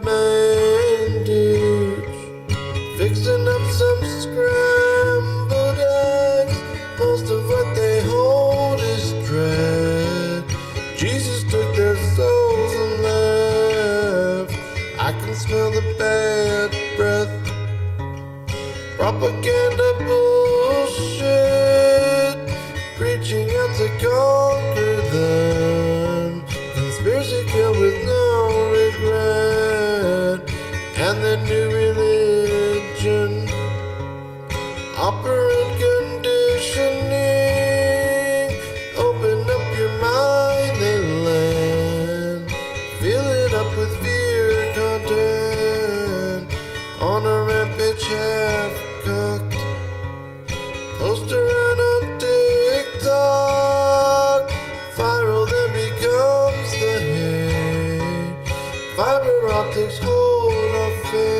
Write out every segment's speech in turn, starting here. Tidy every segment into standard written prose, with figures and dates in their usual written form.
bandage, fixing up some scrambled eggs. Most of what they hold is dread. Jesus took their souls and left. I can smell the bad breath. Propaganda bullshit, preaching out to conquer them. Conspiracy kill with no regret. And the new religion, operant conditioning. Open up your mind, they land. Fill it up with fear content. On a rampage half-cocked, poster and on TikTok. Viral then becomes the hate. Fiber optics hold our fate.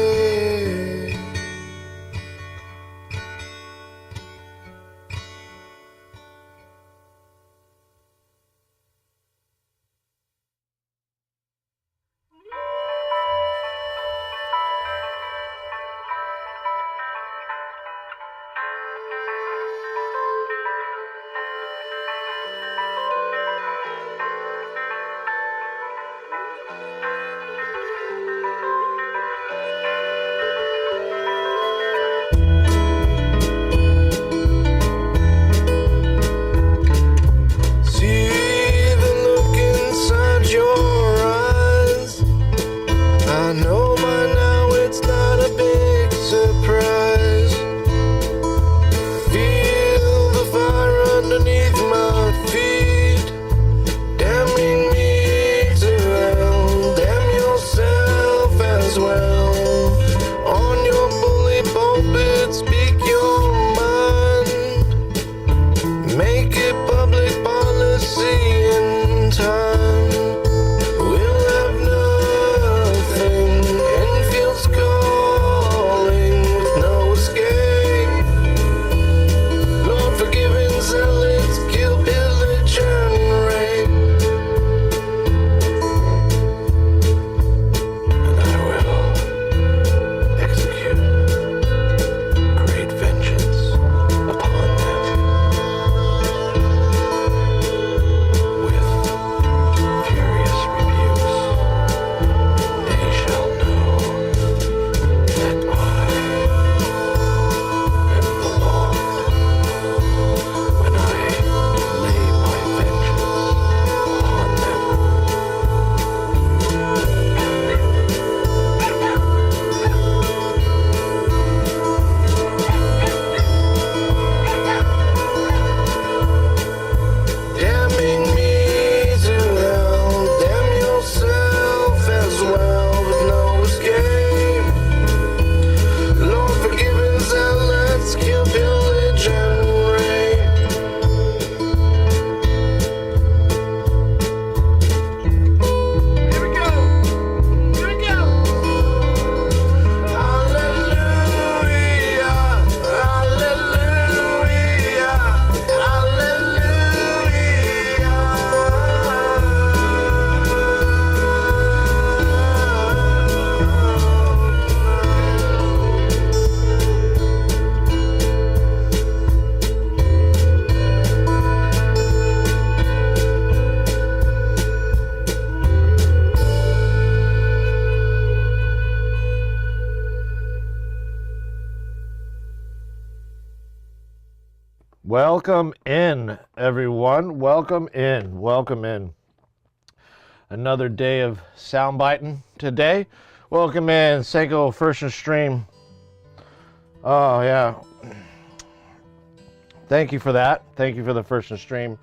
I know by now it's not a big surprise. Feel the fire underneath my feet, damning me to hell. Damn yourself as well. On your bully pulpit, speak your mind. Make it public policy in time. Welcome in, everyone. Welcome in. Welcome in. Another day of soundbiting today. Welcome in, Seiko First and Stream. Oh, yeah. Thank you for that. Thank you for the First and Stream.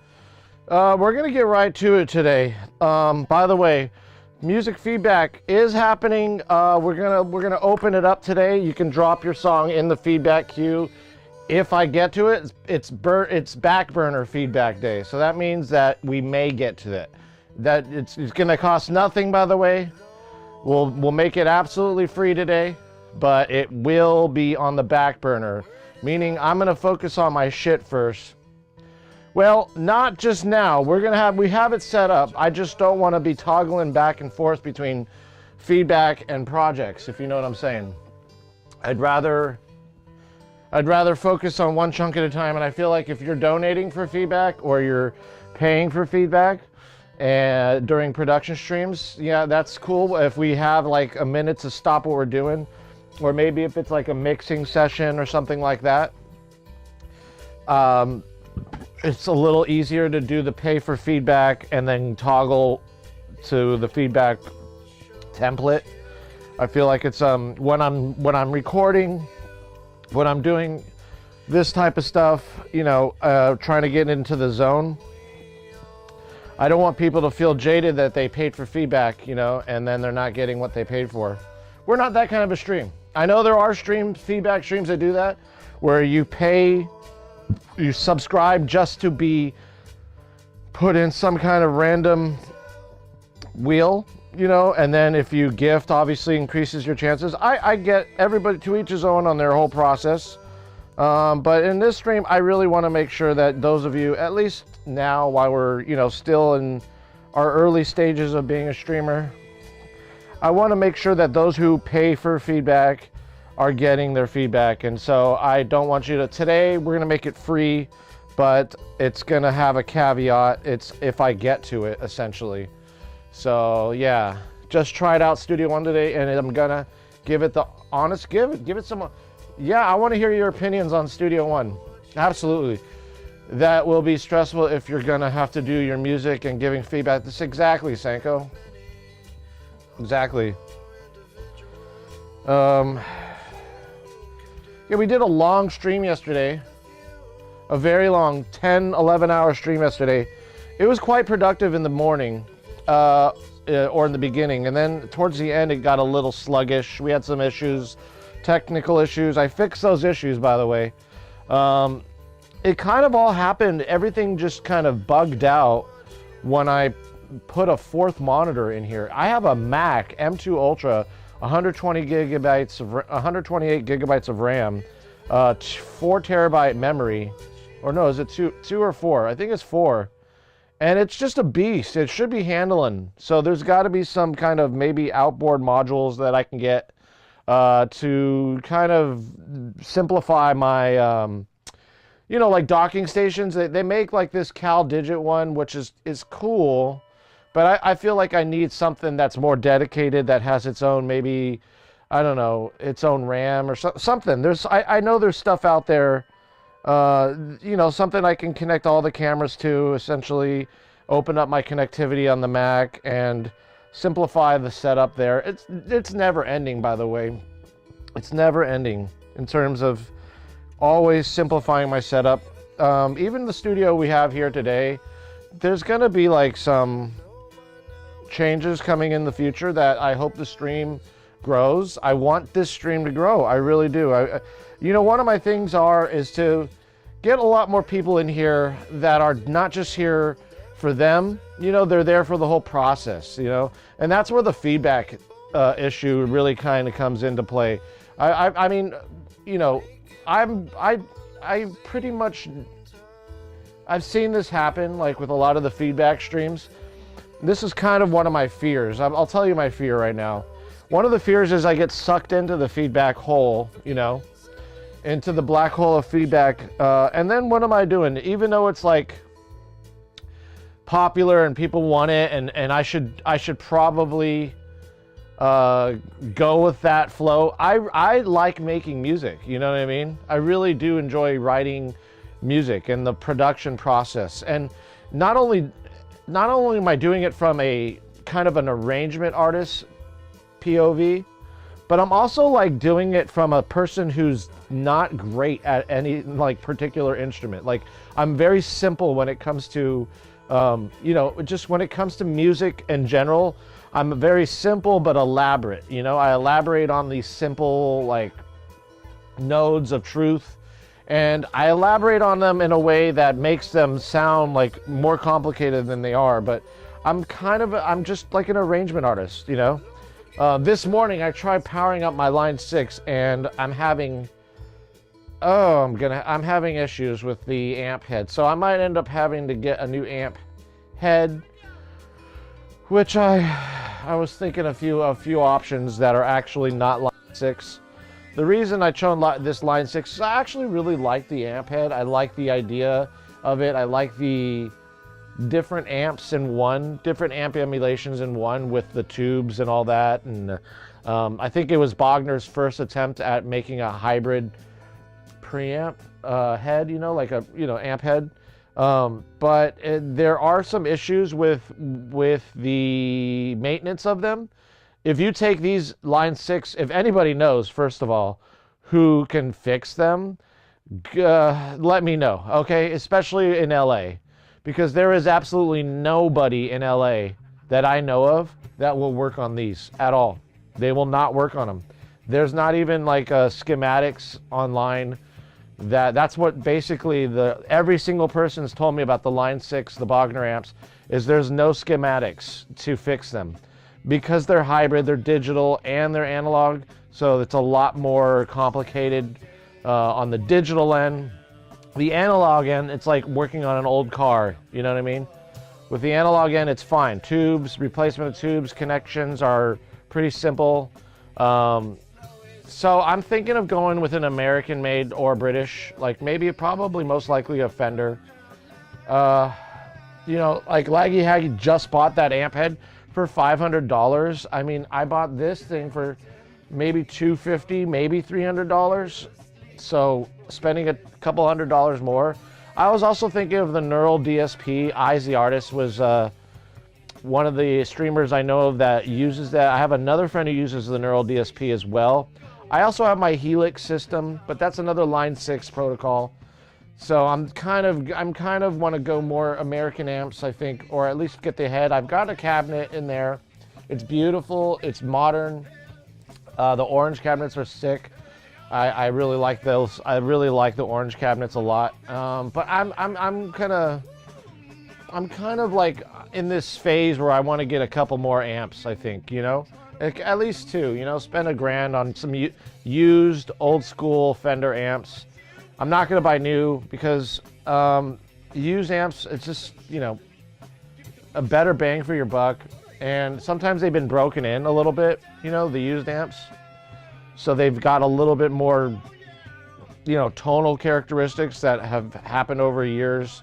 We're going to get right to it today. By the way, music feedback is happening. We're gonna open it up today. You can drop your song in the feedback queue. If I get to it, it's back burner feedback day. So that means that we may get to it. That it's going to cost nothing, by the way. We'll make it absolutely free today, but it will be on the back burner, meaning I'm going to focus on my shit first. Well, not just now. We have it set up. I just don't want to be toggling back and forth between feedback and projects, if you know what I'm saying. I'd rather focus on one chunk at a time, and I feel like if you're donating for feedback or you're paying for feedback and during production streams, yeah, that's cool. If we have like a minute to stop what we're doing, or maybe if it's like a mixing session or something like that, it's a little easier to do the pay for feedback and then toggle to the feedback template. I feel like it's when I'm recording, when I'm doing this type of stuff, trying to get into the zone, I don't want people to feel jaded that they paid for feedback, and then they're not getting what they paid for. We're not that kind of a stream. I know there are feedback streams that do that, where you subscribe just to be put in some kind of random wheel, and then if you gift, obviously increases your chances. I get everybody to each his own on their whole process. But in this stream, I really want to make sure that those of you, at least now while we're, still in our early stages of being a streamer, I want to make sure that those who pay for feedback are getting their feedback. And so I don't want you to, today we're going to make it free, but it's going to have a caveat. It's if I get to it, essentially. So yeah, just tried out Studio One today, and I'm going to give it the honest, give it some, yeah, I want to hear your opinions on Studio One. Absolutely. That will be stressful if you're going to have to do your music and giving feedback. That's exactly, Sanko. Exactly. Yeah, we did a long stream yesterday. A very long 10, 11-hour stream yesterday. It was quite productive in the morning, or in the beginning. And then towards the end, it got a little sluggish. We had some issues, technical issues. I fixed those issues, by the way. It kind of all happened. Everything just kind of bugged out when I put a fourth monitor in here. I have a Mac M2 Ultra, 128 gigabytes of RAM, 4 terabyte memory, or no, is it two or 4? I think it's 4. And it's just a beast. It should be handling. So there's got to be some kind of maybe outboard modules that I can get to kind of simplify my, like docking stations. They make like this CalDigit one, which is cool. But I feel like I need something that's more dedicated, that has its own, maybe, I don't know, its own RAM or something. I know there's stuff out there, something I can connect all the cameras to, essentially open up my connectivity on the Mac and simplify the setup there. It's never ending, by the way. It's never ending in terms of always simplifying my setup. Even the studio we have here today, there's going to be like some changes coming in the future that I hope the stream grows. I want this stream to grow. I really do. One of my things is to get a lot more people in here that are not just here for them. They're there for the whole process, and that's where the feedback issue really kind of comes into play. I mean, I pretty much, I've seen this happen like with a lot of the feedback streams. This is kind of one of my fears. I'll tell you my fear right now. One of the fears is I get sucked into the feedback hole, into the black hole of feedback. And then what am I doing? Even though it's like popular and people want it, and I should probably go with that flow. I like making music, you know what I mean? I really do enjoy writing music and the production process. And not only am I doing it from a kind of an arrangement artist POV, but I'm also like doing it from a person who's not great at any like particular instrument. Like I'm very simple when it comes to, just when it comes to music in general. I'm very simple but elaborate. I elaborate on these simple like nodes of truth, and I elaborate on them in a way that makes them sound like more complicated than they are. But I'm just like an arrangement artist, This morning I tried powering up my line 6, and I'm having issues with the amp head. So I might end up having to get a new amp head, which I I was thinking a few options that are actually not line 6. The reason I chose this line 6 is I actually really like the amp head. I like the idea of it. I like the different amps in one, different amp emulations in one with the tubes and all that. And I think it was Bogner's first attempt at making a hybrid preamp head, you know, like a, you know, amp head. But there are some issues with the maintenance of them. If you take these line 6, if anybody knows, first of all, who can fix them, let me know, okay? Especially in LA, because there is absolutely nobody in LA that I know of that will work on these at all. They will not work on them. There's not even like schematics online. That's what basically every single person's told me about the line 6, the Bogner amps, is there's no schematics to fix them. Because they're hybrid, they're digital, and they're analog, so it's a lot more complicated on the digital end. The analog end, it's like working on an old car, you know what I mean? With the analog end, it's fine. Tubes, replacement of tubes, connections are pretty simple. So I'm thinking of going with an American-made or British, like maybe probably most likely a Fender. You know, like Laggy Haggy just bought that amp head for $500. I mean, I bought this thing for maybe $250, maybe $300. So spending a couple $100 more. I was also thinking of the Neural DSP. Eyes the Artist was one of the streamers I know of that uses that. I have another friend who uses the Neural DSP as well. I also have my Helix system, but that's another line 6 protocol. So I'm kind of want to go more American amps, I think, or at least get the head. I've got a cabinet in there. It's beautiful. It's modern. The orange cabinets are sick. I really like those. I really like the orange cabinets a lot. But I'm kind of like in this phase where I want to get a couple more amps, I think, you know, like at least 2, you know, spend $1,000 on some used old school Fender amps. I'm not going to buy new because used amps, it's just, you know, a better bang for your buck. And sometimes they've been broken in a little bit, you know, the used amps. So they've got a little bit more, you know, tonal characteristics that have happened over years.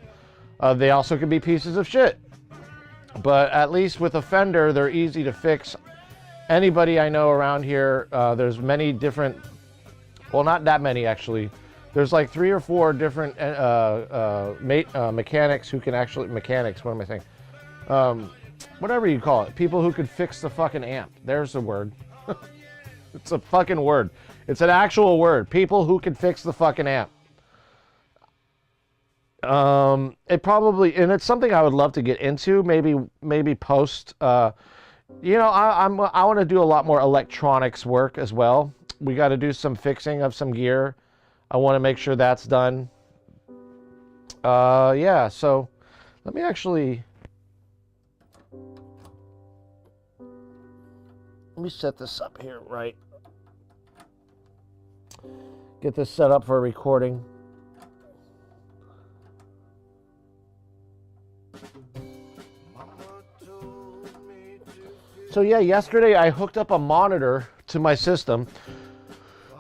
They also can be pieces of shit. But at least with a Fender, they're easy to fix. Anybody I know around here, there's many different, well, not that many actually. There's like 3 or 4 different mechanics who can actually, mechanics, what am I saying? Whatever you call it. People who could fix the fucking amp. There's the word. It's a fucking word. It's an actual word. People who can fix the fucking amp. It probably, and it's something I would love to get into, maybe post, you know, I want to do a lot more electronics work as well. We got to do some fixing of some gear. I want to make sure that's done. Yeah, so let me actually, let me set this up here, right? Get this set up for recording. So yeah, yesterday I hooked up a monitor to my system.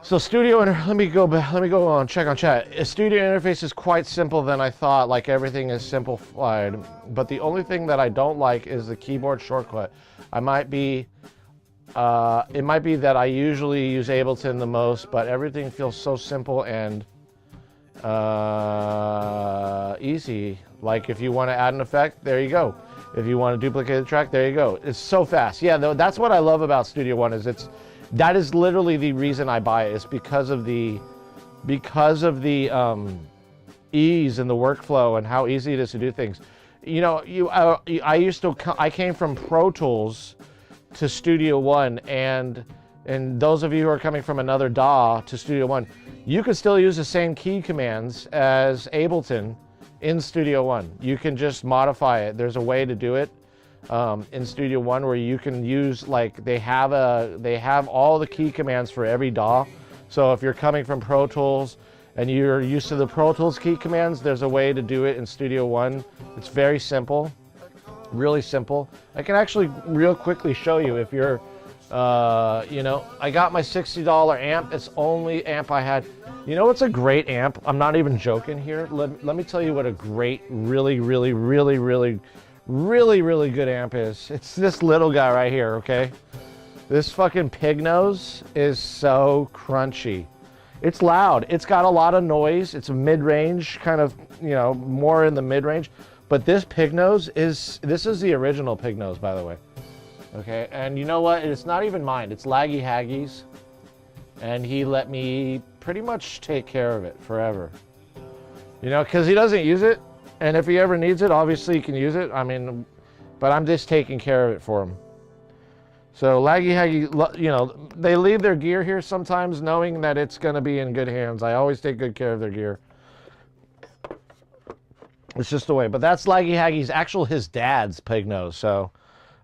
So let me go on check on chat. A studio interface is quite simple than I thought, like everything is simplified. But the only thing that I don't like is the keyboard shortcut. It might be that I usually use Ableton the most, but everything feels so simple and easy. Like if you want to add an effect, there you go. If you want to duplicate the track, there you go. It's so fast. Yeah, though, that's what I love about Studio One is that is literally the reason I buy it. It's because of the ease in the workflow and how easy it is to do things. You know, I came from Pro Tools to Studio One, and those of you who are coming from another DAW to Studio One, you can still use the same key commands as Ableton in Studio One. You can just modify it. There's a way to do it in Studio One where you can use, like, they have all the key commands for every DAW. So if you're coming from Pro Tools and you're used to the Pro Tools key commands, there's a way to do it in Studio One. It's very simple. Really simple. I can actually real quickly show you if you're, you know, I got my $60 amp. It's the only amp I had. You know what's a great amp? I'm not even joking here. Let me tell you what a great, really good amp is. It's this little guy right here, okay? This fucking pig nose is so crunchy. It's loud. It's got a lot of noise. It's a mid-range kind of, you know, more in the mid-range. But this pig nose is, this is the original pig nose, by the way. Okay, and you know what? It's not even mine. It's Laggy Haggy's. And he let me pretty much take care of it forever. You know, because he doesn't use it. And if he ever needs it, obviously he can use it. I mean, but I'm just taking care of it for him. So Laggy Haggy, you know, they leave their gear here sometimes knowing that it's going to be in good hands. I always take good care of their gear. It's just the way. But that's Laggy Haggy's his dad's pig nose. So,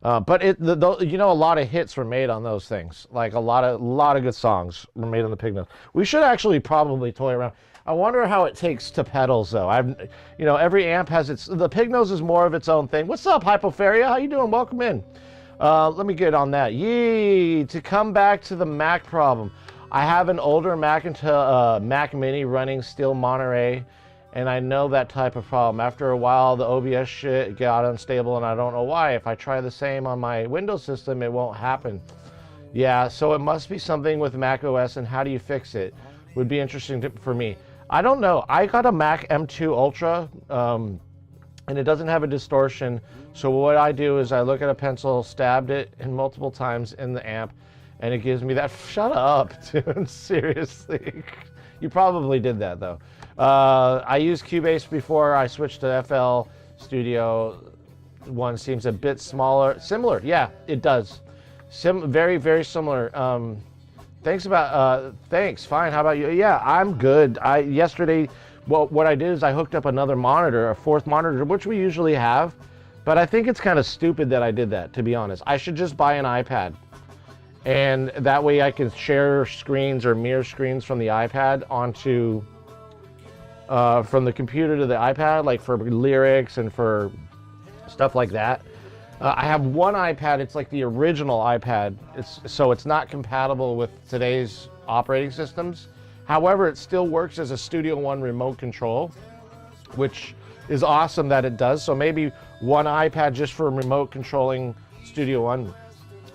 but you know, a lot of hits were made on those things. Like a lot of good songs were made on the pig nose. We should actually probably toy around. I wonder how it takes to pedals though. You know, every amp has the pig nose is more of its own thing. What's up, Hypopharia? How you doing? Welcome in. Let me get on that. Yee! To come back to the Mac problem. I have an older Mac Mac Mini running still Monterey, and I know that type of problem. After a while, the OBS shit got unstable, and I don't know why. If I try the same on my Windows system, it won't happen. Yeah, so it must be something with Mac OS, and how do you fix it? Would be interesting for me. I don't know. I got a Mac M2 Ultra, and it doesn't have a distortion. So what I do is I look at a pencil, stabbed it in multiple times in the amp, and it gives me that. Shut up, dude. Seriously. You probably did that though. I used Cubase before I switched to FL Studio. One seems a bit similar. Yeah, it does. Very similar. Thanks, fine. How about you? Yeah, I'm good. Yesterday, well, what I did is I hooked up another monitor, a fourth monitor, which we usually have. But I think it's kind of stupid that I did that, to be honest. I should just buy an iPad. And that way I can share screens or mirror screens from the iPad onto, from the computer to the iPad, like for lyrics and for stuff like that. I have one iPad, it's like the original iPad, so it's not compatible with today's operating systems. However, it still works as a Studio One remote control, which is awesome that it does. So maybe one iPad just for remote controlling Studio One,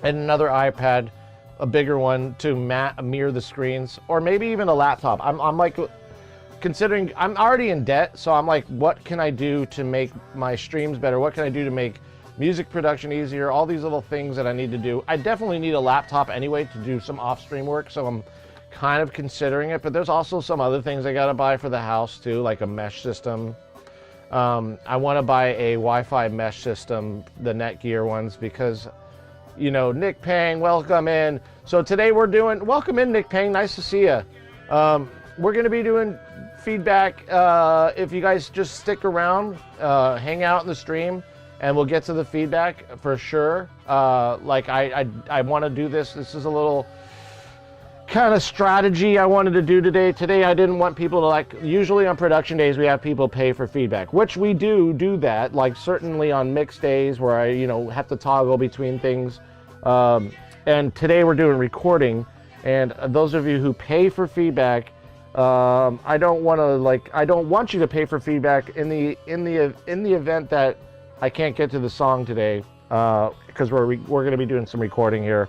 and another iPad, a bigger one to mirror the screens, or maybe even a laptop. I'm like, considering I'm already in debt, so I'm like, what can I do to make my streams better? What can I do to make music production easier? All these little things that I need to do. I definitely need a laptop anyway to do some off-stream work, so I'm kind of considering it. But there's also some other things I gotta buy for the house too, like a mesh system. I want to buy a Wi-Fi mesh system, the Netgear ones, because, you know, Nick Pang, welcome in. So today we're doing, welcome in Nick Pang, nice to see you. We're going to be doing feedback. If you guys just stick around, hang out in the stream, and we'll get to the feedback for sure. Like I want to do this. This is a little kind of strategy I wanted to do today. Today I didn't want people to, like, usually on production days we have people pay for feedback, which we do that, like certainly on mix days where I, you know, have to toggle between things. And today we're doing recording, and those of you who pay for feedback, I don't want you to pay for feedback in the event that I can't get to the song today, because we're going to be doing some recording here.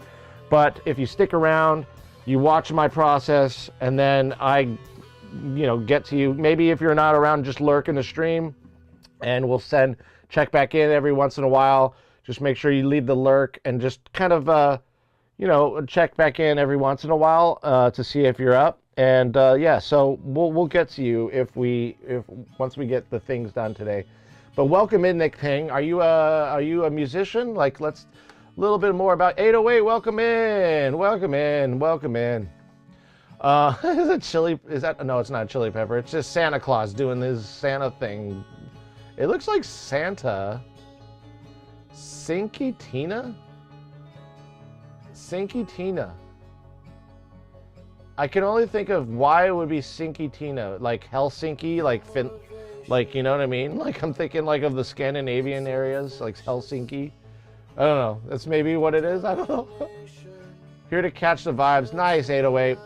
But if you stick around, you watch my process, and then I, you know, get to you. Maybe if you're not around, just lurk in the stream, and we'll check back in every once in a while. Just make sure you leave the lurk and just kind of, you know, check back in every once in a while to see if you're up. And yeah, so we'll get to you if once we get the things done today. But welcome in, Nick Ping. Are you a musician? Like, let's a little bit more about 808. Welcome in. Is it chili? No, it's not chili pepper. It's just Santa Claus doing this Santa thing. It looks like Santa. Sinky Tina. I can only think of why it would be Sinky Tina, like Helsinki, like Like, you know what I mean? Like, I'm thinking like of the Scandinavian areas, like Helsinki. I don't know. That's maybe what it is. I don't know. Here to catch the vibes. Nice, 808.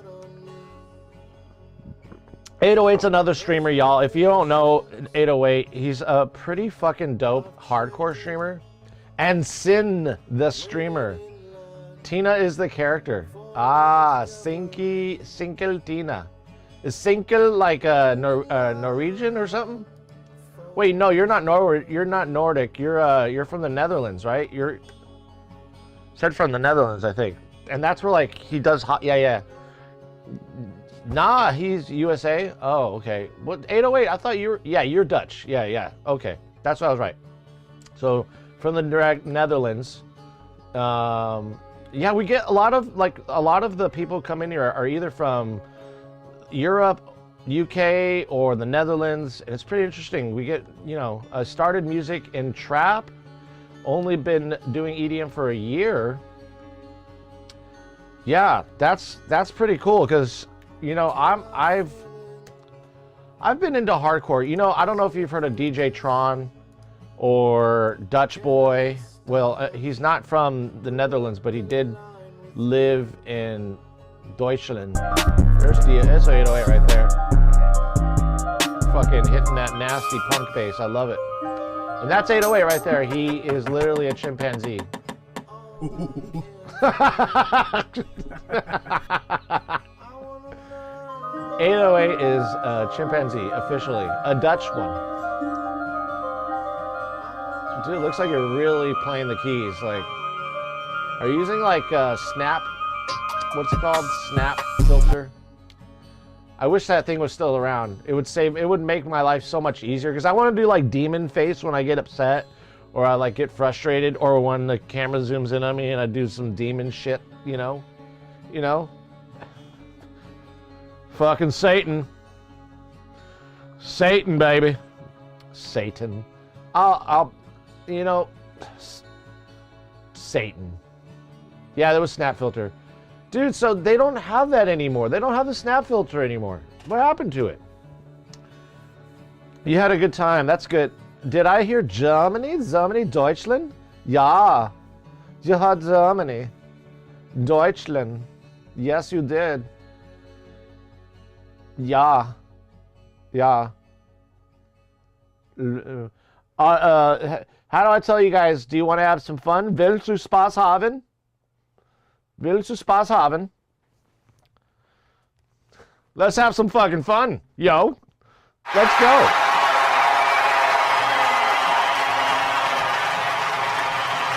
808's another streamer, y'all. If you don't know 808, he's a pretty fucking dope hardcore streamer. And Sin, the streamer. Tina is the character. Ah, Sinkel Tina. Is Sinkel like a Norwegian or something? Wait, no, you're not You're not Nordic. You're from the Netherlands, right? You're said from the Netherlands, I think. And that's where like he does hot. Yeah. Nah, he's USA. Oh, okay. What 808? I thought you were. Yeah, you're Dutch. Yeah. Okay, that's what I was right. So from the Netherlands. Yeah, we get a lot of the people come in here are either from Europe, UK, or the Netherlands, and it's pretty interesting. We get, I started music in trap, only been doing EDM for a year. Yeah, that's pretty cool because, I've been into hardcore. I don't know if you've heard of DJ Tron or Dutch Boy. Well, he's not from the Netherlands, but he did live in Deutschland. There's the SO808 right there. Fucking hitting that nasty punk bass. I love it. And that's 808 right there. He is literally a chimpanzee. 808 is a chimpanzee, officially. A Dutch one. Dude, it looks like you're really playing the keys. Like, are you using like Snap? What's it called? Snap filter? I wish that thing was still around. It would make my life so much easier because I want to do like demon face when I get upset or I like get frustrated or when the camera zooms in on me and I do some demon shit, you know? Fucking Satan. Satan, baby. Satan. Satan. Yeah, there was snap filter. Dude, so they don't have that anymore. They don't have the snap filter anymore. What happened to it? You had a good time. That's good. Did I hear Germany? Germany? Deutschland? Ja. You had Germany. Deutschland. Yes, you did. Ja. Ja. How do I tell you guys? Do you want to have some fun? Willst du Spaß haben? Willst du Spaß haben? Let's have some fucking fun, yo. Let's go.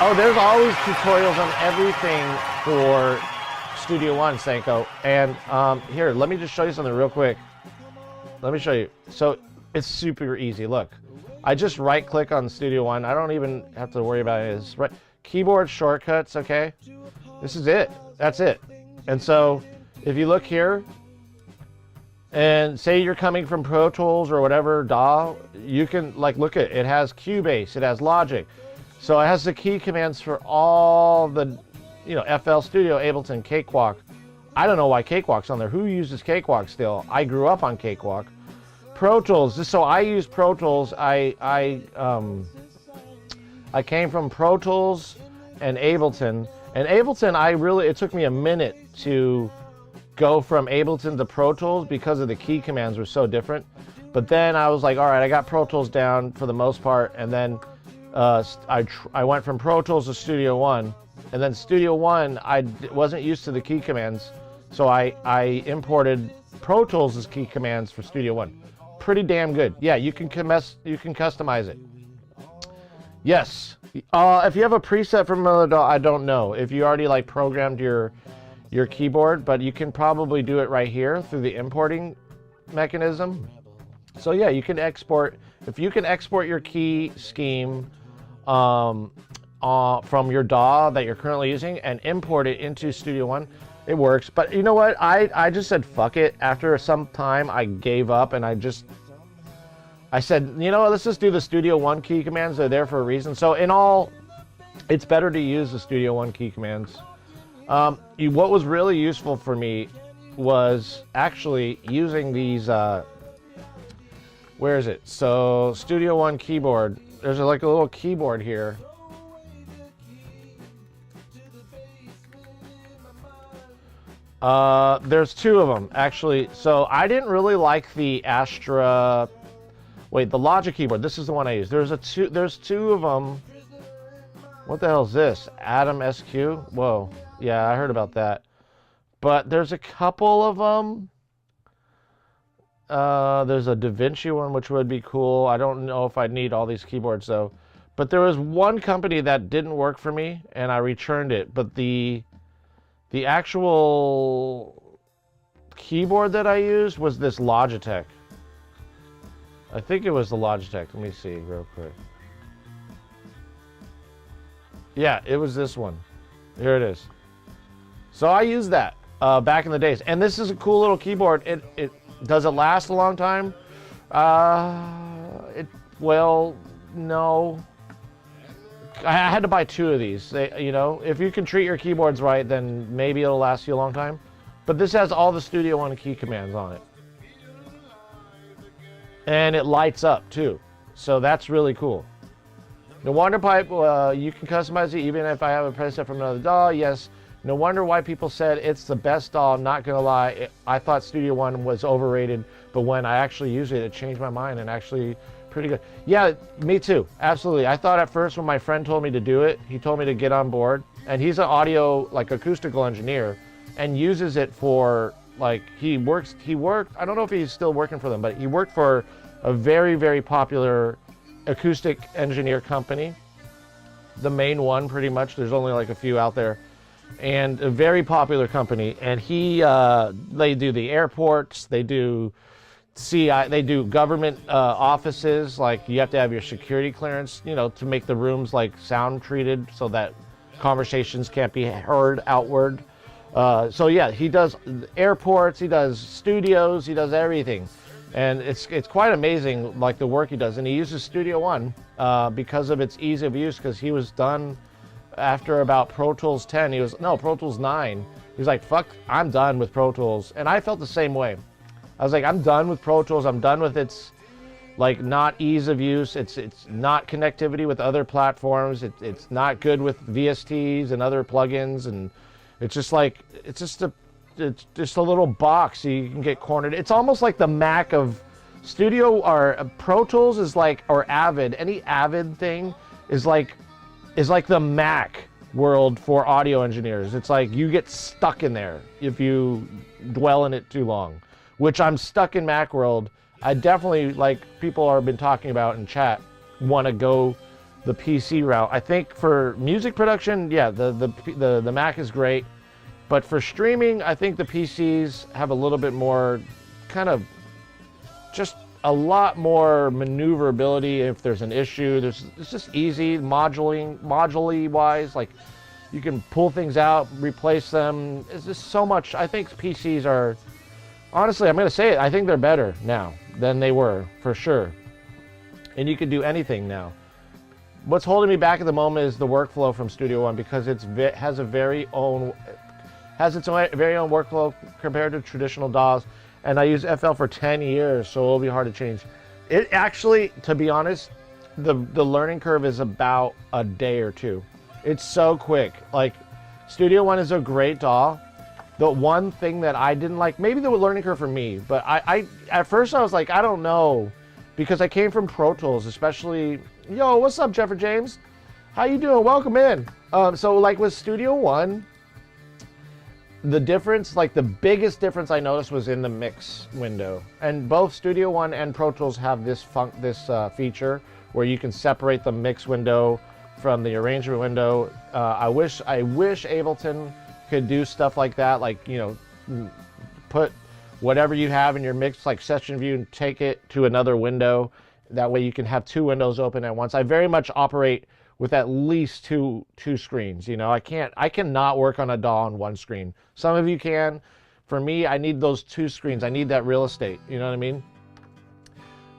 Oh, there's always tutorials on everything for Studio One, Senko. And here, let me just show you something real quick. Let me show you. So it's super easy. Look. I just right click on Studio One. I don't even have to worry about it. It's right keyboard shortcuts, okay? This is it. That's it. And so if you look here and say you're coming from Pro Tools or whatever DAW, you can like look at it. It has Cubase, it has Logic. So it has the key commands for all the FL Studio, Ableton, Cakewalk. I don't know why Cakewalk's on there. Who uses Cakewalk still? I grew up on Cakewalk. Pro Tools. So I use Pro Tools. I came from Pro Tools and Ableton. And Ableton, it took me a minute to go from Ableton to Pro Tools because of the key commands were so different. But then I was like, all right, I got Pro Tools down for the most part. And then I went from Pro Tools to Studio One. And then Studio One, I wasn't used to the key commands. So I imported Pro Tools' key commands for Studio One. Pretty damn good. Yeah, you can customize it. Yes. If you have a preset from another DAW, I don't know. If you already like programmed your keyboard, but you can probably do it right here through the importing mechanism. So yeah, you can export. If you can export your key scheme from your DAW that you're currently using and import it into Studio One, it works. But you know what? I just said fuck it. After some time, I gave up and I said, let's just do the Studio One key commands. They're there for a reason. So in all, it's better to use the Studio One key commands. What was really useful for me was actually using these Where is it? So Studio One keyboard. There's like a little keyboard here. There's two of them actually. So I didn't really like the Astra. Wait, the Logic keyboard. This is the one I use. There's two of them. What the hell is this? Atom SQ? Whoa. Yeah, I heard about that. But there's a couple of them. There's a Da Vinci one, which would be cool. I don't know if I'd need all these keyboards though. But there was one company that didn't work for me, and I returned it. But the actual keyboard that I used was this Logitech. I think it was the Logitech. Let me see real quick. Yeah, it was this one. Here it is. So I used that back in the days. And this is a cool little keyboard. Does it last a long time? Well, no. I had to buy two of these. You know, if you can treat your keyboards right, then maybe it'll last you a long time. But this has all the Studio One key commands on it. And it lights up too. So that's really cool. No wonder pipe, you can customize it even if I have a preset from another DAW. Yes, no wonder why people said it's the best DAW. Not gonna lie, I thought Studio One was overrated, but when I actually used it, it changed my mind and actually pretty good. Yeah, me too, absolutely. I thought at first when my friend told me to do it, he told me to get on board, and he's an audio, like acoustical engineer, and uses it for, like, he worked, I don't know if he's still working for them, but he worked for a very, very popular acoustic engineer company. The main one, pretty much. There's only like a few out there. And a very popular company. And they do the airports, they do they do government offices. Like, you have to have your security clearance, you know, to make the rooms like sound treated so that conversations can't be heard outward. So yeah, he does airports, he does studios, he does everything. And it's quite amazing, like, the work he does. And he uses Studio One because of its ease of use, because he was done after about Pro Tools 10. Pro Tools 9. He was like, fuck, I'm done with Pro Tools. And I felt the same way. I was like, I'm done with Pro Tools. I'm done with its, like, not ease of use. It's not connectivity with other platforms. It's not good with VSTs and other plugins. And it's just like, it's just a little box so you can get cornered. It's almost like the Mac of Studio, or Pro Tools is like, or Avid. Any Avid thing is like the Mac world for audio engineers. It's like you get stuck in there if you dwell in it too long, which I'm stuck in Mac world. I definitely, like people have been talking about in chat, want to go the PC route. I think for music production, yeah, the Mac is great. But for streaming, I think the PCs have a little bit more, kind of, just a lot more maneuverability if there's an issue. It's just easy, modularly wise, like you can pull things out, replace them. It's just so much. I think PCs are, honestly, I'm gonna say it, I think they're better now than they were, for sure. And you can do anything now. What's holding me back at the moment is the workflow from Studio One, because it has its very own workflow compared to traditional DAWs, and I use FL for 10 years, so it'll be hard to change. It actually, to be honest, the learning curve is about a day or two. It's so quick. Like, Studio One is a great DAW. The one thing that I didn't like, maybe the learning curve for me, but I at first I was like, I don't know, because I came from Pro Tools, especially, yo, what's up, Jeffrey James? How you doing? Welcome in. So like with Studio One, the difference, like the biggest difference I noticed was in the mix window. And both Studio One and Pro Tools have this feature where you can separate the mix window from the arrangement window. I wish Ableton could do stuff like that, like, you know, put whatever you have in your mix, like session view, and take it to another window. That way you can have two windows open at once. I very much operate with at least two screens. You know, I cannot work on a DAW on one screen. Some of you can. For me, I need those two screens. I need that real estate. You know what I mean?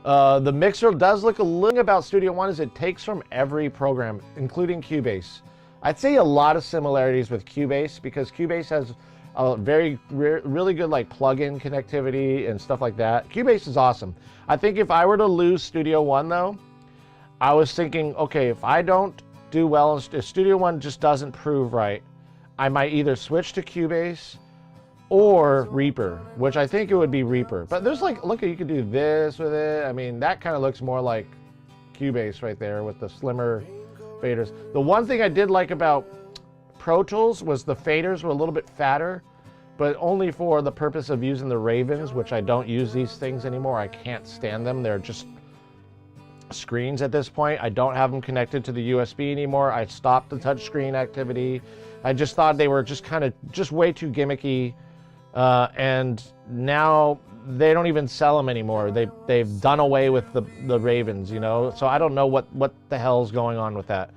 The mixer does look a little about Studio One, is it takes from every program, including Cubase. I'd say a lot of similarities with Cubase, because Cubase has Really good like plug-in connectivity and stuff like that. Cubase is awesome. I think if I were to lose Studio One though, I was thinking, okay, if I don't do well, if Studio One just doesn't prove right, I might either switch to Cubase or Reaper, which I think it would be Reaper. But there's like, look, you could do this with it. I mean, that kind of looks more like Cubase right there with the slimmer faders. The one thing I did like about Pro Tools was the faders were a little bit fatter, but only for the purpose of using the Ravens, which I don't use these things anymore. I can't stand them. They're just screens at this point. I don't have them connected to the USB anymore. I stopped the touchscreen activity. I just thought they were just kind of just way too gimmicky, and now they don't even sell them anymore. They've done away with the Ravens, you know. So I don't know what the hell's going on with that.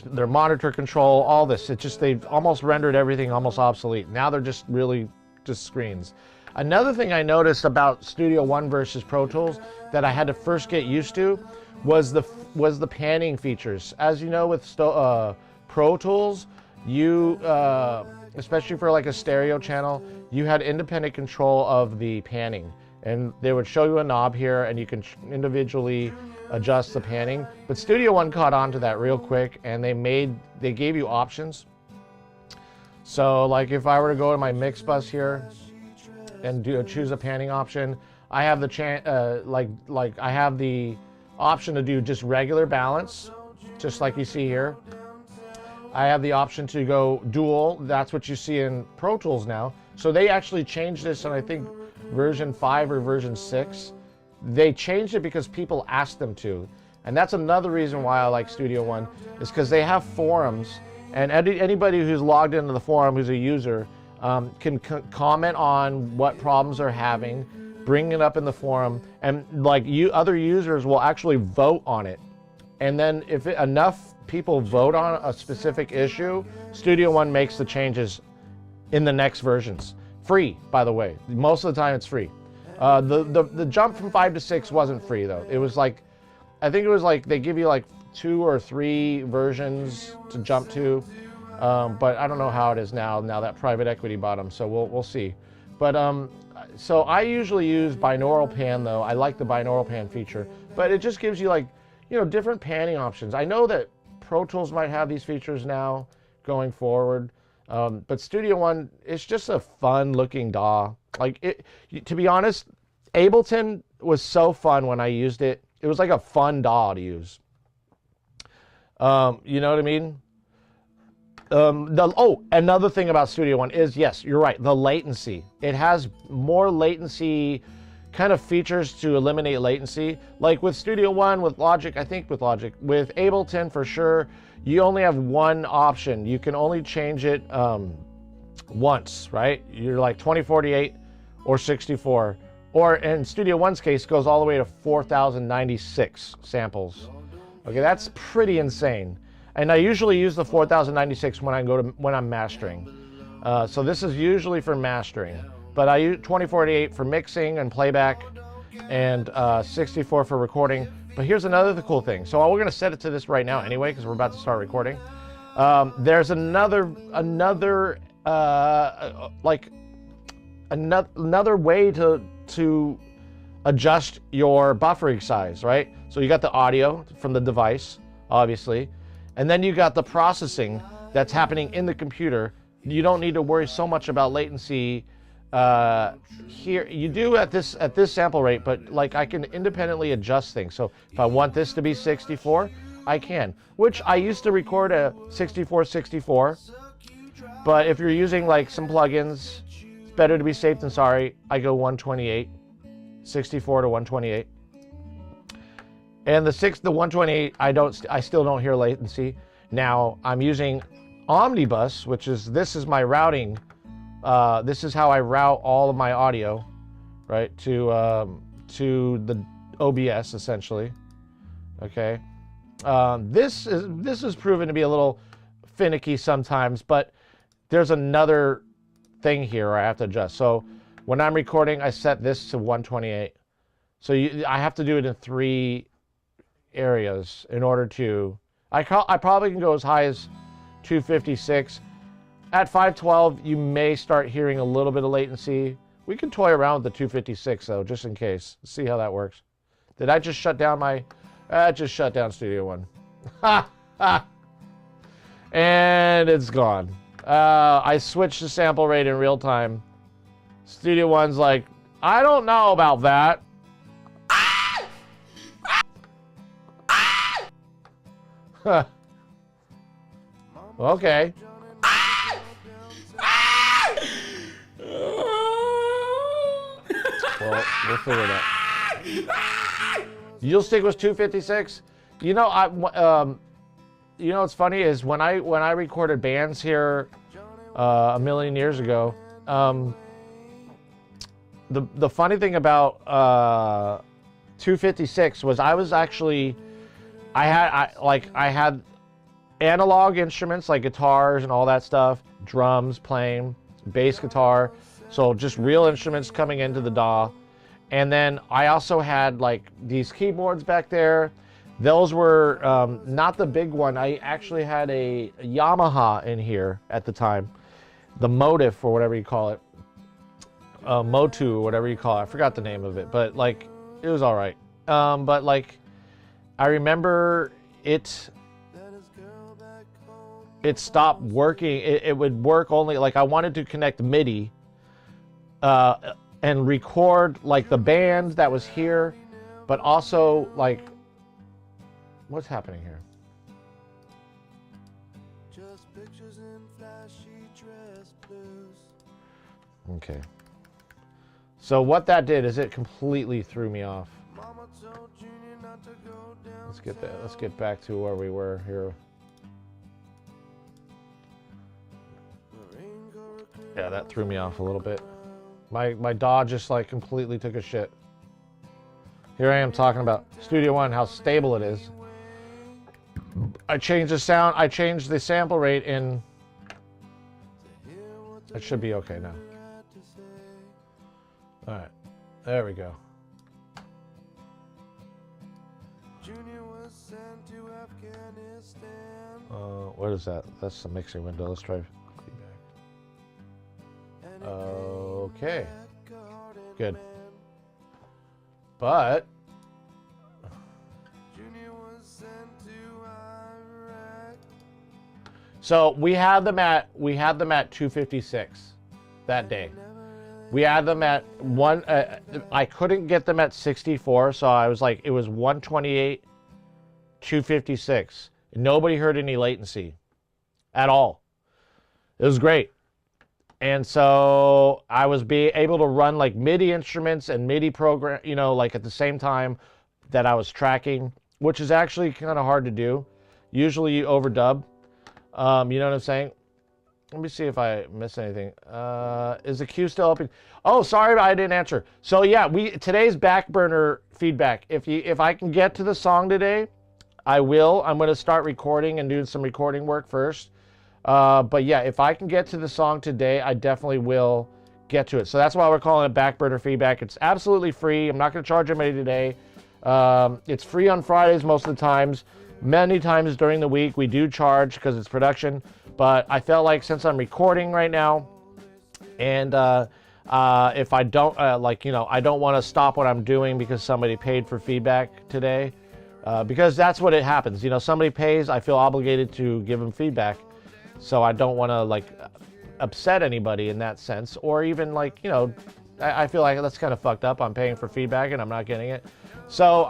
Their monitor control, all this, it just, they've almost rendered everything almost obsolete. Now they're just really just screens. Another thing I noticed about Studio One versus Pro Tools that I had to first get used to was the panning features. As you know, with Pro Tools, you especially for like a stereo channel, you had independent control of the panning, and they would show you a knob here, and you can individually adjust the panning. But Studio One caught on to that real quick, and they gave you options. So like if I were to go to my mix bus here and choose a panning option, I have the I have the option to do just regular balance, just like you see here. I have the option to go dual. That's what you see in Pro Tools now. So they actually changed this, and I think version 5 or version 6. They changed it because people asked them to. And that's another reason why I like Studio One, is because they have forums, and anybody who's logged into the forum who's a user can comment on what problems they're having, bring it up in the forum, and like other users will actually vote on it. And then if enough people vote on a specific issue, Studio One makes the changes in the next versions. Free, by the way. Most of the time it's free. The jump from 5 to 6 wasn't free though. It was like, I think it was like they give you like 2 or 3 versions to jump to, but I don't know how it is now that private equity bought them, so we'll see. But so I usually use binaural pan though. I like the binaural pan feature, but it just gives you like, you know, different panning options. I know that Pro Tools might have these features now going forward, but Studio One, it's just a fun looking DAW. Like to be honest, Ableton was so fun when I used it. It was like a fun DAW to use. You know what I mean? Another thing about Studio One is, yes, you're right, the latency. It has more latency kind of features to eliminate latency. Like with Studio One, with Logic, with Ableton for sure, you only have one option. You can only change it once, right? You're like 2048 or 64. Or in Studio One's case, goes all the way to 4096 samples. Okay, that's pretty insane. And I usually use the 4096 when I'm mastering. So this is usually for mastering. But I use 2048 for mixing and playback, and 64 for recording. But here's another cool thing. So we're gonna set it to this right now anyway, because we're about to start recording. There's another way to adjust your buffering size, right? So you got the audio from the device, obviously, and then you got the processing that's happening in the computer. You don't need to worry so much about latency. Here you do at this sample rate, but like I can independently adjust things. So if I want this to be 64, I can, which I used to record a 64, but if you're using like some plugins, it's better to be safe than sorry. I go 128, 64 to 128. And the 128, I still don't hear latency. Now I'm using Omnibus, this is my routing. This is how I route all of my audio, right, to the OBS essentially. Okay, this is proven to be a little finicky sometimes, but there's another thing here I have to adjust. So when I'm recording, I set this to 128. So I have to do it in 3 areas in order to. I probably can go as high as 256. At 512, you may start hearing a little bit of latency. We can toy around with the 256 though, just in case. See how that works. Did I just shut down my... just shut down Studio One. Ha! Ha! And it's gone. I switched the sample rate in real time. Studio One's like, I don't know about that. Huh. Okay. Well, we'll figure it out. You'll stick with 256. You know, you know what's funny is when I recorded bands here a million years ago. The funny thing about 256 was I was actually I had analog instruments like guitars and all that stuff, drums playing, bass guitar, so just real instruments coming into the DAW. And then I also had like these keyboards back there. Those were not the big one. I actually had a Yamaha in here at the time, the Motif or whatever you call it, Motu or whatever you call it. I forgot the name of it, but like it was all right. But like I remember it stopped working. It would work only like I wanted to connect MIDI and record like the band that was here, but also like what's happening here? Just pictures in flashy dress blues. Okay. So what that did is it completely threw me off. Let's get that. Let's get back to where we were here. Yeah, that threw me off a little bit. My DAW just like completely took a shit. Here I am talking about Studio One, how stable it is. I changed the sound, I changed the sample rate in... It should be okay now. Alright, there we go. What is that? That's the mixing window. Let's try feedback. Okay. Good. But... So we had them at 256 that day. We had them at one. I couldn't get them at 64, so I was like, it was 128, 256. Nobody heard any latency at all. It was great. And so I was able to run like MIDI instruments and MIDI program, you know, like at the same time that I was tracking, which is actually kind of hard to do. Usually you overdub. You know what I'm saying? Let me see if I missed anything. Is the queue still open? Oh, sorry, I didn't answer. So yeah, today's back burner feedback. If I can get to the song today, I will. I'm going to start recording and doing some recording work first. But yeah, if I can get to the song today, I definitely will get to it. So that's why we're calling it back burner feedback. It's absolutely free. I'm not going to charge anybody today. It's free on Fridays most of the times. Many times during the week we do charge because it's production, but I felt like since I'm recording right now, and if I don't I don't want to stop what I'm doing because somebody paid for feedback today, because that's what it happens. You know, somebody pays, I feel obligated to give them feedback, so I don't want to like upset anybody in that sense, or even like, you know, I feel like that's kind of fucked up. I'm paying for feedback and I'm not getting it, so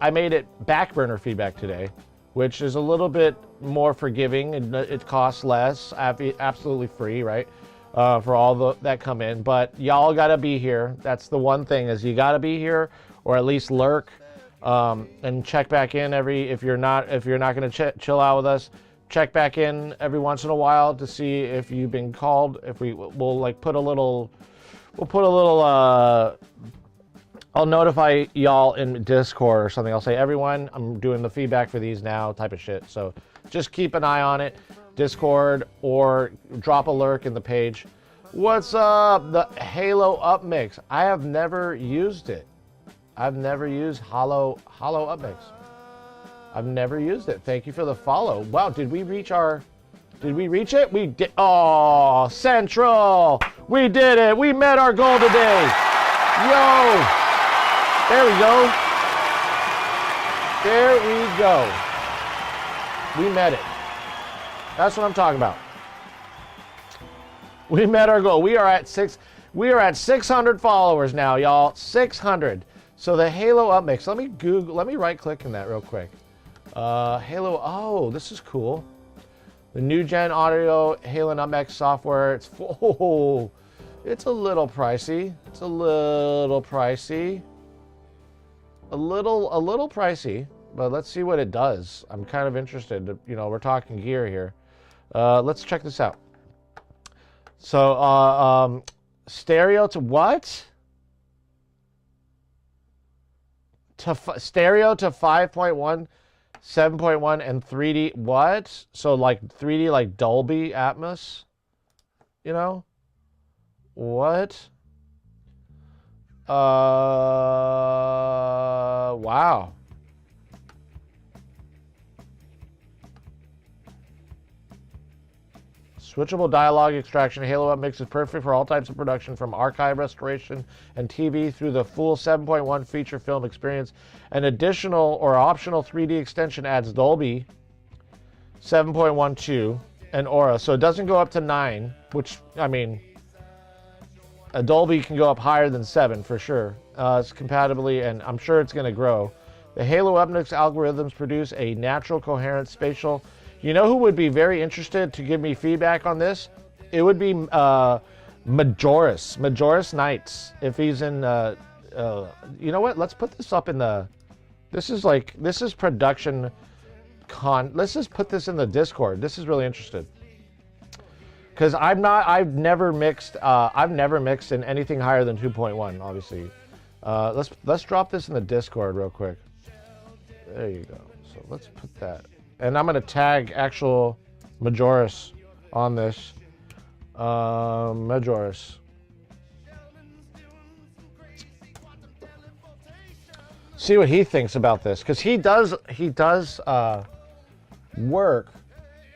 I made it back burner feedback today, which is a little bit more forgiving and it costs less, absolutely free, right? For all that come in, but y'all gotta be here. That's the one thing, is you gotta be here, or at least lurk, and check back in if you're not gonna chill out with us, check back in every once in a while to see if you've been called. If we'll like put a little, I'll notify y'all in Discord or something. I'll say, everyone, I'm doing the feedback for these now, type of shit. So just keep an eye on it, Discord, or drop a lurk in the page. What's up? The Halo Up Mix. I have never used it. I've never used Halo Up Mix. I've never used it. Thank you for the follow. Wow, did we reach our Did we reach it? We did. Oh, Central. We did it. We met our goal today. Yo. There we go. There we go. We met it. That's what I'm talking about. We met our goal. We are at 600 followers now, y'all. 600. So the Halo Upmix. Let me right click in that real quick. Halo. Oh, this is cool. The new gen audio Halo Upmix software. It's it's a little pricey. It's a little pricey. A little pricey, but let's see what it does. I'm kind of interested. You know, we're talking gear here. Let's check this out. So, stereo to what? Stereo to 5.1, 7.1, and 3D. What? So like 3D, like Dolby Atmos. You know? What? Wow. Switchable dialogue extraction. Halo Upmix is perfect for all types of production, from archive restoration and TV through the full 7.1 feature film experience. An additional or optional 3D extension adds Dolby 7.12 and Aura. So it doesn't go up to 9, which, I mean, a Dolby can go up higher than 7 for sure. It's compatibly, and I'm sure it's going to grow. The Halo Upmix algorithms produce a natural, coherent, spatial. You know who would be very interested to give me feedback on this? It would be Majoris Knights. If he's in, you know what? Let's put this up in the. This is production con. Let's just put this in the Discord. This is really interested. Because I've never mixed in anything higher than 2.1, obviously. Let's drop this in the Discord real quick. There you go. So let's put that. And I'm gonna tag actual Majoris on this. Majoris. See what he thinks about this, because he does work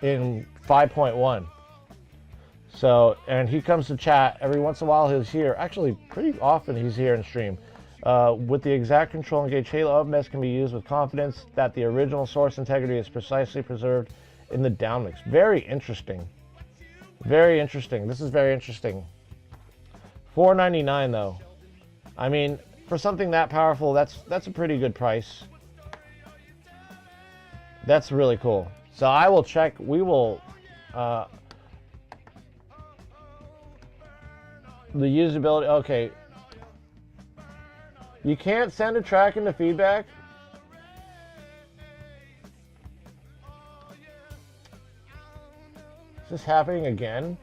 in 5.1. So, and he comes to chat every once in a while. He's here. Actually, pretty often he's here in stream. With the exact control engaged, Halo Upmix can be used with confidence that the original source integrity is precisely preserved in the downmix. Very interesting. Very interesting. This is very interesting. $4.99 though. I mean, for something that powerful, that's a pretty good price. That's really cool. So I will check. We will. The usability. Okay. You can't send a track into feedback? Is this happening again?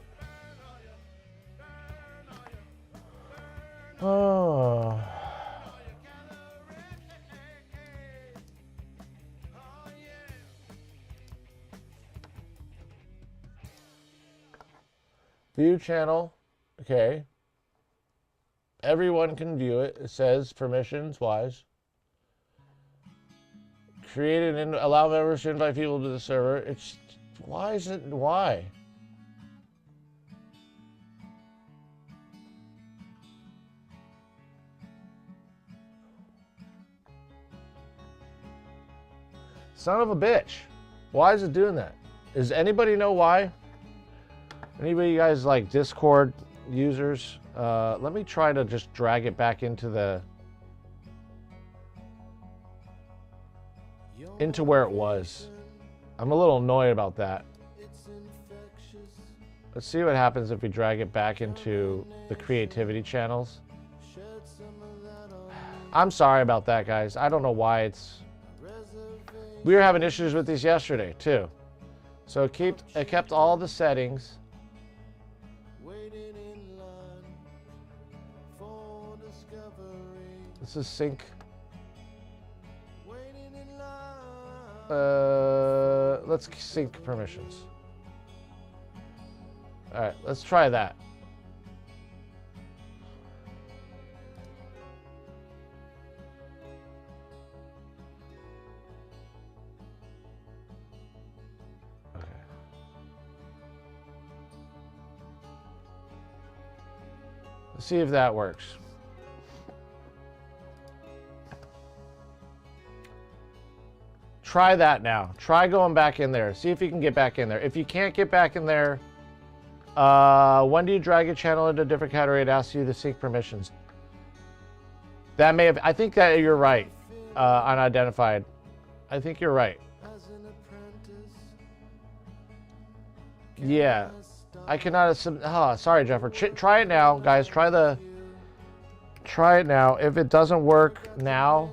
Oh. View channel. Okay. Everyone can view it. It says permissions wise. Create and allow members to invite people to the server. It's why is it why? Son of a bitch. Why is it doing that? Does anybody know why? Anybody, you guys like Discord users? Let me try to just drag it back into where it was. I'm a little annoyed about that. Let's see what happens if we drag it back into the creativity channels. I'm sorry about that, guys. I don't know why it's. We were having issues with this yesterday too. So it kept all the settings. This is sync. Let's sync permissions. All right, let's try that. Okay. See if that works. Try that now. Try going back in there. See if you can get back in there. If you can't get back in there, when do you drag a channel into a different category? It asks you to sync permissions. That may have, I think that you're right, unidentified. I think you're right. Yeah. I cannot, sorry, Jeffrey. Try it now, guys. Try it now. If it doesn't work now,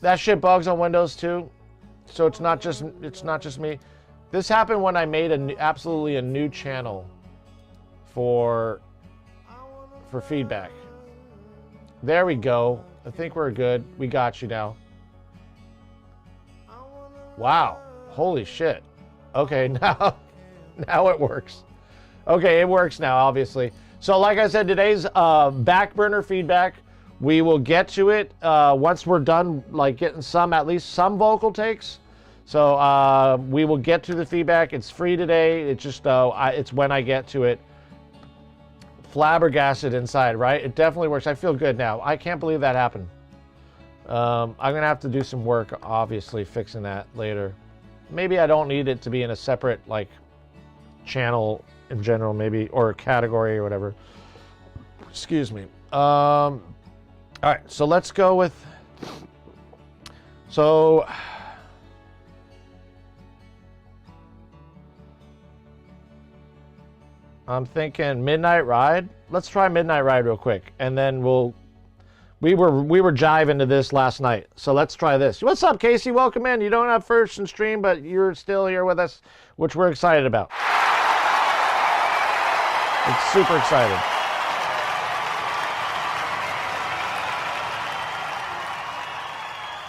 that shit bugs on Windows too. So it's not just me. This happened when I made absolutely a new channel for feedback. There we go. I think we're good. We got you now. Wow. Holy shit. Okay, now it works. Okay, it works now, obviously. So like I said, today's back burner feedback. We will get to it once we're done, like getting at least some vocal takes. So we will get to the feedback. It's free today. It's just it's when I get to it. Flabbergasted inside, right? It definitely works. I feel good now. I can't believe that happened. I'm gonna have to do some work, obviously, fixing that later. Maybe I don't need it to be in a separate like channel in general, maybe, or category or whatever. Excuse me. All right, so let's go with. So. I'm thinking Midnight Ride. Let's try Midnight Ride real quick, and then we were jiving to this last night, so let's try this. What's up, Casey? Welcome in. You don't have first in stream, but you're still here with us, which we're excited about. It's super excited.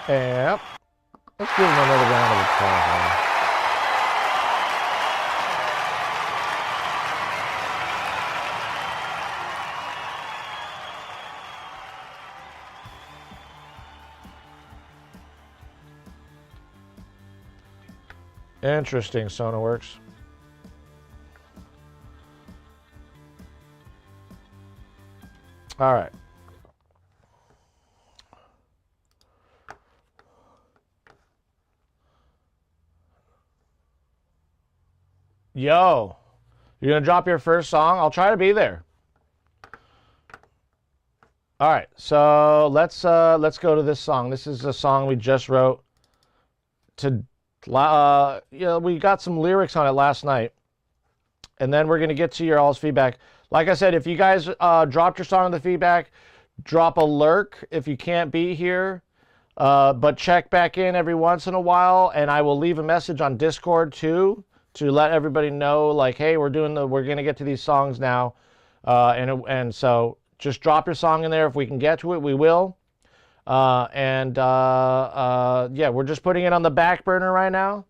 Yep. Let's give him another round of applause. Interesting, SonarWorks. All right. Yo, you're gonna drop your first song? I'll try to be there. All right, so let's go to this song. This is a song we just wrote to. We got some lyrics on it last night, and then we're gonna get to your all's feedback. Like I said, if you guys dropped your song in the feedback, drop a lurk if you can't be here, but check back in every once in a while, and I will leave a message on Discord too to let everybody know, like, hey, we're gonna get to these songs now, and so just drop your song in there. If we can get to it, we will. Yeah, we're just putting it on the back burner right now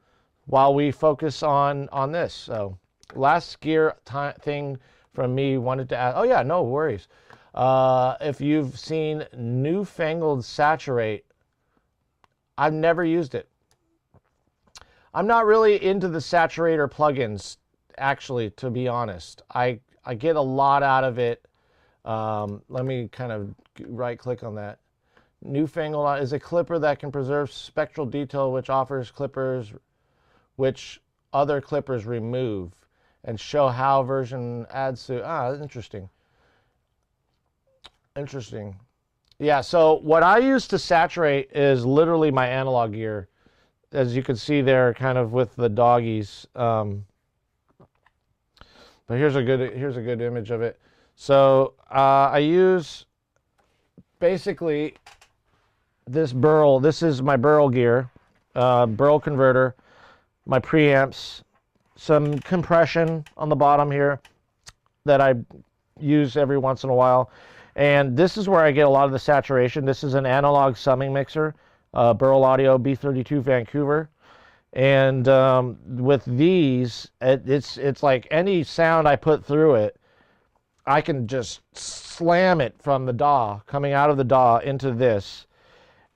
while we focus on this. So last gear thing from me, wanted to ask, oh yeah, no worries. If you've seen Newfangled Saturate, I've never used it. I'm not really into the saturator plugins, actually, to be honest. I get a lot out of it. Let me kind of right click on that. Newfangled is a clipper that can preserve spectral detail, which offers clippers which other clippers remove, and show how version adds to. Interesting. Interesting. Yeah, so what I use to saturate is literally my analog gear, as you can see there, kind of with the doggies. But here's a good image of it. So I use basically this Burl. This is my Burl gear, Burl converter, my preamps, some compression on the bottom here that I use every once in a while. And this is where I get a lot of the saturation. This is an analog summing mixer, Burl Audio B32 Vancouver. And with these, it's like any sound I put through it, I can just slam it from the DAW, coming out of the DAW into this,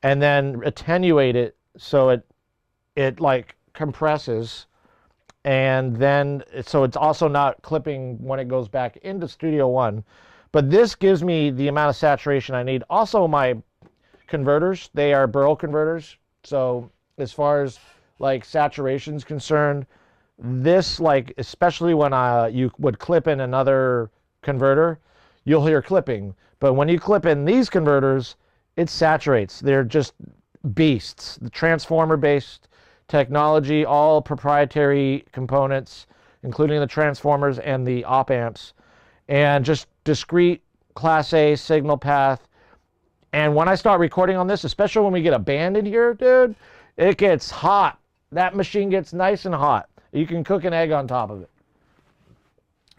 and then attenuate it so it like compresses and then so it's also not clipping when it goes back into Studio One. But this gives me the amount of saturation I need. Also, my converters, they are Burl converters. So as far as like saturation is concerned, this, like, especially when you would clip in another converter, you'll hear clipping. But when you clip in these converters, it saturates. They're just beasts. The transformer-based technology, all proprietary components, including the transformers and the op amps, and just discrete Class A signal path. And when I start recording on this, especially when we get a band in here, dude, it gets hot. That machine gets nice and hot. You can cook an egg on top of it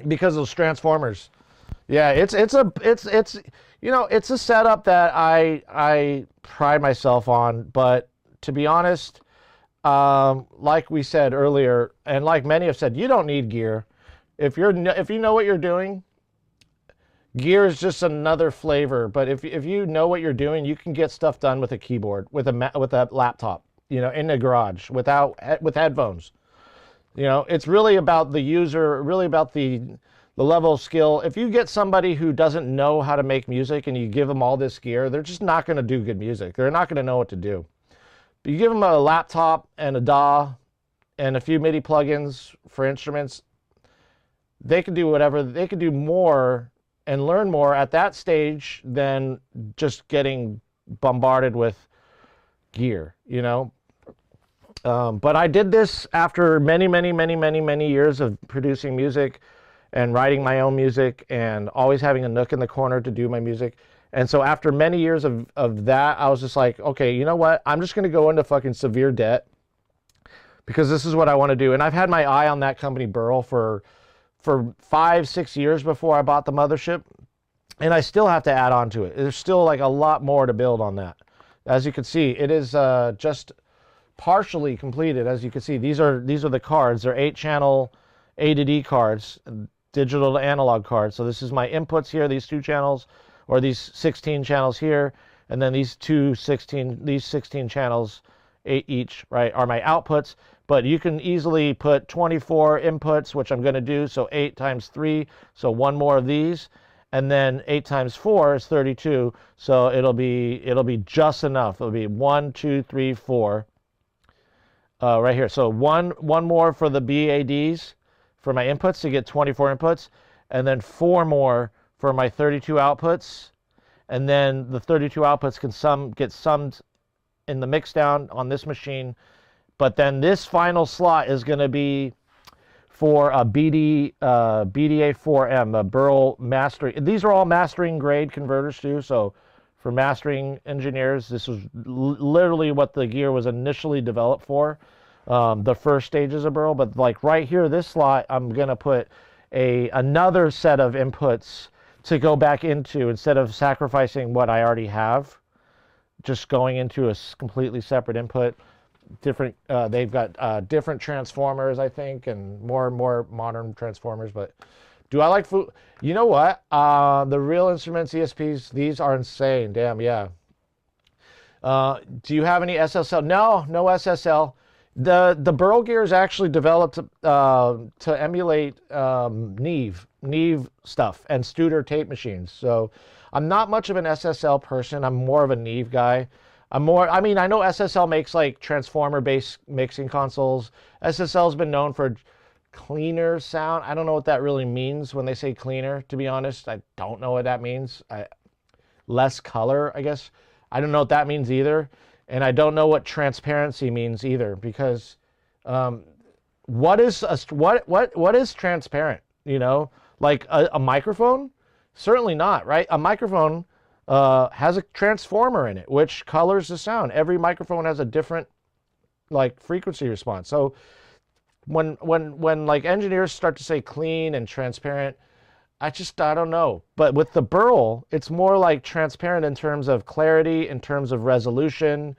because of those transformers. Yeah, it's you know, it's a setup that I pride myself on. But to be honest, like we said earlier, and like many have said, you don't need gear. If you know what you're doing, gear is just another flavor. But if you know what you're doing, you can get stuff done with a keyboard, with a laptop, you know, in the garage with headphones. You know, it's really about the user, really about the level of skill. If you get somebody who doesn't know how to make music and you give them all this gear, they're just not going to do good music. They're not going to know what to do. But you give them a laptop and a DAW and a few MIDI plugins for instruments, they can do whatever. They can do more and learn more at that stage than just getting bombarded with gear, you know. But I did this after many years of producing music and writing my own music and always having a nook in the corner to do my music. And so after many years of that, I was just like, okay, you know what? I'm just going to go into fucking severe debt because this is what I want to do. And I've had my eye on that company, Burl, for 5-6 years before I bought the mothership. And I still have to add on to it. There's still like a lot more to build on that. As you can see, it is just partially completed. As you can see, these are the cards. They're 8-channel A to D cards, digital to analog cards. So this is my inputs here, these 2 channels, or these 16 channels here, and then these 16 channels, 8 each, right, are my outputs. But you can easily put 24 inputs, which I'm going to do, so 8 times 3, so 1 more of these. And then 8 times 4 is 32, so it'll be just enough. It'll be 1, 2, 3, 4, right here. So one more for the BADs for my inputs to get 24 inputs, and then 4 more for my 32 outputs, and then the 32 outputs can get summed in the mix down on this machine. But then this final slot is going to be for a BDA4M, a Burl mastering. These are all mastering grade converters too. So for mastering engineers, this was literally what the gear was initially developed for, the first stages of Burl. But like right here, this slot, I'm gonna put another set of inputs to go back into, instead of sacrificing what I already have, just going into a completely separate input. Different, they've got different transformers, I think, and more modern transformers. But do I like food? You know what? The Real Instruments ESPs, these are insane. Damn, yeah. Do you have any SSL? No SSL. The Burl gear is actually developed to emulate Neve stuff and Studer tape machines. So I'm not much of an SSL person. I'm more of a Neve guy. I mean, I know SSL makes like transformer-based mixing consoles. SSL's been known for cleaner sound. I don't know what that really means when they say cleaner, to be honest. I don't know what that means. Less color, I guess. I don't know what that means either. And I don't know what transparency means either, because what is transparent, you know? Like a microphone? Certainly not, right? A microphone has a transformer in it, which colors the sound. Every microphone has a different like frequency response. So when like engineers start to say clean and transparent, I don't know. But with the Burl, it's more like transparent in terms of clarity, in terms of resolution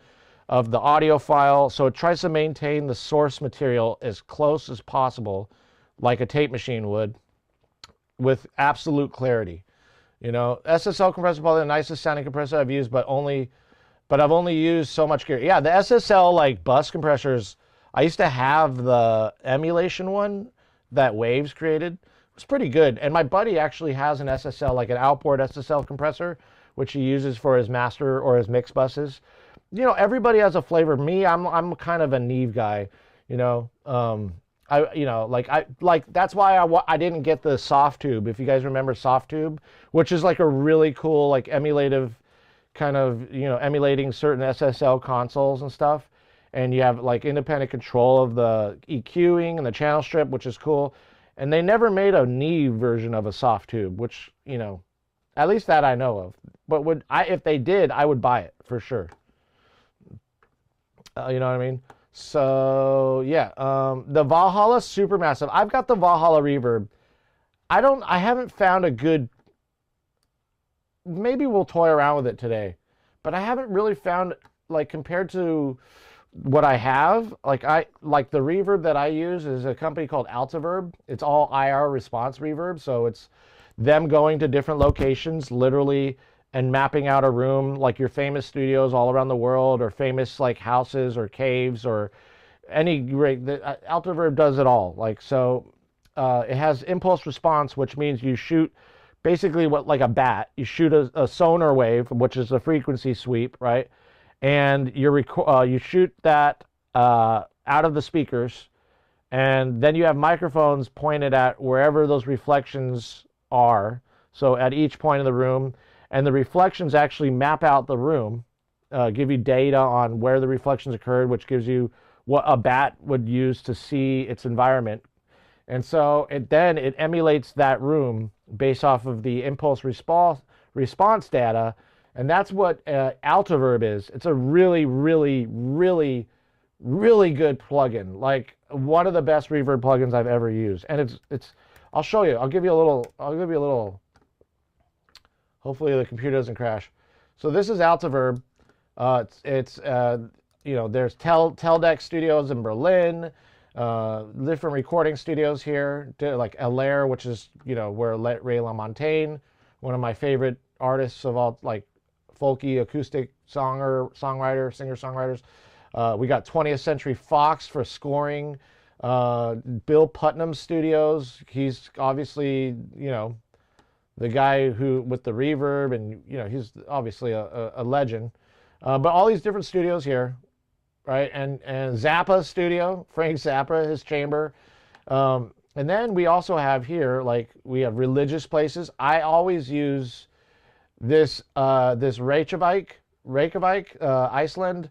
of the audio file. So it tries to maintain the source material as close as possible, like a tape machine would, with absolute clarity. You know, SSL compressor is probably the nicest sounding compressor I've used, but I've only used so much gear. Yeah, the SSL like bus compressors, I used to have the emulation one that Waves created. It was pretty good. And my buddy actually has an SSL, like an outboard SSL compressor, which he uses for his master or his mix buses. You know, everybody has a flavor. Me, I'm kind of a Neve guy, you know. That's why I didn't get the soft tube. If you guys remember soft tube, which is like a really cool like emulative kind of, you know, emulating certain SSL consoles and stuff. And you have like independent control of the EQing and the channel strip, which is cool. And they never made a Neve version of a soft tube, which, you know, at least that I know of. But if they did, I would buy it for sure. You know what I mean? So yeah, the Valhalla Supermassive. I've got the Valhalla Reverb. I haven't found a good. Maybe we'll toy around with it today, but I haven't really found, like, compared to what I have, like the reverb that I use is a company called Altiverb. It's all IR response reverb, so it's them going to different locations, literally, and mapping out a room, like your famous studios all around the world, or famous like houses or caves or any great. Altiverb does it all. Like, so, it has impulse response, which means you shoot basically what, like a bat. You shoot a sonar wave, which is a frequency sweep, right? And you shoot that out of the speakers, and then you have microphones pointed at wherever those reflections are. So at each point of the room. And the reflections actually map out the room, give you data on where the reflections occurred, which gives you what a bat would use to see its environment. And so it emulates that room based off of the impulse response data. And that's what Altiverb is. It's a really, really, really, really good plugin. Like one of the best reverb plugins I've ever used. And I'll show you. I'll give you a little. Hopefully the computer doesn't crash. So this is Altiverb. You know, there's Teldeck Studios in Berlin, different recording studios here, like Allaire, which is, you know, where Ray LaMontagne, one of my favorite artists of all, like folky acoustic singer-songwriters. We got 20th Century Fox for scoring. Bill Putnam Studios. He's obviously, you know, the guy who with the reverb, and you know, he's obviously a legend. But all these different studios here, right? And Zappa studio, Frank Zappa, his chamber. And then we also have here, like, we have religious places. I always use this Reykjavik, Iceland,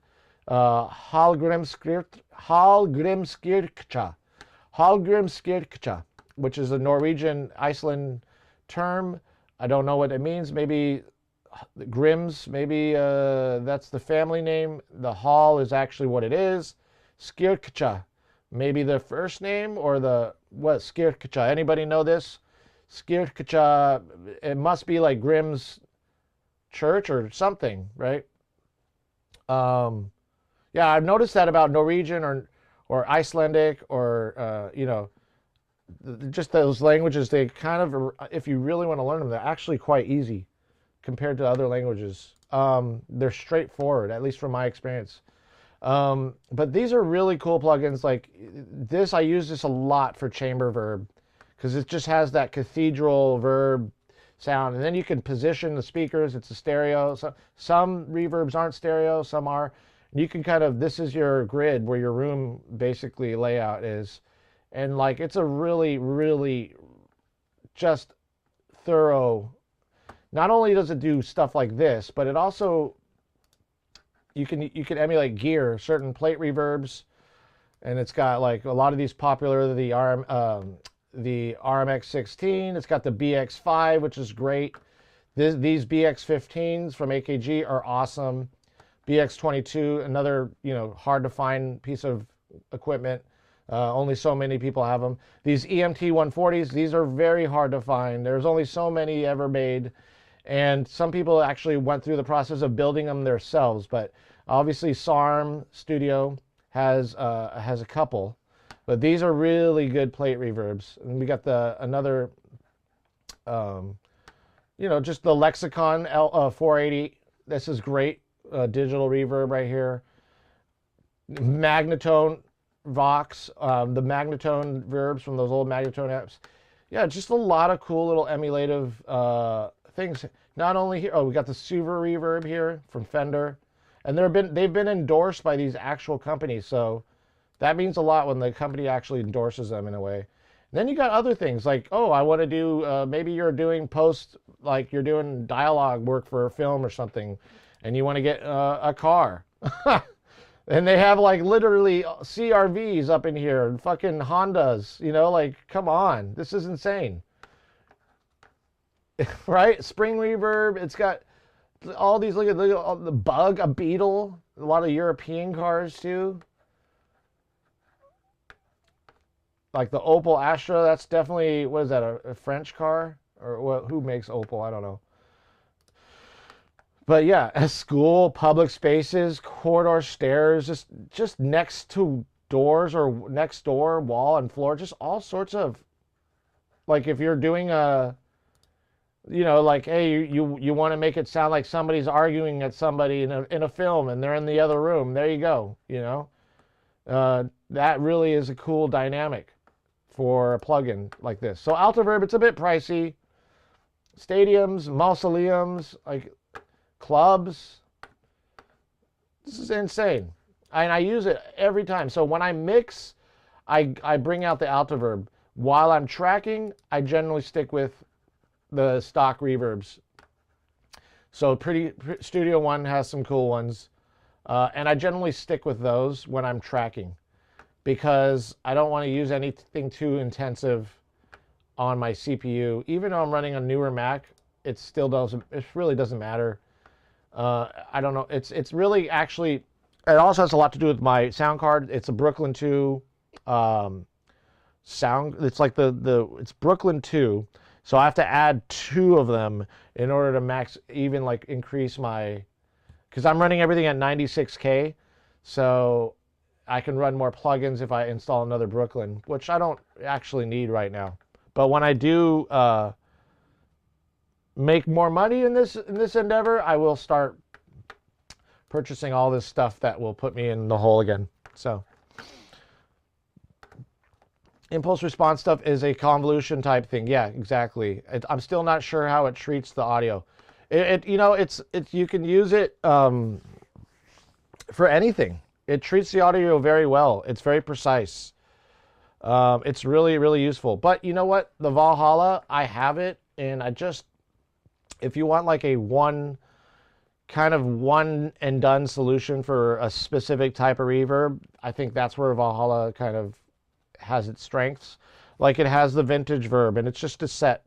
Hallgrímskirkja, which is a Norwegian Iceland term. I don't know what it means. Maybe Grims, maybe that's the family name. The hall is actually what it is. Skirkja, maybe the first name, or what, Skirkja? Anybody know this? Skirkja, it must be like Grimm's church or something, right? Yeah, I've noticed that about Norwegian or Icelandic, or you know, just those languages. They kind of, if you really want to learn them, they're actually quite easy compared to other languages. They're straightforward, at least from my experience. But these are really cool plugins. Like this, I use this a lot for chamber verb, because it just has that cathedral verb sound. And then you can position the speakers. It's a stereo. So some reverbs aren't stereo, some are. And you can kind of, this is your grid where your room basically layout is. And like, it's a really, really just thorough. Not only does it do stuff like this, but it also, you can emulate gear, certain plate reverbs, and it's got like a lot of these popular, the RMX 16. It's got the BX5, which is great. These BX15s from AKG are awesome. BX22, another, you know, hard to find piece of equipment. Only so many people have them. These EMT 140s, these are very hard to find. There's only so many ever made. And some people actually went through the process of building them themselves. But obviously SARM Studio has a couple. But these are really good plate reverbs. And we got another, you know, just the Lexicon 480. This is great digital reverb right here. Magnetone Vox, the Magnetone verbs from those old Magnetone apps. Yeah, just a lot of cool little emulative things. Not only here, oh, we got the Suver reverb here from Fender, and they've been endorsed by these actual companies, so that means a lot when the company actually endorses them in a way. And then you got other things like, oh, I want to do, maybe you're doing like you're doing dialogue work for a film or something, and you want to get a car. And they have like literally CRVs up in here and fucking Hondas, you know, like, come on, this is insane. Right? Spring reverb, it's got all these, look at the Bug, a Beetle, a lot of European cars too. Like the Opel Astra, that's definitely, what is that, a French car? Or what, who makes Opel? I don't know. But yeah, a school, public spaces, corridor stairs, just next to doors or next door, wall and floor, just all sorts of, like if you're doing a, you know, like, hey, you want to make it sound like somebody's arguing at somebody in a film and they're in the other room. There you go, you know. That really is a cool dynamic for a plugin like this. So Altiverb, it's a bit pricey. Stadiums, mausoleums, like clubs. This is insane. And I use it every time. So when I mix, I bring out the Altiverb. While I'm tracking, I generally stick with the stock reverbs. So Studio One has some cool ones. And I generally stick with those when I'm tracking, because I don't want to use anything too intensive on my CPU. Even though I'm running a newer Mac, it really doesn't matter. I don't know. It's really actually, it also has a lot to do with my sound card. It's a Brooklyn 2 sound. It's like it's Brooklyn 2. So I have to add 2 of them in order to increase my, because I'm running everything at 96K. So I can run more plugins if I install another Brooklyn, which I don't actually need right now. But when I do make more money in this endeavor, I will start purchasing all this stuff that will put me in the hole again. So impulse response stuff is a convolution type thing. Yeah, exactly. I'm still not sure how it treats the audio. You can use it for anything. It treats the audio very well. It's very precise. It's really, really useful. But you know what? The Valhalla, I have it, and if you want like a one and done solution for a specific type of reverb, I think that's where Valhalla kind of has its strengths. Like it has the vintage verb, and it's just a set,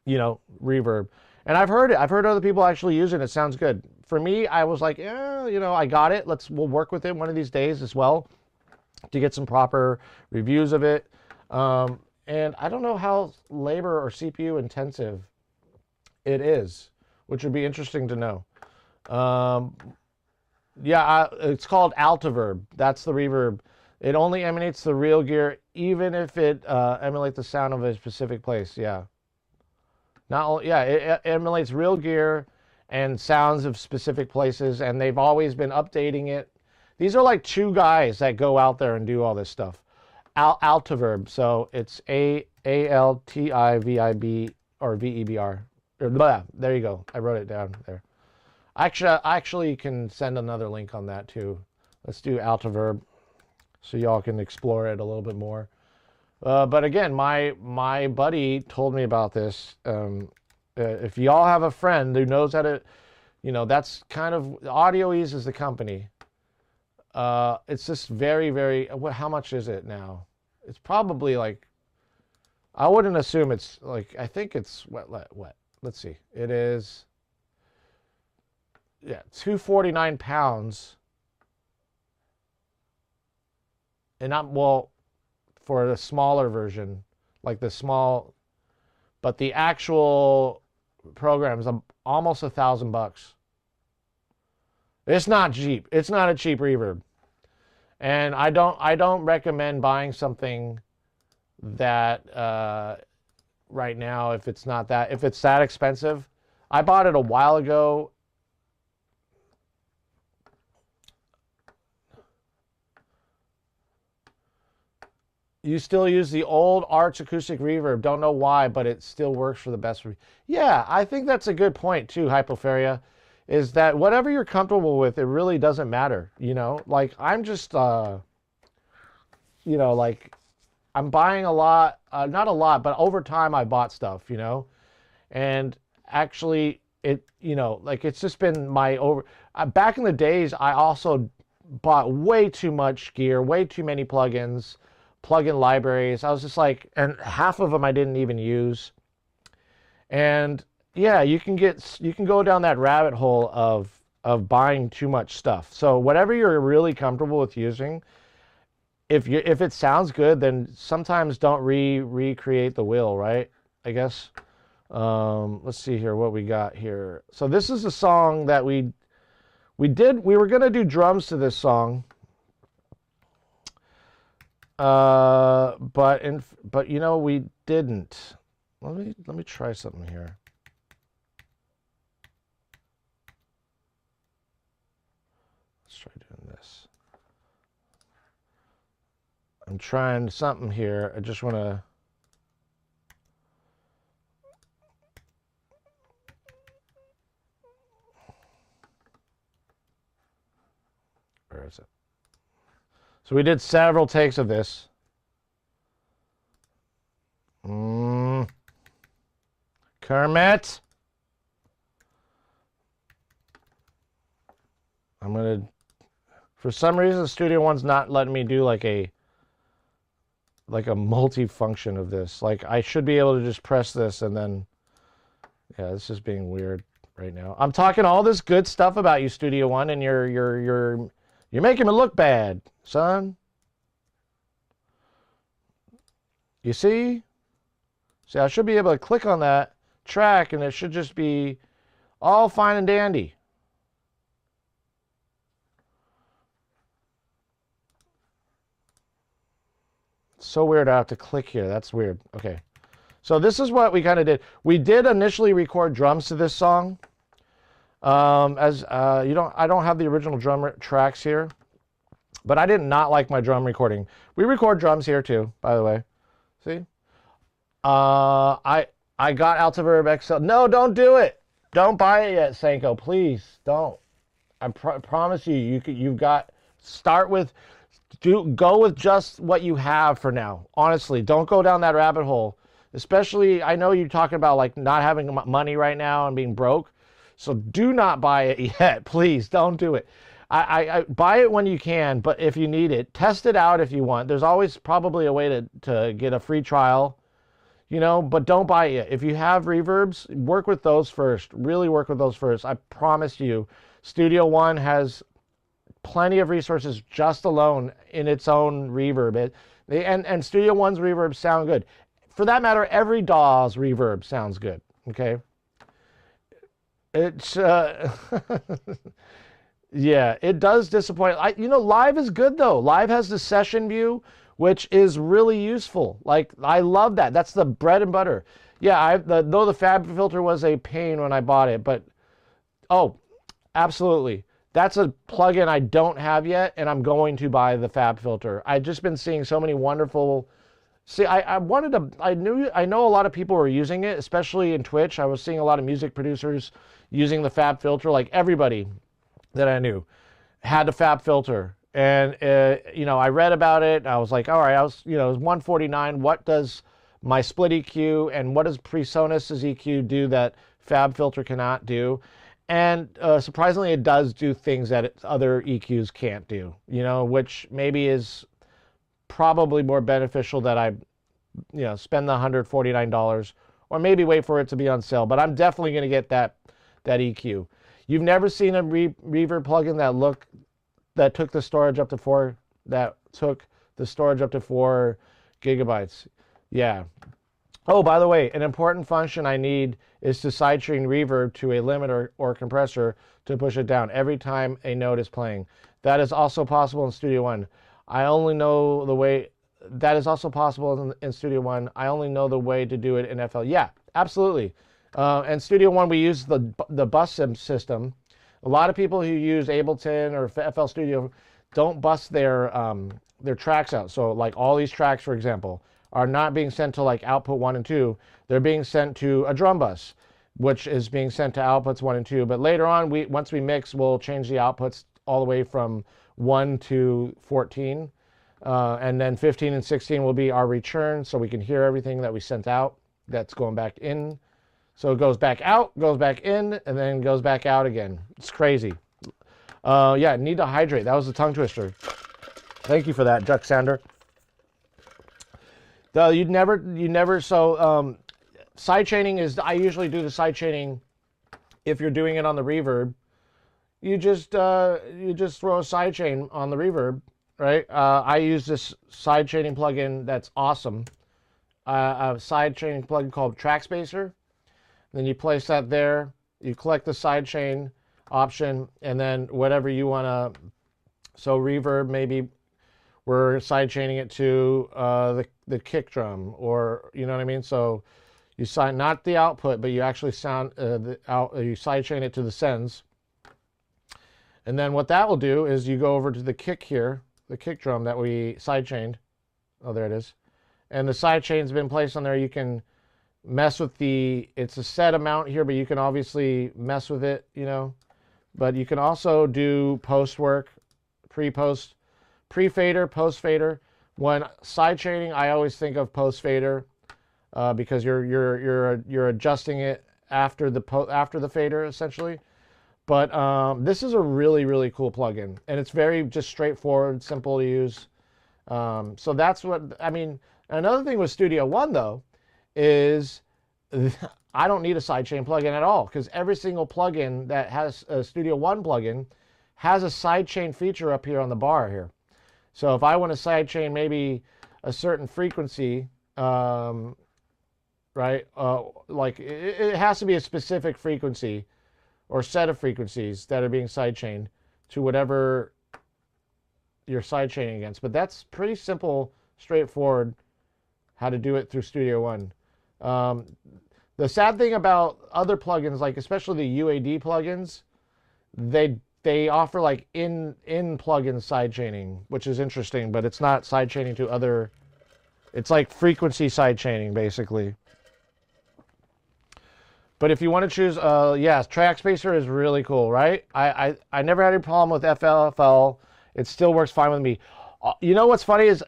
reverb. And I've heard it. I've heard other people actually use it. It sounds good. For me, I was like, I got it. We'll work with it one of these days as well to get some proper reviews of it. And I don't know how labor or CPU intensive it is, which would be interesting to know. It's called Altiverb. That's the reverb. It only emulates the real gear, even if it emulates the sound of a specific place. Yeah. It emulates real gear and sounds of specific places, and they've always been updating it. These are like 2 guys that go out there and do all this stuff. Altiverb, so it's ALTIVIB or VEBR. There you go. I wrote it down there. I actually can send another link on that too. Let's do Altiverb so y'all can explore it a little bit more. But again, my buddy told me about this. If y'all have a friend who knows how to, that's kind of, AudioEase is the company. It's just very, very, how much is it now? It's probably like, I wouldn't assume it's like, I think it's, what? Let's see. It is, 249 pounds. And for the smaller version, like the small, but the actual program is almost $1,000. It's not cheap. It's not a cheap reverb. And I don't recommend buying something that right now if it's that expensive. I bought it a while ago. You still use the old Arch acoustic reverb. Don't know why, but it still works for the best. Yeah, I think that's a good point too, Hypopharia, is that whatever you're comfortable with, it really doesn't matter. You know, like I'm just, like I'm buying a lot, not a lot, but over time I bought stuff, and actually like it's just been my back in the days, I also bought way too much gear, way too many plugins, plugin libraries. I was just like, and half of them I didn't even use. And yeah, you can go down that rabbit hole of buying too much stuff. So whatever you're really comfortable with using, if it sounds good, then sometimes don't recreate the wheel, right? I guess. Let's see here what we got here. So this is a song that we were gonna do drums to this song. But we didn't. Let me try something here. Let's try doing this. I'm trying something here. I just want to. Where is it? So we did several takes of this. Kermit. I'm going to, for some reason, Studio One's not letting me do like a multi-function of this. Like I should be able to just press this and then, yeah, this is being weird right now. I'm talking all this good stuff about you, Studio One, and you're making me look bad, son. You see? See, I should be able to click on that track and it should just be all fine and dandy. It's so weird I have to click here. That's weird. Okay. So this is what we kind of did. We did initially record drums to this song. I don't have the original drum tracks here, but I did not like my drum recording. We record drums here too, by the way. See? I got Altiverb XL. No, don't do it. Don't buy it yet, Senko. Please don't. I promise you, you've got go with just what you have for now. Honestly, don't go down that rabbit hole. Especially, I know you're talking about like not having money right now and being broke. So do not buy it yet. Please don't do it. I buy it when you can, but if you need it, test it out if you want. There's always probably a way to get a free trial, but don't buy it yet. If you have reverbs, work with those first. Really work with those first. I promise you, Studio One has plenty of resources just alone in its own reverb. And Studio One's reverbs sound good. For that matter, every DAW's reverb sounds good, okay? It's, yeah, it does disappoint. Live is good though. Live has the session view, which is really useful. Like, I love that. That's the bread and butter. Yeah, though the Fab filter was a pain when I bought it, but, oh, absolutely. That's a plugin I don't have yet, and I'm going to buy the Fab filter. I've just been seeing so many wonderful. See, I know a lot of people were using it, especially in Twitch. I was seeing a lot of music producers using the Fab filter. Like everybody that I knew had the Fab filter, and I read about it. And I was like, all right, it was $149. What does my split EQ and what does PreSonus's EQ do that Fab filter cannot do? And surprisingly, it does do things that other EQs can't do. Which maybe is probably more beneficial that I, spend the $149 or maybe wait for it to be on sale. But I'm definitely going to get that EQ. You've never seen a reverb plugin that took the storage up to 4 gigabytes. Yeah. Oh, by the way, an important function I need is to sidechain reverb to a limiter or compressor to push it down every time a note is playing. That is also possible in Studio One. I only know the way. That is also possible in Studio One. I only know the way to do it in FL. Yeah, absolutely. And Studio One, we use the bus sim system. A lot of people who use Ableton or FL Studio don't bus their their tracks out. So like all these tracks, for example, are not being sent to like output 1 and 2. They're being sent to a drum bus, which is being sent to outputs 1 and 2. But later on, once we mix, we'll change the outputs all the way from 1 to 14. And then 15 and 16 will be our return, so we can hear everything that we sent out that's going back in. So it goes back out, goes back in, and then goes back out again. It's crazy. Yeah, need to hydrate. That was the tongue twister. Thank you for that, Duck Sander. So side chaining is, I usually do the side chaining if you're doing it on the reverb. You just throw a side chain on the reverb, right? I use this side chaining plugin that's awesome. A side chaining plugin called Track Spacer. Then you place that there. You collect the side chain option, and then whatever you want to. So reverb, maybe we're side chaining it to the kick drum, or you know what I mean. So you side not the output, but you actually you side chain it to the sends. And then what that will do is you go over to the kick here, the kick drum that we side chained. Oh, there it is. And the side chain's been placed on there. You can mess with it's a set amount here, but you can obviously mess with it, you know. But you can also do post work, pre-post, pre-fader, post-fader. When side chaining, I always think of post-fader because you're adjusting it after the fader essentially. But this is a really, really cool plugin, and it's very just straightforward, simple to use. So that's what I mean. Another thing with Studio One though is I don't need a sidechain plugin at all, because every single plugin that has a Studio One plugin has a sidechain feature up here on the bar here. So if I want to sidechain maybe a certain frequency, right, like it has to be a specific frequency or set of frequencies that are being sidechained to whatever you're sidechaining against. But that's pretty simple, straightforward, how to do it through Studio One. The sad thing about other plugins, like especially the UAD plugins, they offer like in plugin sidechaining, which is interesting, but it's not sidechaining to other. It's like frequency sidechaining basically. But if you want to choose, yes, Track Spacer is really cool, right? I never had any problem with FLFL. It still works fine with me. You know what's funny is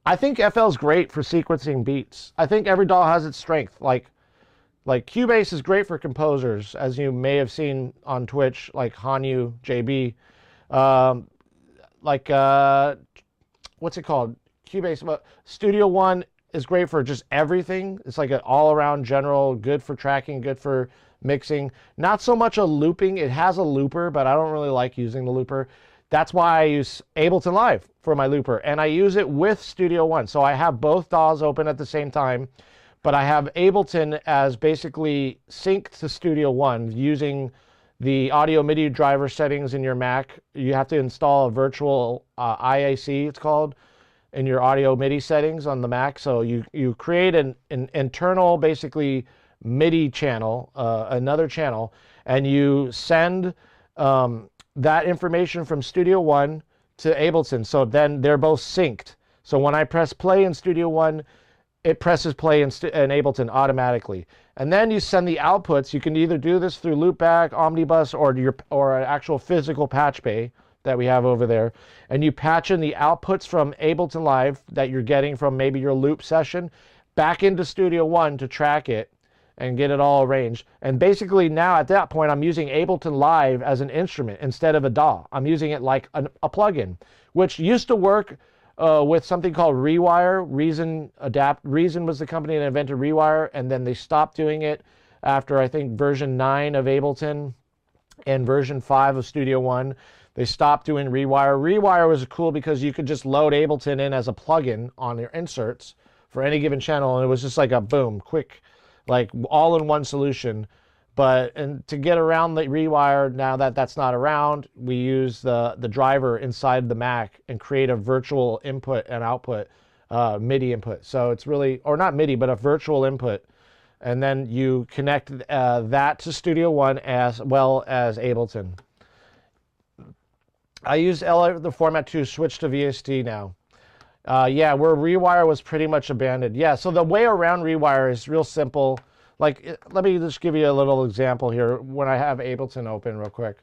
I think FL is great for sequencing beats. I think every DAW has its strength. Like Cubase is great for composers, as you may have seen on Twitch, like Hanyu JB. What's it called? Cubase. Studio One is great for just everything. It's like an all-around general, good for tracking, good for mixing. Not so much a looping. It has a looper, but I don't really like using the looper. That's why I use Ableton Live for my looper, and I use it with Studio One. So I have both DAWs open at the same time, but I have Ableton as basically synced to Studio One using the audio MIDI driver settings in your Mac. You have to install a virtual IAC, it's called, in your audio MIDI settings on the Mac. So you create an internal, basically, MIDI channel, another channel, and you send that information from Studio One to Ableton. So then they're both synced. So when I press play in Studio One, it presses play in Ableton automatically. And then you send the outputs. You can either do this through Loopback, Omnibus, or an actual physical patch bay that we have over there. And you patch in the outputs from Ableton Live that you're getting from maybe your loop session back into Studio One to track it and get it all arranged. And basically now at that point, I'm using Ableton Live as an instrument instead of a DAW. I'm using it like a plugin, which used to work with something called Rewire. Reason was the company that invented Rewire, and then they stopped doing it after, I think, version 9 of Ableton and version 5 of Studio One. They stopped doing Rewire. Rewire was cool because you could just load Ableton in as a plugin on your inserts for any given channel, and it was just like a boom, quick, like all-in-one solution. And to get around the Rewire, now that that's not around, we use the driver inside the Mac and create a virtual input and output, MIDI input. So it's really, or not MIDI, but a virtual input. And then you connect that to Studio One as well as Ableton. I use the format to switch to VST now. Yeah, where Rewire was pretty much abandoned. Yeah, so the way around Rewire is real simple. Like, let me just give you a little example here when I have Ableton open real quick.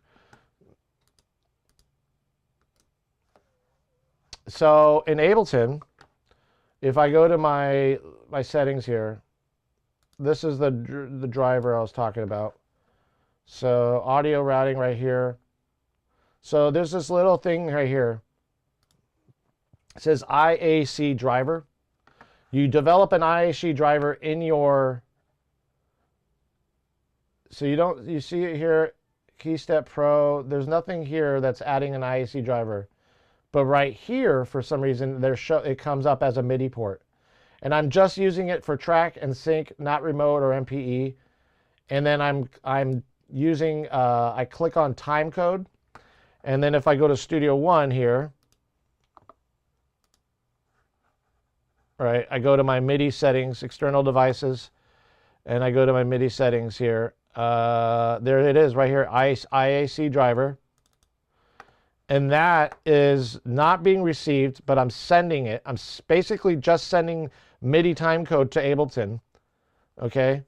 So in Ableton, if I go to my settings here, this is the driver I was talking about. So audio routing right here. So there's this little thing right here. It says IAC driver. You develop an IAC driver in your, so you see it here, KeyStep Pro. There's nothing here that's adding an IAC driver. But right here, for some reason, it comes up as a MIDI port. And I'm just using it for track and sync, not remote or MPE. And then I'm using, I click on time code. And then if I go to Studio One here, right, I go to my MIDI settings, external devices, and I go to my MIDI settings here. There it is right here, IAC driver. And that is not being received, but I'm sending it. I'm basically just sending MIDI timecode to Ableton, okay?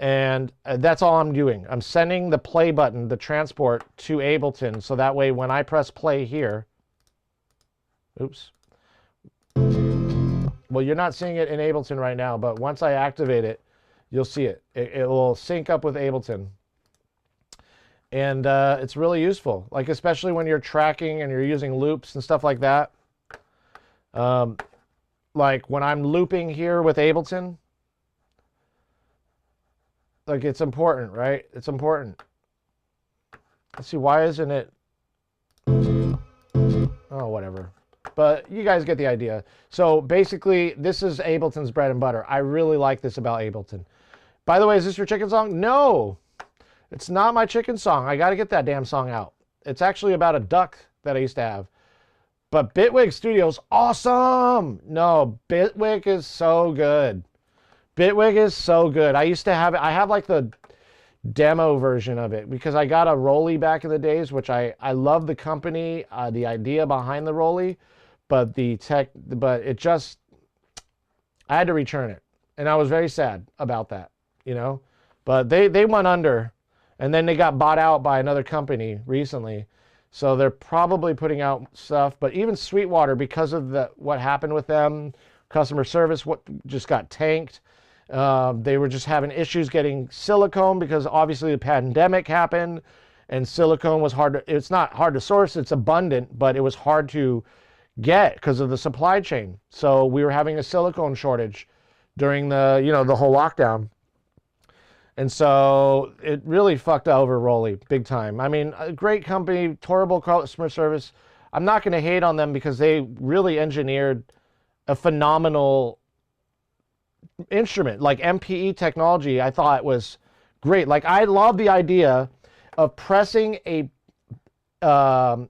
And that's all I'm doing. I'm sending the play button, the transport, to Ableton, so that way when I press play here, oops. Well, you're not seeing it in Ableton right now, but once I activate it, you'll see it. It will sync up with Ableton. And it's really useful, like especially when you're tracking and you're using loops and stuff like that. Like when I'm looping here with Ableton, like it's important, right? It's important. Let's see, why isn't it? Oh, whatever. But you guys get the idea. So basically, this is Ableton's bread and butter. I really like this about Ableton. By the way, is this your chicken song? No, it's not my chicken song. I got to get that damn song out. It's actually about a duck that I used to have. But Bitwig Studio's awesome. No, Bitwig is so good. Bitwig is so good. I used to have it. I have like the demo version of it because I got a Rolly back in the days, which I love the company, the idea behind the Rolly, but it just, I had to return it. And I was very sad about that, you know, but they went under and then they got bought out by another company recently. So they're probably putting out stuff, but even Sweetwater, because of what happened with them, customer service, what just got tanked. They were just having issues getting silicone because obviously the pandemic happened and silicone was it's not hard to source, it's abundant, but it was hard to get because of the supply chain. So we were having a silicone shortage during the whole lockdown. And so it really fucked over Rolly big time. I mean, a great company, horrible customer service. I'm not going to hate on them because they really engineered a phenomenal instrument. Like MPE technology, I thought was great. Like I love the idea of pressing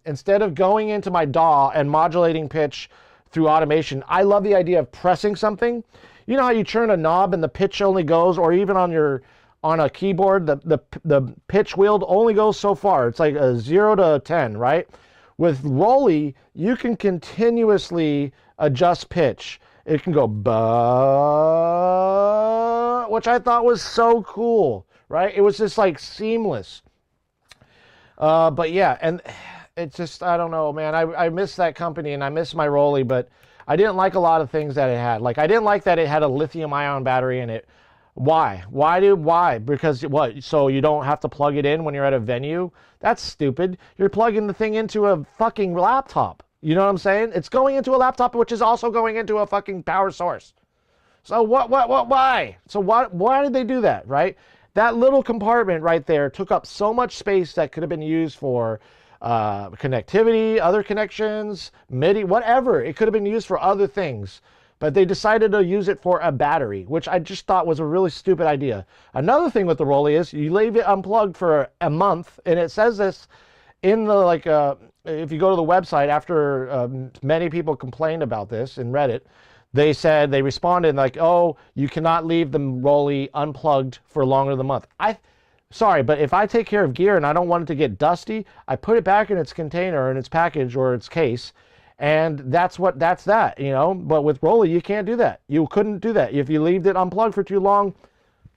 instead of going into my DAW and modulating pitch through automation, I love the idea of pressing something. You know how you turn a knob and the pitch only goes, or even on a keyboard, the pitch wheel only goes so far. It's like a 0 to 10, right? With Rolly, you can continuously adjust pitch. It can go which I thought was so cool, right? It was just like seamless. But yeah, and it's just, I don't know, man. I miss that company and I miss my Rolly, but I didn't like a lot of things that it had. Like I didn't like that it had a lithium-ion battery in it. Why? Why? Because what? So you don't have to plug it in when you're at a venue? That's stupid. You're plugging the thing into a fucking laptop. You know what I'm saying? It's going into a laptop, which is also going into a fucking power source. So why? So why did they do that, right? That little compartment right there took up so much space that could have been used for connectivity, other connections, MIDI, whatever. It could have been used for other things. But they decided to use it for a battery, which I just thought was a really stupid idea. Another thing with the Rolly is you leave it unplugged for a month, and it says this in the, if you go to the website after many people complained about this in Reddit, they responded like, oh, you cannot leave the Rolly unplugged for longer than a month. Sorry, but if I take care of gear and I don't want it to get dusty, I put it back in its container, in its package or its case, and that's that, you know. But with Rolly, you can't do that. You couldn't do that. If you leaved it unplugged for too long,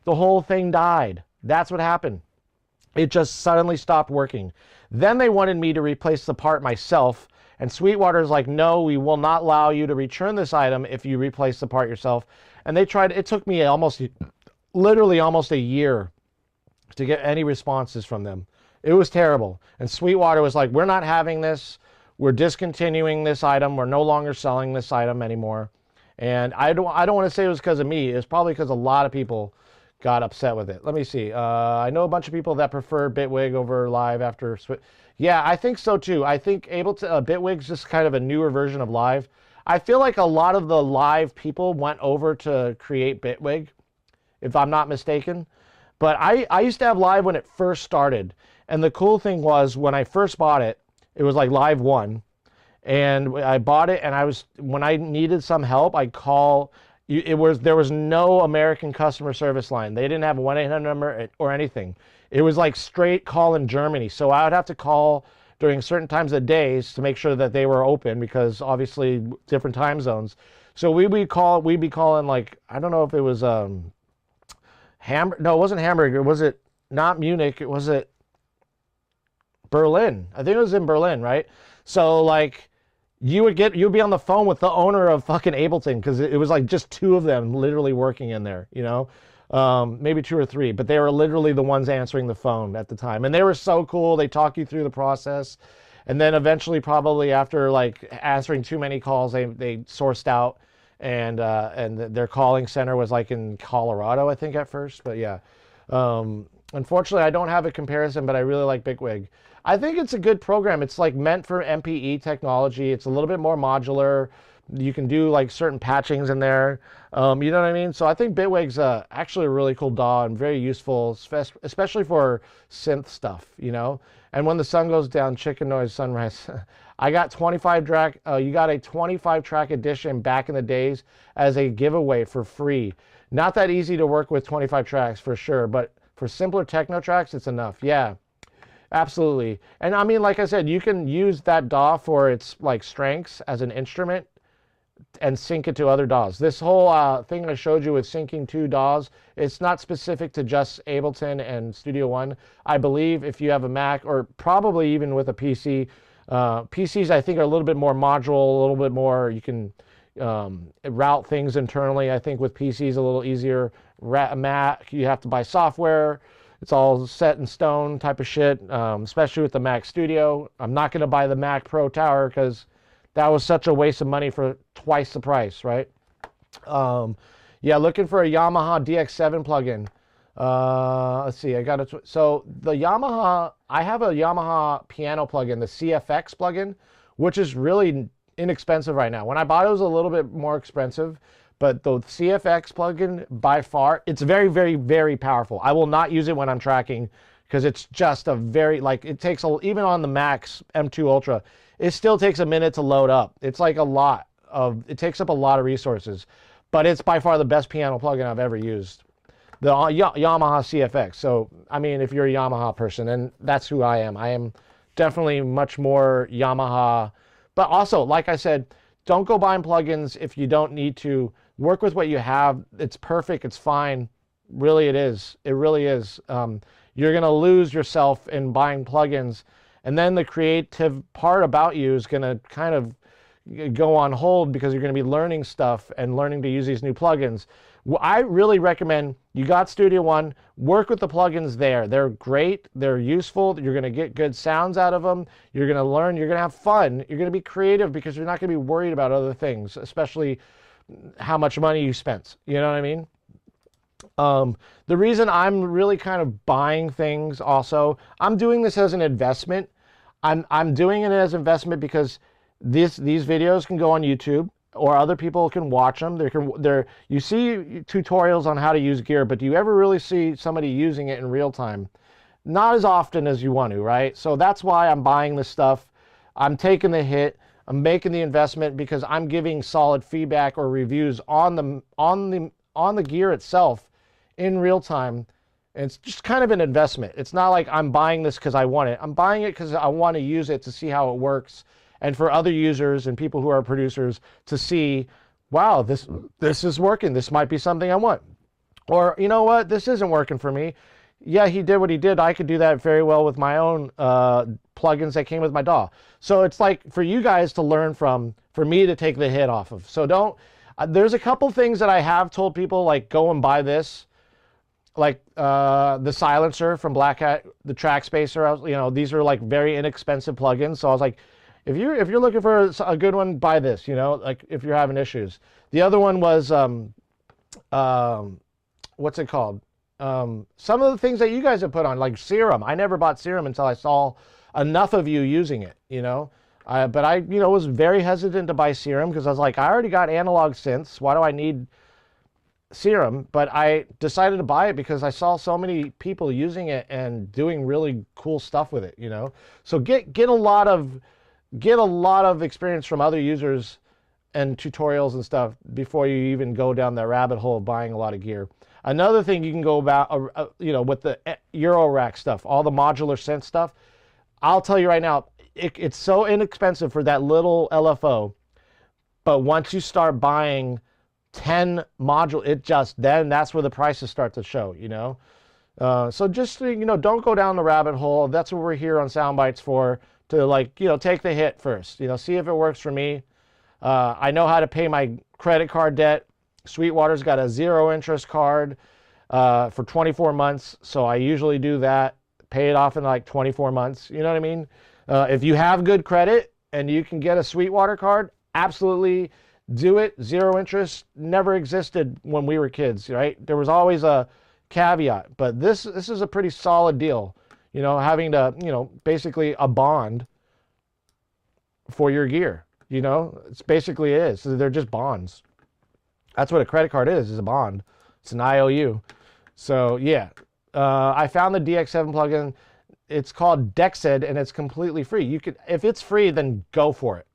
the whole thing died. That's what happened. It just suddenly stopped working. Then they wanted me to replace the part myself, and Sweetwater's like, no, we will not allow you to return this item if you replace the part yourself. And they tried, it took me literally almost a year to get any responses from them. It was terrible. And Sweetwater was like, we're not having this. We're discontinuing this item. We're no longer selling this item anymore. And I don't want to say it was because of me. It was probably because a lot of people got upset with it. Let me see. I know a bunch of people that prefer Bitwig over Live after. Yeah, I think so too. I think Bitwig's just kind of a newer version of Live. I feel like a lot of the Live people went over to create Bitwig, if I'm not mistaken. But I used to have Live when it first started. And the cool thing was when I first bought it, it was like Live 1. And I bought it, and when I needed some help, I'd call. There was no American customer service line. They didn't have a 1-800 number or anything. It was like straight call in Germany. So I would have to call during certain times of days to make sure that they were open, because obviously different time zones. So we'd be calling, like, I don't know if it was no, it wasn't Hamburg. Was it not Munich? Was it Berlin? I think it was in Berlin, right? So like you'd be on the phone with the owner of fucking Ableton, because it was like just two of them literally working in there, you know, maybe 2 or 3, but they were literally the ones answering the phone at the time. And they were so cool. They talk you through the process. And then eventually, probably after like answering too many calls, they sourced out, and their calling center was like in Colorado, I think, at first. But yeah, unfortunately, I don't have a comparison, but I really like Bitwig. I think it's a good program. It's like meant for MPE technology. It's a little bit more modular. You can do like certain patchings in there. You know what I mean? So I think Bitwig's actually a really cool DAW and very useful, especially for synth stuff, you know? And when the sun goes down, chicken noise, sunrise. I got 25 track, you got a 25 track edition back in the days as a giveaway for free. Not that easy to work with 25 tracks for sure, but for simpler techno tracks, it's enough. Yeah. Absolutely. And I mean, like I said, you can use that DAW for its like strengths as an instrument and sync it to other DAWs. This whole thing I showed you with syncing 2 DAWs, it's not specific to just Ableton and Studio One. I believe if you have a Mac, or probably even with a PC, PCs I think are a little bit more modular, a little bit more, you can route things internally. I think with PCs a little easier. Mac, you have to buy software. It's all set in stone type of shit, especially with the Mac Studio. I'm not going to buy the Mac Pro Tower because that was such a waste of money for twice the price, right? Yeah, looking for a Yamaha DX7 plugin. Let's see, I got it. So the Yamaha, I have a Yamaha piano plugin, the CFX plugin, which is really inexpensive right now. When I bought it, it was a little bit more expensive. But the CFX plugin, by far, it's very, very, very powerful. I will not use it when I'm tracking because it's just a very, like, it takes, even on the Max M2 Ultra, it still takes a minute to load up. It's like it takes up a lot of resources. But it's by far the best piano plugin I've ever used. The Yamaha CFX. So, I mean, if you're a Yamaha person, and that's who I am. I am definitely much more Yamaha. But also, like I said, don't go buying plugins if you don't need to. Work with what you have. It's perfect. It's fine. Really, it is. It really is. You're going to lose yourself in buying plugins. And then the creative part about you is going to kind of go on hold because you're going to be learning stuff and learning to use these new plugins. I really recommend you got Studio One, work with the plugins there. They're great. They're useful. You're going to get good sounds out of them. You're going to learn. You're going to have fun. You're going to be creative because you're not going to be worried about other things, especially how much money you spent. You know what I mean? The reason I'm really kind of buying things also, I'm doing this as an investment. I'm doing it as investment because these videos can go on YouTube, or other people can watch them. You see tutorials on how to use gear, but do you ever really see somebody using it in real time? Not as often as you want to, right? So that's why I'm buying this stuff. I'm taking the hit. I'm making the investment because I'm giving solid feedback or reviews on the gear itself in real time, And it's just kind of an investment. It's not like I'm buying this because I want it. I'm buying it because I want to use it to see how it works, and for other users and people who are producers to see, wow, this is working. This might be something I want. Or, you know what, this isn't working for me. Yeah, he did what he did. I could do that very well with my own plugins that came with my DAW. So it's like for you guys to learn from, for me to take the hit off of. So don't, there's a couple things that I have told people, like go and buy this, like the silencer from Black Hat, the Track Spacer. You know, these are like very inexpensive plugins. So I was like, if you're looking for a good one, buy this. You know, like if you're having issues. The other one was what's it called? Some of the things that you guys have put on, like Serum. I never bought Serum until I saw enough of you using it, you know. But I, you know, was very hesitant to buy Serum because I was like, I already got analog synths. Why do I need Serum? But I decided to buy it because I saw so many people using it and doing really cool stuff with it, you know. So get a lot of experience from other users and tutorials and stuff before you even go down that rabbit hole of buying a lot of gear. Another thing you can go about, you know, with the Eurorack stuff, all the modular synth stuff, I'll tell you right now, it's so inexpensive for that little LFO, but once you start buying 10 modules, then that's where the prices start to show, you know. So just, you know, don't go down the rabbit hole. That's what we're here on Soundbites for, to, like, you know, take the hit first, you know, see if it works for me. I know how to pay my credit card debt. Sweetwater's got a 0 interest card for 24 months, so I usually do that, pay it off in like 24 months, you know what I mean? If you have good credit and you can get a Sweetwater card, absolutely do it. 0 interest never existed when we were kids, right? There was always a caveat, but this is a pretty solid deal, you know, having to, you know, basically a bond for your gear, you know, it's basically it is. So they're just bonds. That's what a credit card is a bond. It's an IOU. So yeah, I found the DX7 plugin. It's called Dexed and it's completely free. You could, if it's free, then go for it.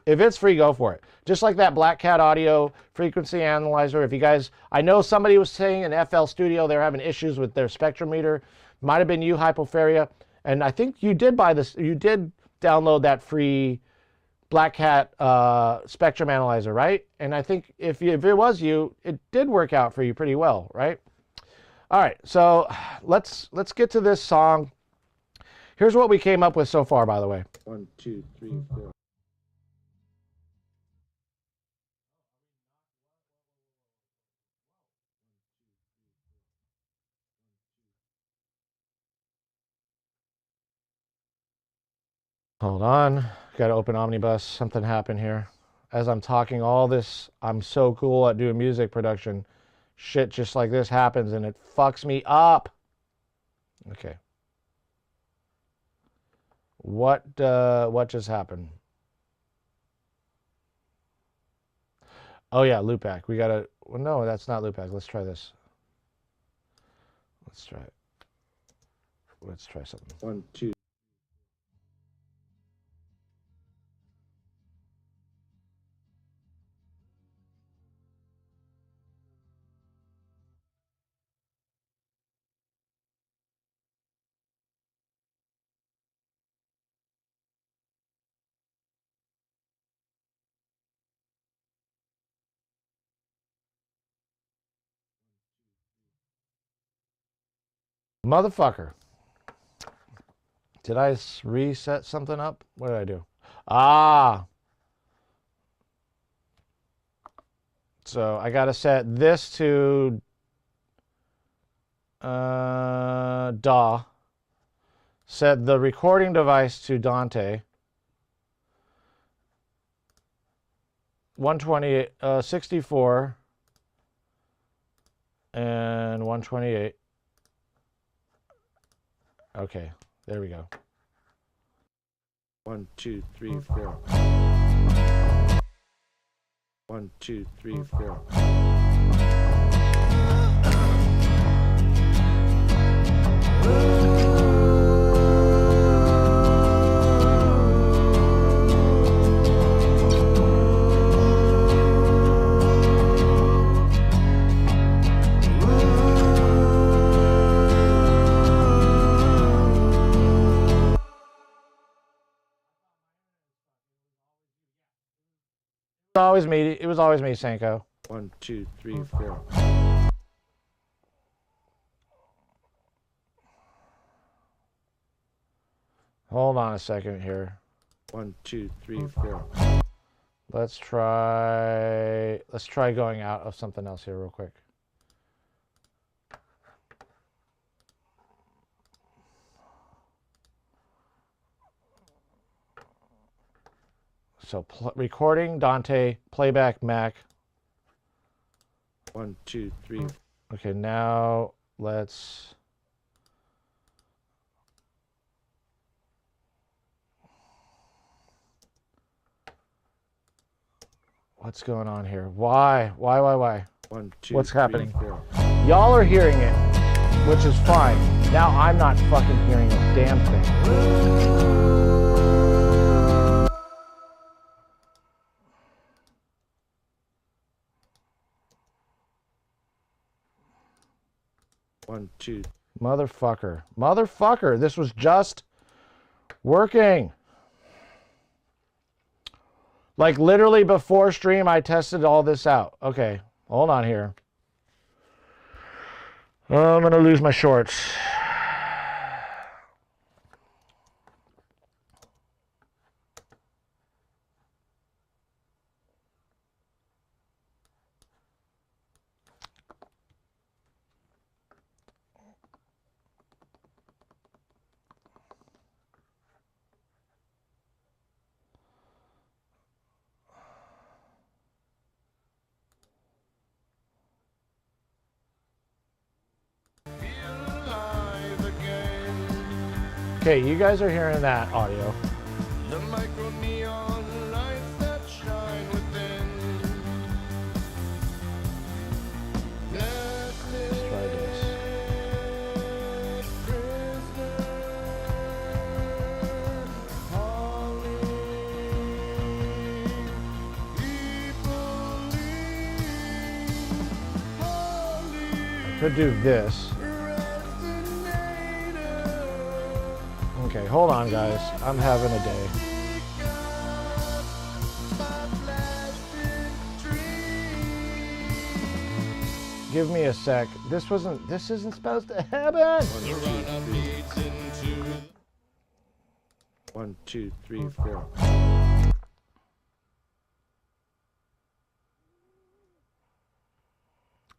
If it's free, go for it. Just like that Black Cat Audio frequency analyzer. If you guys, I know somebody was saying in FL Studio they're having issues with their spectrometer. Might have been you, Hypopharia. And I think you did buy this. You did download that free Black Hat spectrum analyzer, right? And I think if it was you, it did work out for you pretty well, right? All right, so let's get to this song. Here's what we came up with so far, by the way. 1, 2, 3, 4. Hold on, gotta open Omnibus. Something happened here. As I'm talking all this, I'm so cool at doing music production. Shit just like this happens and it fucks me up. Okay. What just happened? Oh yeah, loopback. We gotta, well, no, that's not loopback. Let's try this. Let's try it. Let's try something. 1, 2. Motherfucker. Did I reset something up? What did I do? Ah. So I got to set this to DAW. Set the recording device to Dante. 128, 64 and 128. Okay, there we go. 1, 2, 3, 4. 1, 2, 3, 4. always me. It was always me, Sanko. 1, 2, 3, 4. Hold on a second here. 1, 2, 3, 4. Let's try going out of something else here real quick. So recording, Dante, playback, Mac. 1, 2, 3. Okay, now let's... What's going on here? Why? 1, 2, What's 3, happening? 4. Y'all are hearing it, which is fine. Now I'm not fucking hearing a damn thing. 1, 2. Motherfucker, this was just working. Like literally before stream, I tested all this out. Okay, hold on here. I'm gonna lose my shorts. Okay, you guys are hearing that audio. The micro neon lights that shine within. Let's try this. I could do this. Okay, hold on, guys. I'm having a day. Give me a sec. This isn't supposed to happen. 1, 2, 3, 4.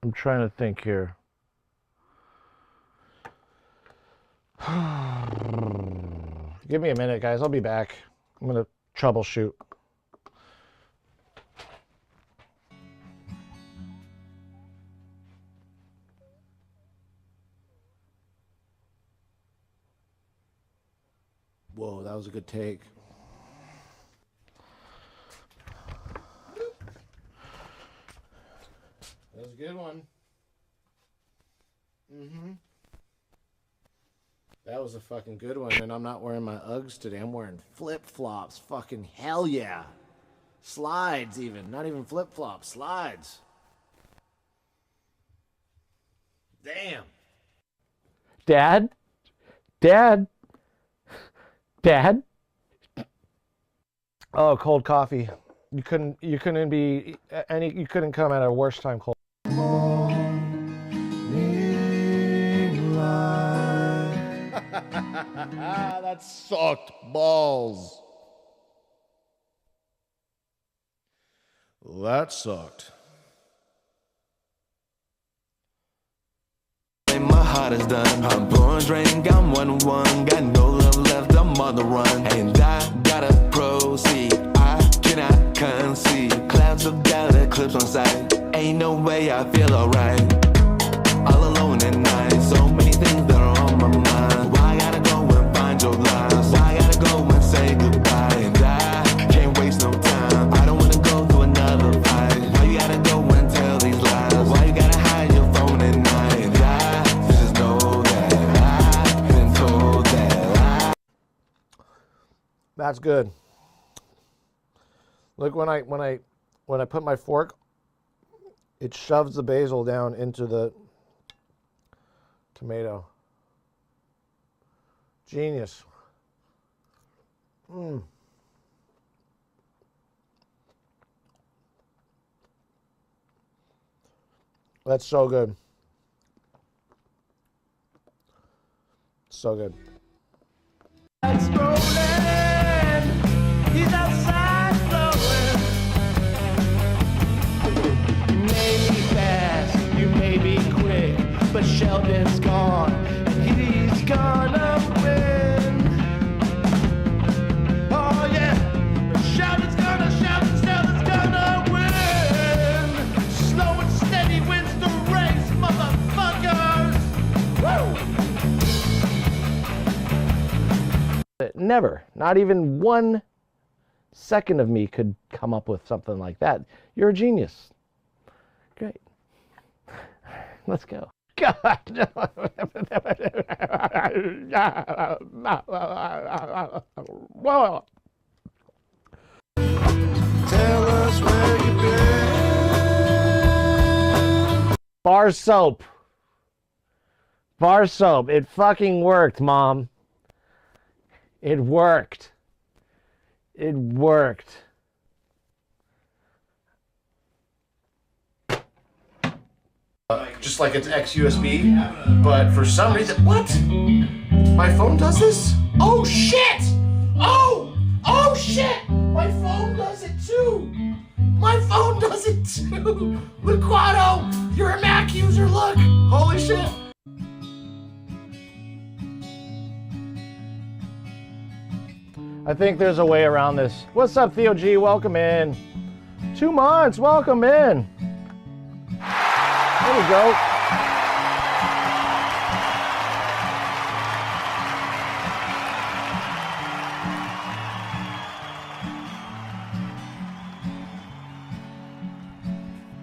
I'm trying to think here. Give me a minute, guys. I'll be back. I'm going to troubleshoot. Whoa, that was a good take. That was a good one. That was a fucking good one, and I'm not wearing my Uggs today. I'm wearing flip-flops. Fucking hell yeah. Slides even. Not even flip-flops. Slides. Damn. Dad? Oh, cold coffee. You couldn't come at a worse time cold. That sucked balls. That sucked. My heart is done. I'm pouring drink, I'm 1-1. Got no love left, I'm on the run. And I gotta proceed. I cannot concede. Clouds of doubt, eclipse on sight. Ain't no way I feel alright. All alone at night. So many things that are on my mind. Why I gotta go and find your lies? Why I gotta go and say goodbye? And I can't waste no time. I don't wanna go through another fight. Why you gotta go and tell these lies? Why you gotta hide your phone at night? And I just know that I've been told that That's good. Look, when I put my fork, it shoves the basil down into the tomato. Genius. That's so good. So good. It's rolling. He's outside blowing. You may be fast, you may be quick, but Sheldon's gone, and he's gonna win. Oh yeah, Sheldon's gonna win. Slow and steady wins the race, motherfuckers. Woo! Never, not even 1 second of me could come up with something like that. You're a genius. Great. Let's go. God. Whoa. Tell us where you've been. Bar soap. Bar soap. It fucking worked, Mom. It worked. It worked. Just like it's ex-USB, but for some reason, what? My phone does this? Oh shit! Oh shit! My phone does it too! My phone does it too! Liquado, you're a Mac user, look! Holy shit! I think there's a way around this. What's up, Theo G? Welcome in. 2 months, welcome in. There we go.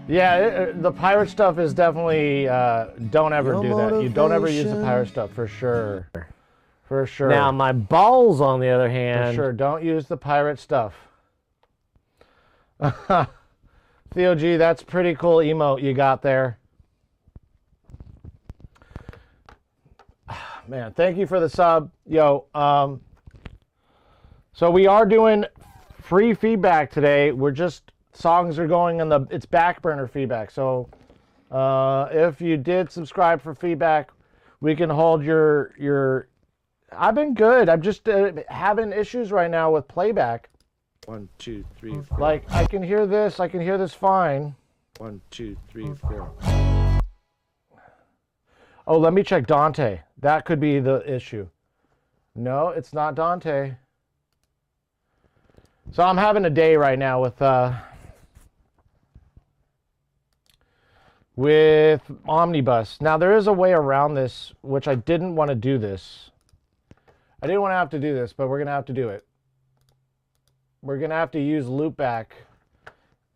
Yeah, the pirate stuff is definitely, don't ever do that. You don't ever use the pirate stuff, for sure. For sure. Now, my balls, on the other hand. For sure, don't use the pirate stuff. Theo G, that's pretty cool emote you got there. Man, thank you for the sub. Yo, so we are doing free feedback today. We're just, songs are going in it's back burner feedback. So if you did subscribe for feedback, we can hold your I've been good. I'm just having issues right now with playback. 1, 2, 3, 4. Like, I can hear this fine. 1, 2, 3, 4. Oh, let me check Dante. That could be the issue. No, it's not Dante. So I'm having a day right now with Omnibus. Now, there is a way around this, which I didn't want to do this. I didn't want to have to do this, but we're going to have to do it. We're going to have to use loopback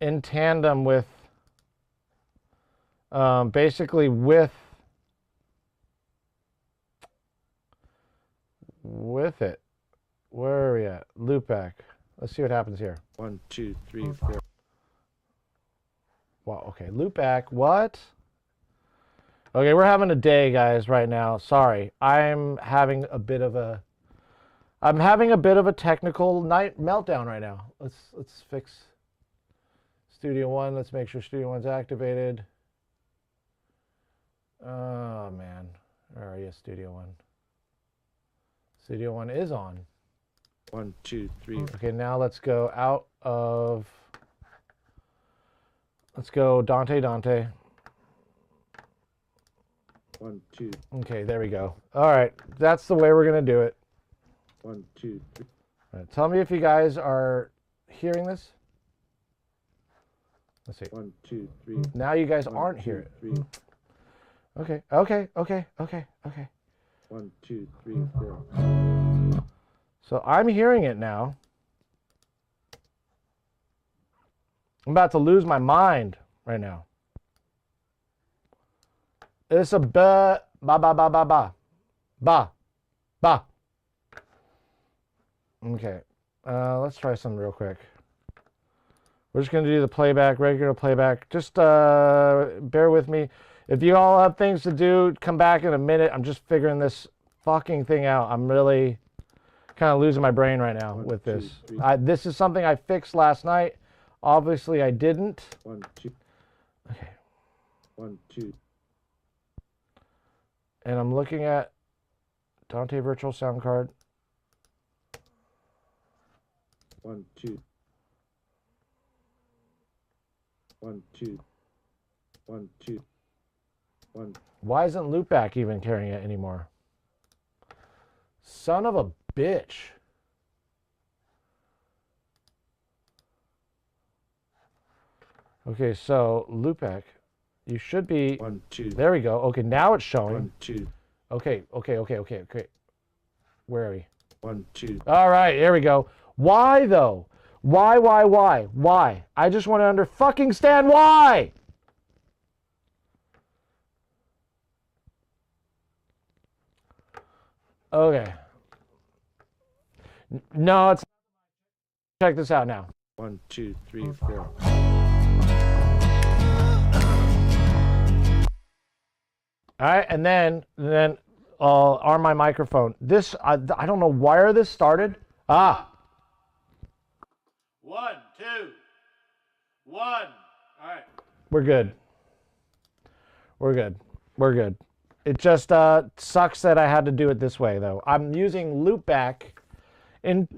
in tandem with, basically with it. Where are we at? Loopback. Let's see what happens here. 1, 2, 3, 4. Wow, okay, loopback. What? Okay, we're having a day, guys, right now. Sorry. I'm having a bit of a technical night meltdown right now. Let's fix Studio One. Let's make sure Studio One's activated. Oh man. Where are you, Studio One? Studio One is on. 1, 2, 3. Okay, now let's go out of, let's go Dante. 1, 2. Okay, there we go. All right, that's the way we're gonna do it. 1, 2, 3. All right, tell me if you guys are hearing this. Let's see. 1, 2, 3. Now you guys 1, aren't 2, hearing 3. it. Okay. 1, 2, 3, 4. So I'm hearing it now. I'm about to lose my mind right now. It's a ba. Okay. Let's try something real quick. We're just going to do the playback, regular playback. Just bear with me. If you all have things to do, come back in a minute. I'm just figuring this fucking thing out. I'm really kind of losing my brain right now with this. This is something I fixed last night. Obviously, I didn't. 1, 2. Okay. 1, 2. And I'm looking at Dante Virtual Sound Card. 1, 2. 1, 2. 1, 2. 1. Why isn't Loopback even carrying it anymore? Son of a bitch. Okay, so Loopback, you should be. 1, 2. There we go. Okay, now it's showing. 1, 2. Okay. Where are we? 1, 2. All right, there we go. Why though? Why? I just want to fucking stand why. Okay. No, it's. Check this out now. 1, 2, 3, 4. All right, and then on my microphone. This I don't know where this started. 1, 2, 1. All right. We're good. It just sucks that I had to do it this way, though. I'm using Loopback in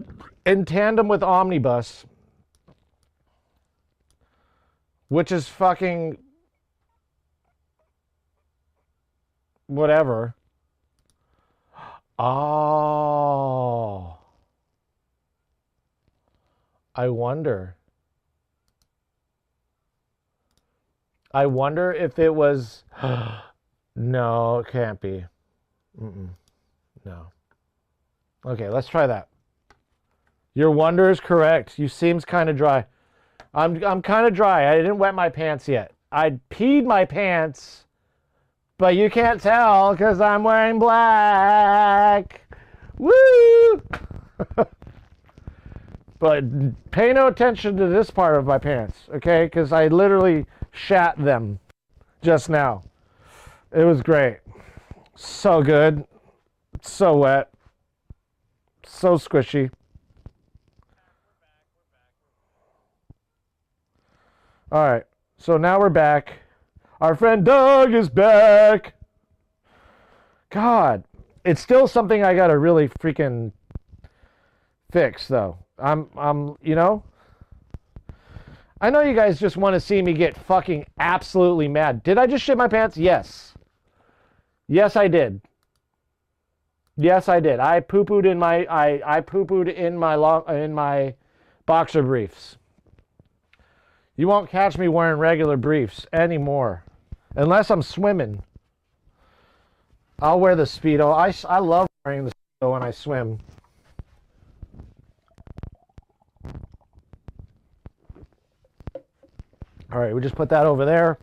tandem with Omnibus, which is fucking whatever. Oh. I wonder if it was... No, it can't be. No. Okay, let's try that. Your wonder is correct. You seems kind of dry. I'm kind of dry. I didn't wet my pants yet. I peed my pants, but you can't tell because I'm wearing black. Woo! But pay no attention to this part of my pants, okay? Because I literally shat them just now. It was great. So good. So wet. So squishy. All right. So now we're back. Our friend Doug is back. God. It's still something I got to really freaking fix, though. You know? I know you guys just want to see me get fucking absolutely mad. Did I just shit my pants? Yes. Yes, I did. Yes, I did. I poo-pooed in my I poo-pooed in my boxer briefs. You won't catch me wearing regular briefs anymore, unless I'm swimming. I'll wear the Speedo. I love wearing the Speedo when I swim. All right, we just put that over there.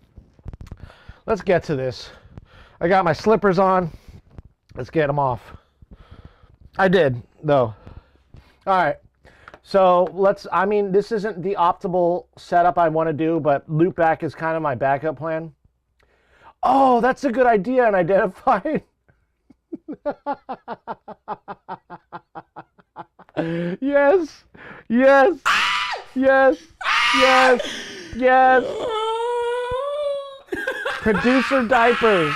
Let's get to this. I got my slippers on. Let's get them off. I did, though. All right. So this isn't the optimal setup I want to do, but Loopback is kind of my backup plan. Oh, that's a good idea in identifying. Yes. Producer diapers.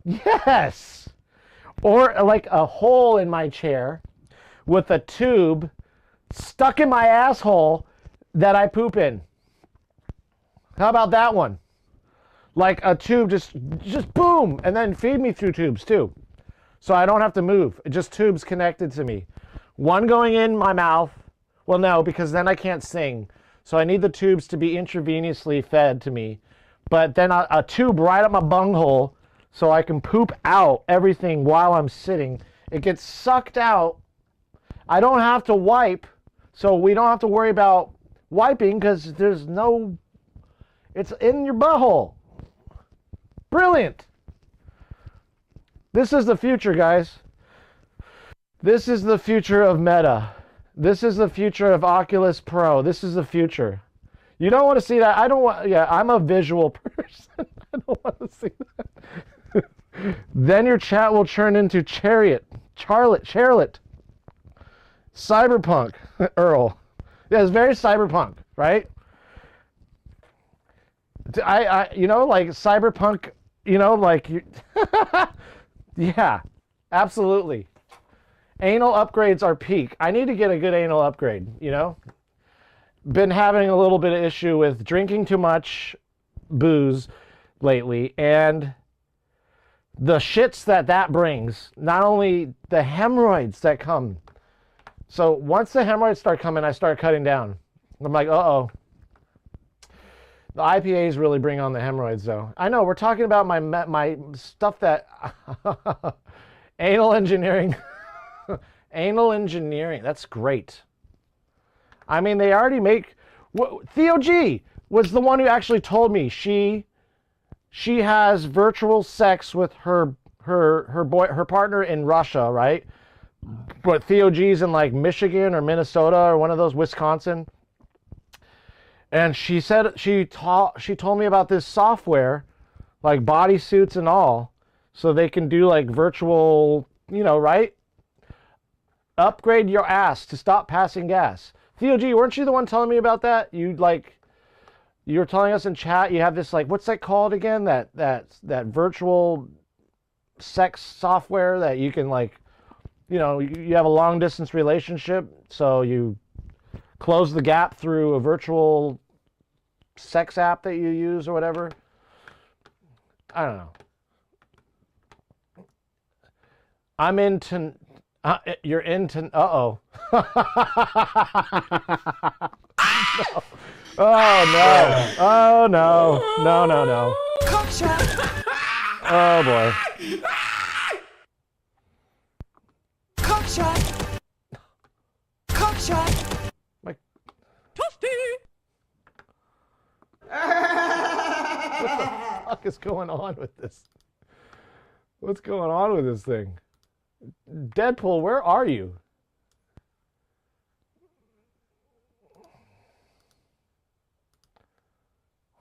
Yes. Or like a hole in my chair with a tube stuck in my asshole that I poop in. How about that one? Like a tube, just boom, and then feed me through tubes too. So I don't have to move. Just tubes connected to me. One going in my mouth. Well, no, because then I can't sing. So I need the tubes to be intravenously fed to me. But then a tube right up my bunghole so I can poop out everything while I'm sitting. It gets sucked out. I don't have to wipe, so we don't have to worry about wiping because there's no... It's in your butthole. Brilliant. This is the future, guys. This is the future of Meta. This is the future of Oculus Pro. This is the future. You don't want to see that. I don't want... Yeah, I'm a visual person. I don't want to see that. Then your chat will turn into Charlotte. Cyberpunk. Earl. Yeah, it's very cyberpunk, right? You know, like cyberpunk, you know, like, yeah, absolutely. Anal upgrades are peak. I need to get a good anal upgrade, you know? Been having a little bit of issue with drinking too much booze lately, and the shits that brings, not only the hemorrhoids that come. So once the hemorrhoids start coming, I start cutting down. I'm like, uh-oh. The IPAs really bring on the hemorrhoids, though. I know, we're talking about my stuff that... Anal engineering. Anal engineering. That's great. I mean, they already make... Theo G was the one who actually told me she has virtual sex with her partner in Russia, right? But Theo G's in like Michigan or Minnesota or one of those, Wisconsin. And she said she told me about this software, like bodysuits and all, so they can do like virtual, you know, right? Upgrade your ass to stop passing gas. Theo G, weren't you the one telling me about that? You were telling us in chat you have this, like, what's that called again? That virtual sex software that you can, like, you know, you have a long distance relationship, so you close the gap through a virtual sex app that you use or whatever. I don't know. I'm into... you're into... Uh-oh. No. Oh, no. Oh, no. No, no, no. Oh, boy. My... What the fuck is going on with this? What's going on with this thing? Deadpool, where are you?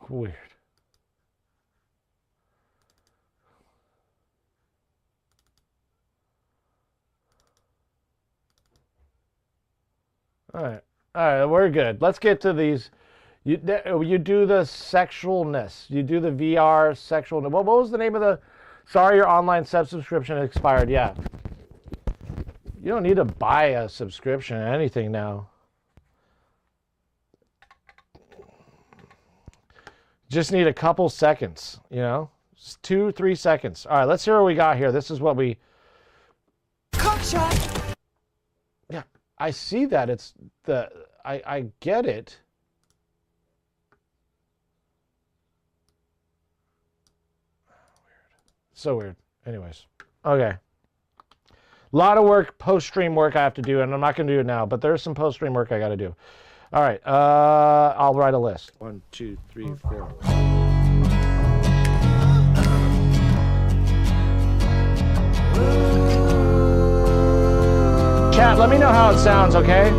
Weird. All right, we're good. Let's get to these. You do the sexualness. You do the VR sexual. What was the name of the? Sorry, your online subscription expired. Yeah. You don't need to buy a subscription or anything now. Just need a couple seconds, you know? Just 2-3 seconds. All right, let's hear what we got here. This is what we... Yeah, I see that. It's the... I get it. So weird. Anyways. Okay. A lot of work, post-stream work I have to do, and I'm not going to do it now, but there's some post-stream work I got to do. All right. I'll write a list. 1, 2, 3, 4. Chat, let me know how it sounds, okay?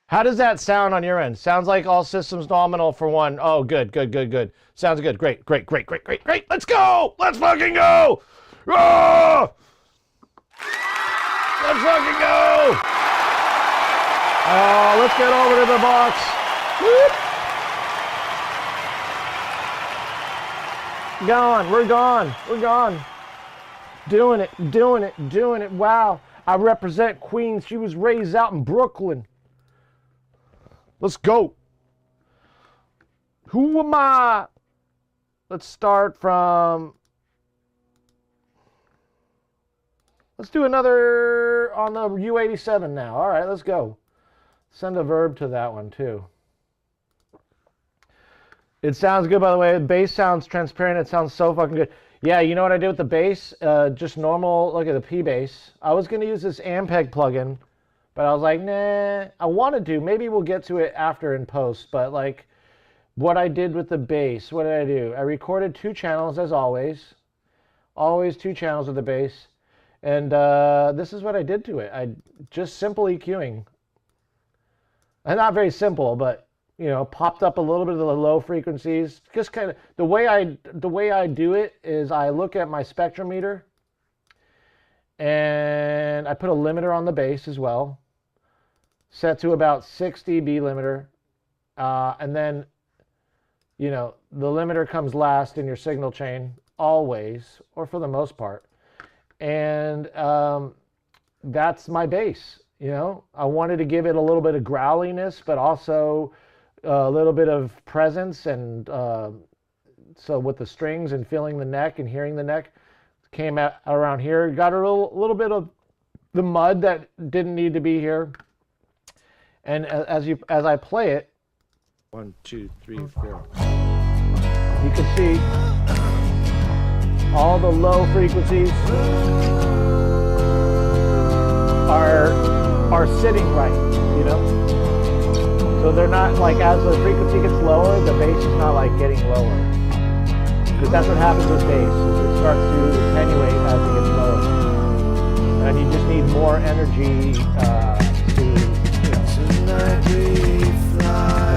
How does that sound on your end? Sounds like all systems nominal for one. Oh, good, good, good, good. Sounds good. Great, great, great, great, great, great. Let's go! Let's fucking go! Oh! Let's fucking go! Oh, let's get over to the box. Whoop. Gone. We're gone. We're gone. Doing it, doing it, doing it. Wow. I represent Queens. She was raised out in Brooklyn. Let's go. Who am I? Let's start from... Let's do another on the U87 now. All right, let's go. Send a verb to that one, too. It sounds good, by the way. The bass sounds transparent. It sounds so fucking good. Yeah, you know what I did with the bass? Just normal, look at the P bass. I was going to use this Ampeg plugin, but I was like, nah, I wanted to. Maybe we'll get to it after in post, but like what I did with the bass, what did I do? I recorded 2 channels as always. Always 2 channels with the bass. And this is what I did to it. I just simple EQing. And not very simple, but popped up a little bit of the low frequencies. Just kind of the way I do it is I look at my spectrometer and I put a limiter on the bass as well, set to about 6 dB limiter, and then the limiter comes last in your signal chain always, or for the most part, and that's my bass. I wanted to give it a little bit of growliness, but also a little bit of presence, and so with the strings and feeling the neck and hearing the neck, came out around here, got a little bit of the mud that didn't need to be here. And as I play it, 1, 2, 3, 4, you can see all the low frequencies are sitting right, So they're not like, as the frequency gets lower, the bass is not like getting lower. Because that's what happens with bass, is it starts to attenuate as it gets lower. And you just need more energy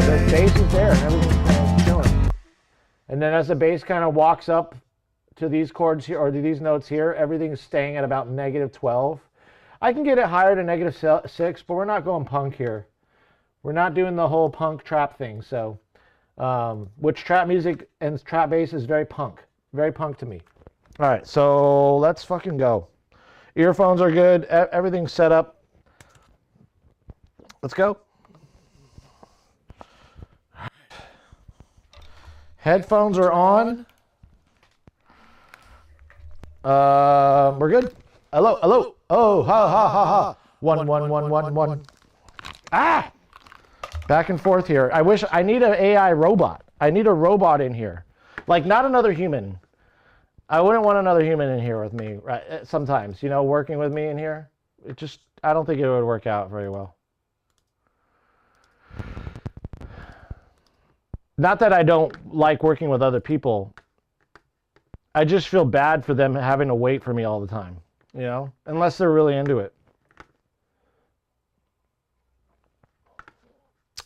the bass is there and everything's kind of chilling. And then as the bass kind of walks up to these chords here, or to these notes here, everything's staying at about -12. I can get it higher to -6, but we're not going punk here. We're not doing the whole punk trap thing. So, which trap music and trap bass is very punk to me. All right, so let's fucking go. Earphones are good. Everything's set up. Let's go. Headphones are on. We're good. Hello. Oh, ha ha ha ha. One. Ah! Back and forth here. I need an AI robot. I need a robot in here. Like, not another human. I wouldn't want another human in here with me, right? Sometimes, working with me in here. I don't think it would work out very well. Not that I don't like working with other people. I just feel bad for them having to wait for me all the time, unless they're really into it.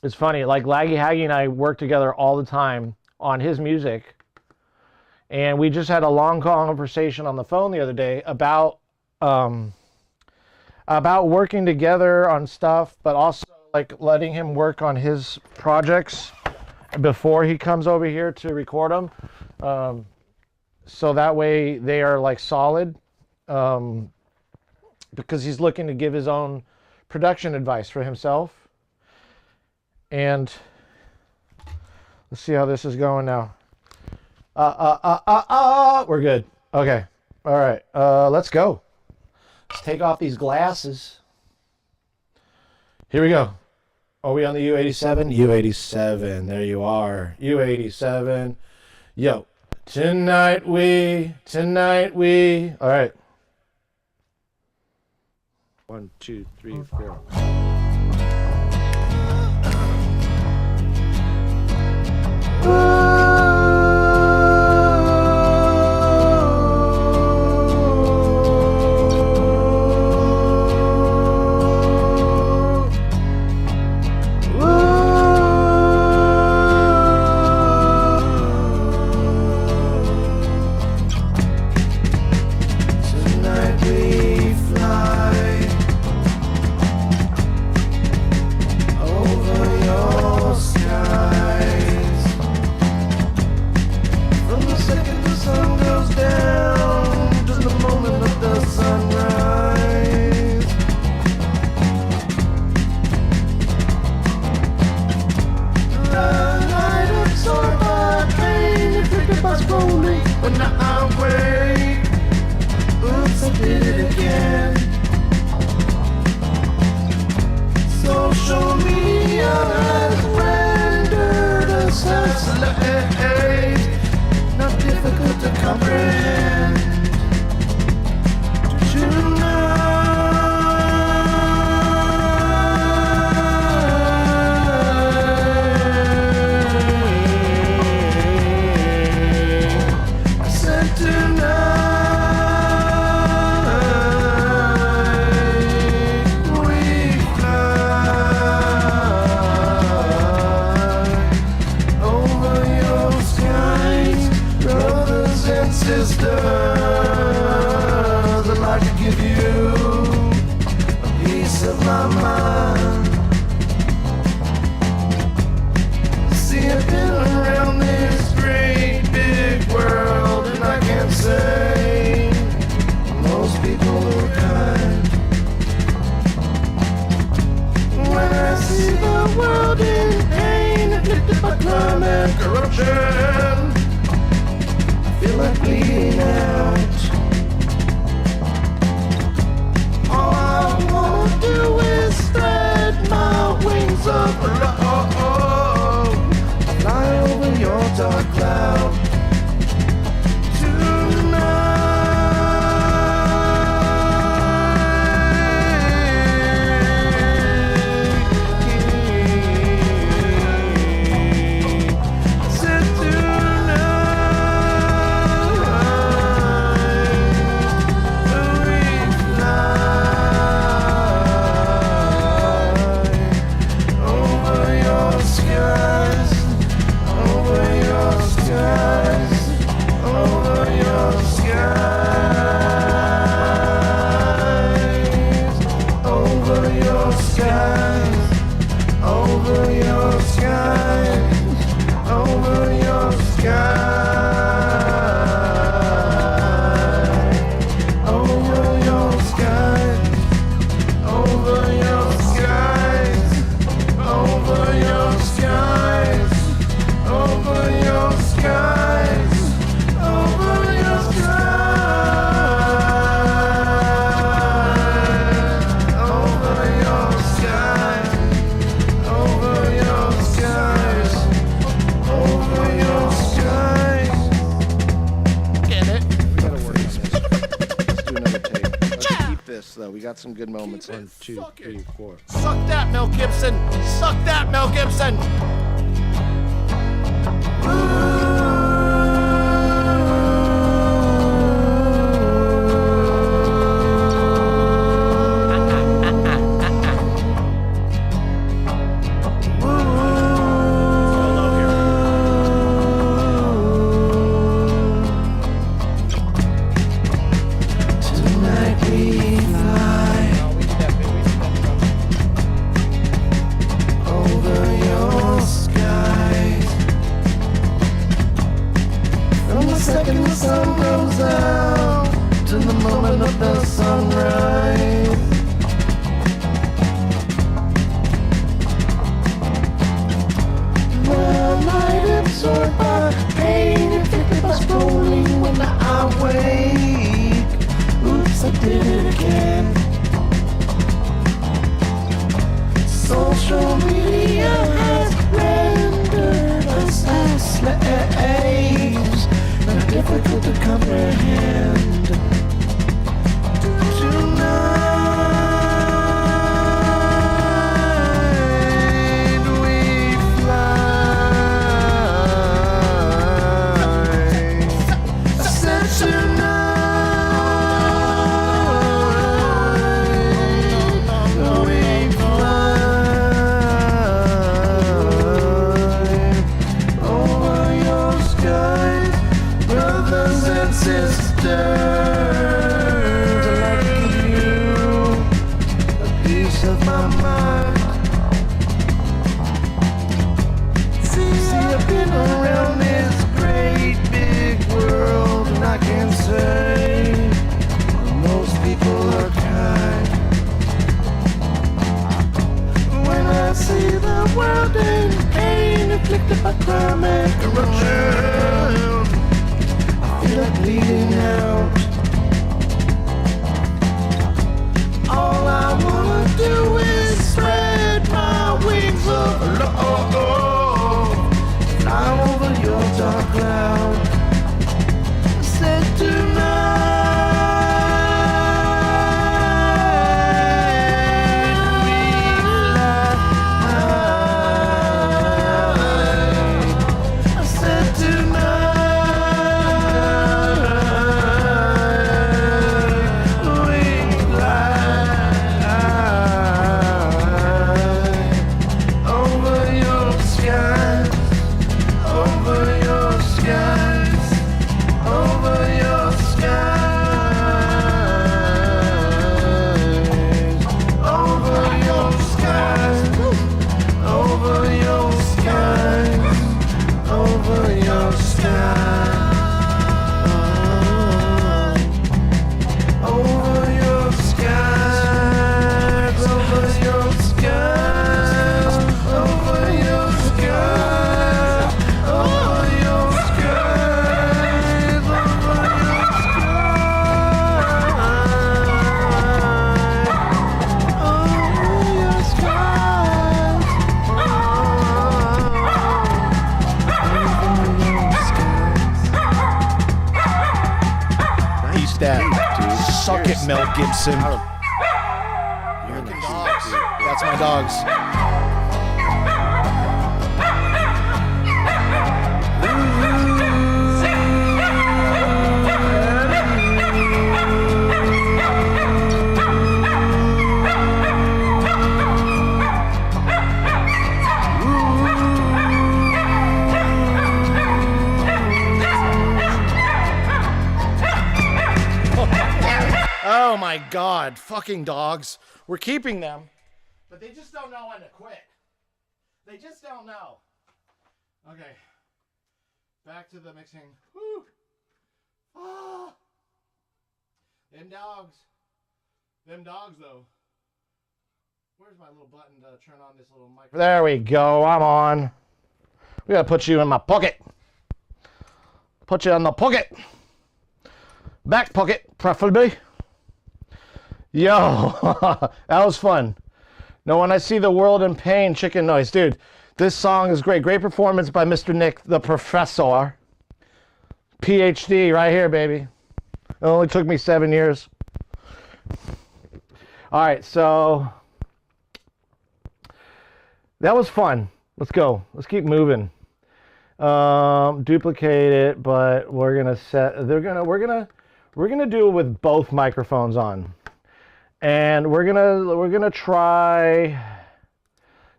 It's funny, like Laggy Haggy and I work together all the time on his music. And we just had a long conversation on the phone the other day about working together on stuff, but also like letting him work on his projects before he comes over here to record them. So that way they are like solid, because he's looking to give his own production advice for himself. And let's see how this is going now. We're good. Okay. All right. Let's go. Let's take off these glasses. Here we go. Are we on the U87? U87. There you are. U87. Yo. Tonight we. All right. 1, 2, 3, 4. torment, corruption. I feel like bleeding out. All I wanna do is spread my wings up, fly over your dark cloud. We got some good moments. 1, 2, 3, 4. Suck that, Mel Gibson! Suck that, Mel Gibson! Suck it, Mel Gibson. American Dogs. That's my dogs. Oh my God, fucking dogs. We're keeping them, but they just don't know when to quit. They just don't know. Okay, back to the mixing. Woo. Ah. Them dogs though. Where's my little button to turn on this little mic? There we go, I'm on. We gotta put you in my pocket. Put you in the pocket. Back pocket, preferably. Yo, that was fun. No, when I see the world in pain, chicken noise. Dude, this song is great. Great performance by Mr. Nick, the professor. PhD right here, baby. It only took me 7 years. All right, so that was fun. Let's go. Let's keep moving. Duplicate it, but we're gonna do it with both microphones on. And we're gonna try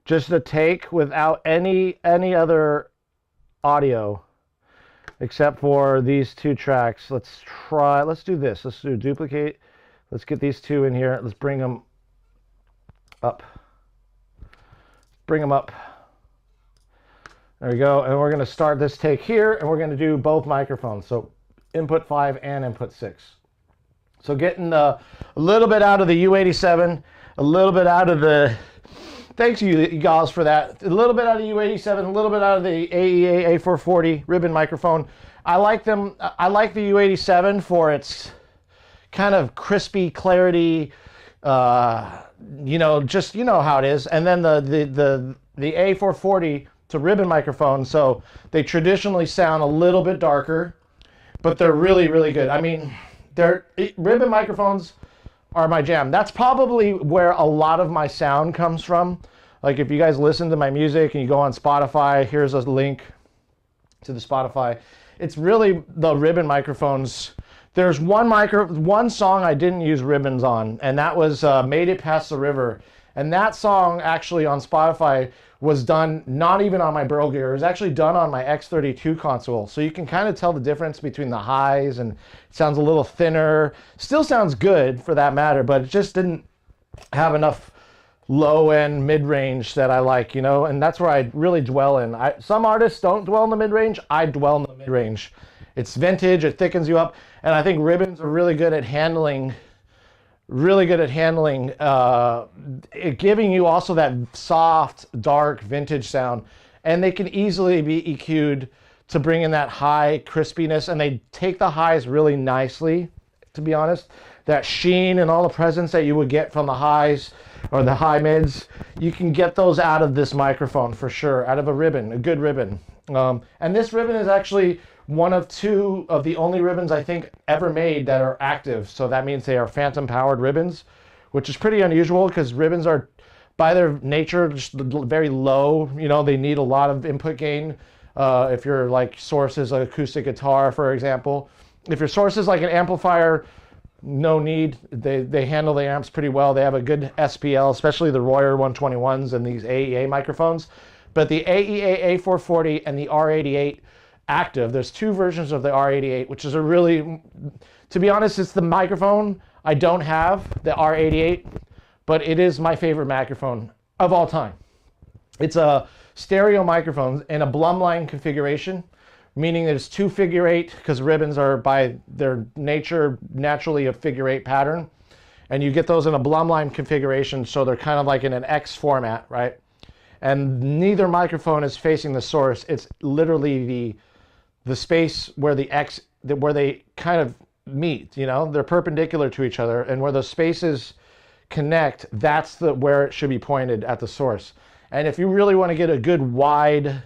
just a take without any other audio except for these two tracks. Let's do this. Let's do duplicate. Let's get these two in here. Let's bring them up. Bring them up. There we go. And we're gonna start this take here, and we're gonna do both microphones. So input 5 and input 6. So getting a little bit out of the U87, a little bit out of the, thanks you guys for that, a little bit out of the U87, a little bit out of the AEA A440 ribbon microphone. I like them. I like the U87 for its kind of crispy clarity, just how it is. And then the A440 to ribbon microphone, so they traditionally sound a little bit darker, but they're really, really good. I mean, ribbon microphones are my jam. That's probably where a lot of my sound comes from. Like if you guys listen to my music and you go on Spotify, here's a link to the Spotify. It's really the ribbon microphones. There's one song I didn't use ribbons on, and that was Made It Past the River. And that song actually on Spotify was done not even on my Burl gear. It was actually done on my X32 console. So you can kind of tell the difference between the highs, and it sounds a little thinner. Still sounds good for that matter, but it just didn't have enough low end mid-range that I like, and that's where I really dwell in. Some artists don't dwell in the mid-range. I dwell in the mid-range. It's vintage, it thickens you up, and I think ribbons are really good at handling it, giving you also that soft, dark, vintage sound. And they can easily be EQ'd to bring in that high crispiness, and they take the highs really nicely, to be honest. That sheen and all the presence that you would get from the highs or the high mids, you can get those out of this microphone for sure, out of a ribbon, a good ribbon. And this ribbon is actually one of two of the only ribbons I think ever made that are active. So that means they are phantom powered ribbons, which is pretty unusual because ribbons are by their nature just very low. They need a lot of input gain. If your source is an acoustic guitar, for example, if your source is like an amplifier, no need. They handle the amps pretty well. They have a good SPL, especially the Royer 121s and these AEA microphones. But the AEA A440 and the R88 active, there's two versions of the R88, which is to be honest, it's the microphone I don't have, the R88, but it is my favorite microphone of all time. It's a stereo microphone in a Blumline configuration, meaning that it's 2 figure 8, because ribbons are by their nature naturally a figure 8 pattern, and you get those in a Blumline configuration, so they're kind of like in an X format, right? And neither microphone is facing the source. It's literally the space where where they kind of meet, they're perpendicular to each other, and where the spaces connect, that's where it should be pointed at the source. And if you really want to get a good wide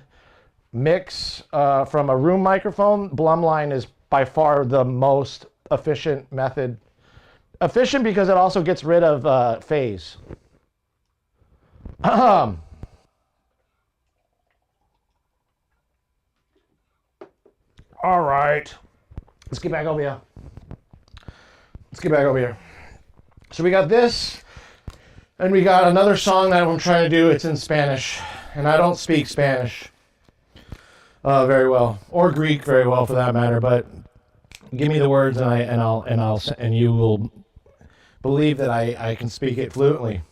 mix from a room microphone, Blumline is by far the most efficient method Efficient because it also gets rid of phase. All right. Let's get back over here. So we got this, and we got another song that I'm trying to do. It's in Spanish, and I don't speak Spanish very well, or Greek very well for that matter. But give me the words, and you will believe that I can speak it fluently.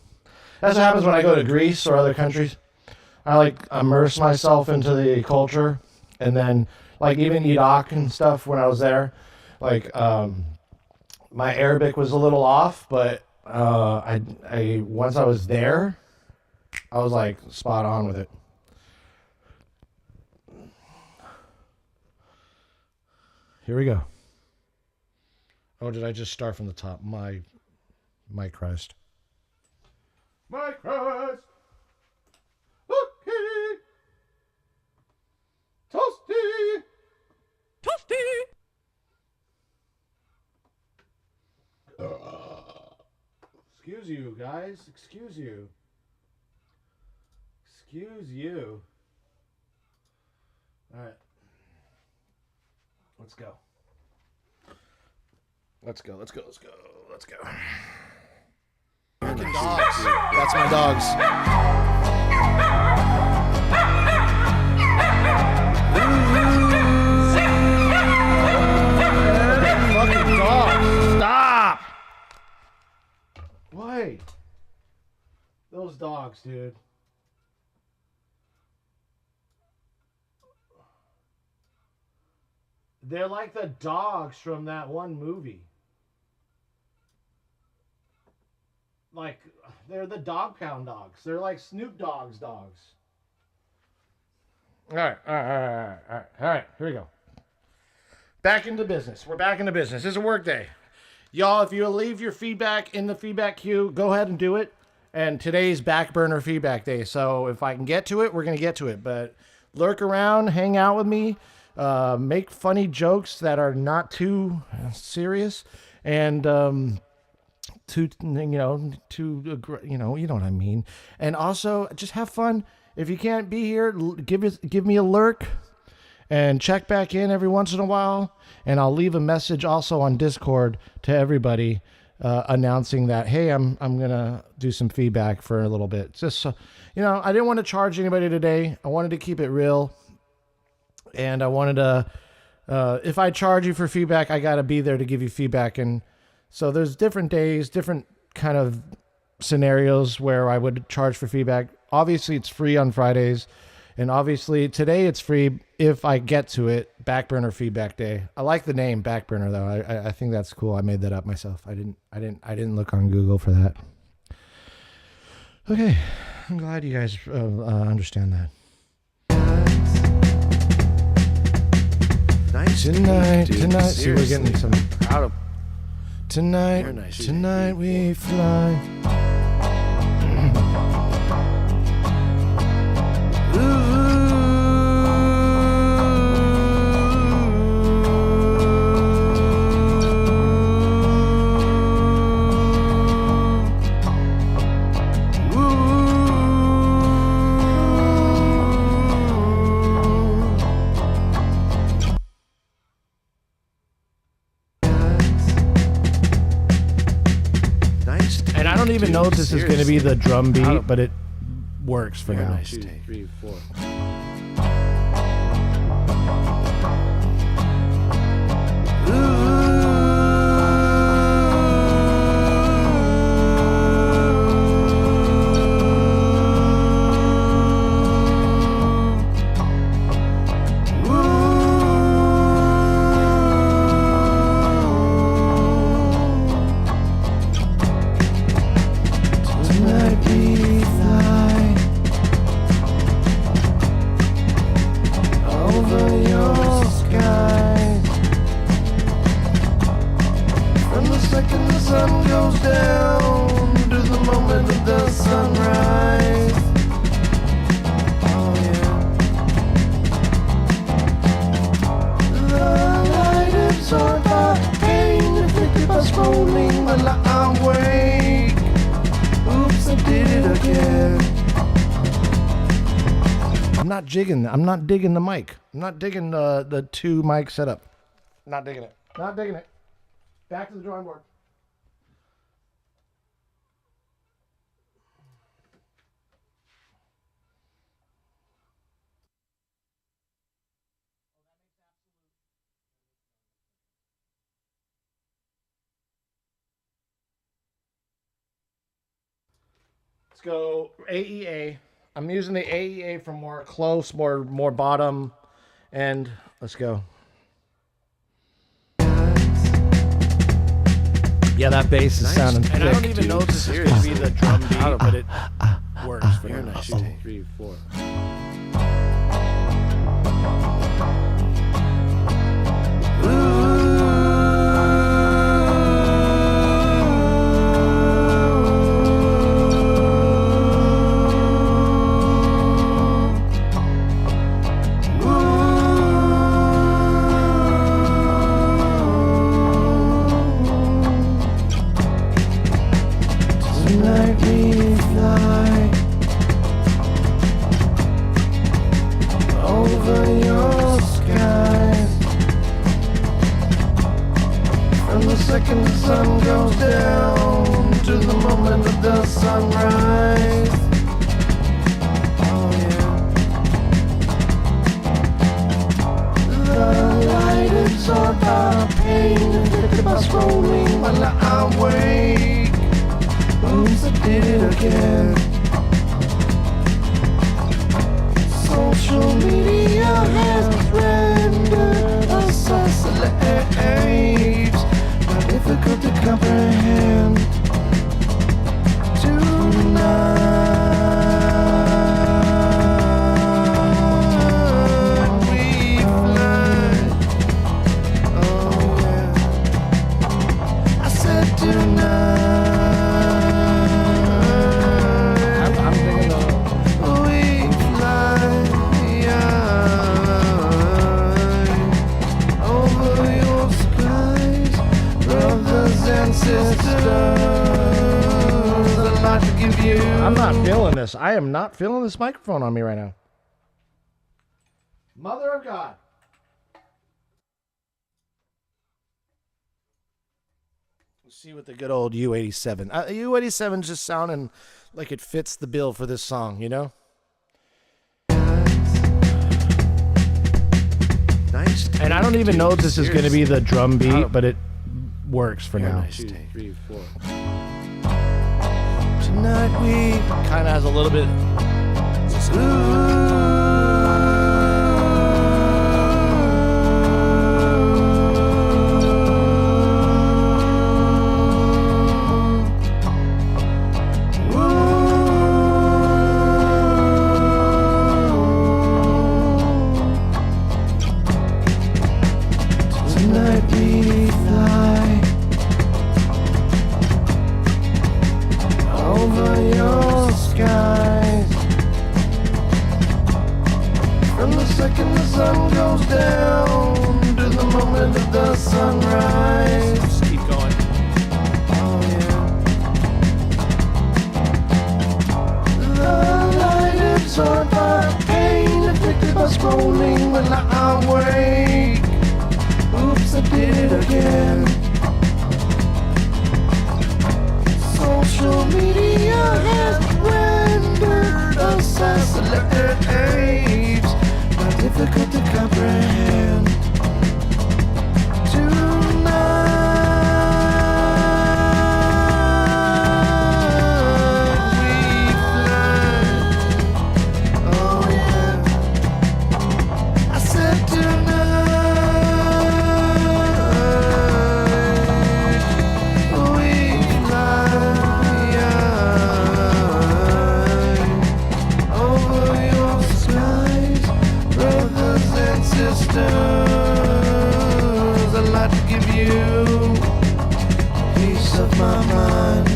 That's what happens when I go to Greece or other countries. I like immerse myself into the culture, and then like even Iraq and stuff when I was there, like my Arabic was a little off, but I once I was there, I was like spot on with it. Here we go. Oh, did I just start from the top? My Christ. My Christ. Okay. Toasty. Excuse you, guys. Excuse you. All right. Let's go. American dogs. That's my dogs. Fucking dogs. Stop. Why? Those dogs, dude. They're like the dogs from that one movie. Like, they're the dog pound dogs. They're like Snoop Dogg's dogs. All right. Here we go. Back into business. We're back into business. It's a work day. Y'all, if you leave your feedback in the feedback queue, go ahead and do it. And today's back burner feedback day. So if I can get to it, we're going to get to it. But lurk around, hang out with me, make funny jokes that are not too serious. And, you know what I mean. And also just have fun. If you can't be here, give me a lurk and check back in every once in a while. And I'll leave a message also on Discord to everybody announcing that, hey, I'm gonna do some feedback for a little bit. Just so, I didn't want to charge anybody today. I wanted to keep it real, and I wanted to. If I charge you for feedback, I gotta be there to give you feedback. And so there's different days, different kind of scenarios where I would charge for feedback. Obviously, it's free on Fridays. And obviously, today it's free if I get to it. Backburner feedback day. I like the name Backburner though. I think that's cool. I made that up myself. I didn't look on Google for that. Okay, I'm glad you guys understand that. Nice. Tonight. See, we're Seriously. getting some. Proud of Tonight, Very nice. tonight we fly. nice. And I don't even know if this is going to be the drum Proud beat, of- but it works for Very now. nice. 2, 3, 4. Tonight we fly over your skies. From the second the sun goes down to the moment of the sunrise. Oh yeah. The light absorbed by pain inflicted by scrolling when I'm awake. Oops, I did it again. I'm not digging the mic. I'm not digging the two mic setup. Not digging it. Not digging it. Back to the drawing board. Let's go AEA. I'm using the AEA for more close, more bottom end. Let's go. Yeah, that bass is sounding thick. And I don't even know if this is going to be the drum beat, but it works for Very now. nice. 2, 3, 4. Tonight we fly over your skies. From the second the sun goes down to the moment of the sunrise. Oh yeah. The light absorbed our pain, inflicted by scrolling while I wake. Oops, I did it again. Social media has rendered us slaves, not difficult to comprehend. Tonight we fly. Oh yeah. I said tonight. I'm thinking We fly over your skies, brothers and sisters. I'd like to give you. I'm not feeling this. I am not feeling this microphone on me right now. Mother of God. Let's see what the good old U87. U87's just sounding like it fits the bill for this song, you know? Nice. And I don't even know if this is going to be the drum beat, but it works for now. nice 2, take. 3, 4. Tonight we Kind of has a little bit. Tonight we fly over your skies. From the second the sun goes down to the moment of the sunrise. Just keep going. Oh yeah. The light absorbed by pain, afflicted by scrolling when I wake. Oops, I did it again. Social media has rendered us as slaves, not difficult to comprehend. Tonight we fly. Oh yeah. I said tonight we fly over your skies, brothers and sisters. I'd like to give you peace of my mind.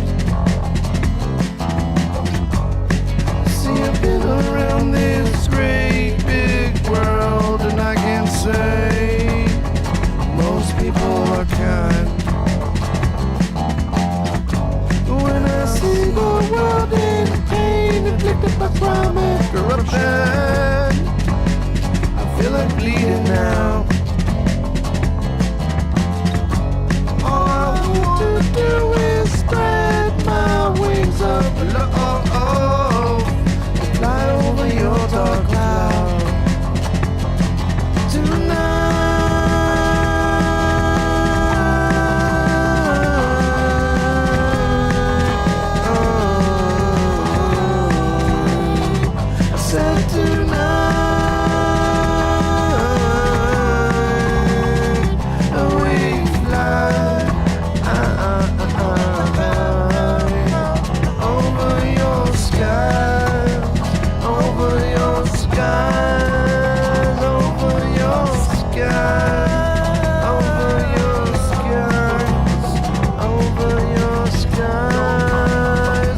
See, I've been around this great big world, and I can say most people are kind. band. I feel like bleeding now. All I want to do is spread my wings up low, fly over your dark cloud tonight. I said tonight, we fly over your skies, over your skies, over your skies, over your skies,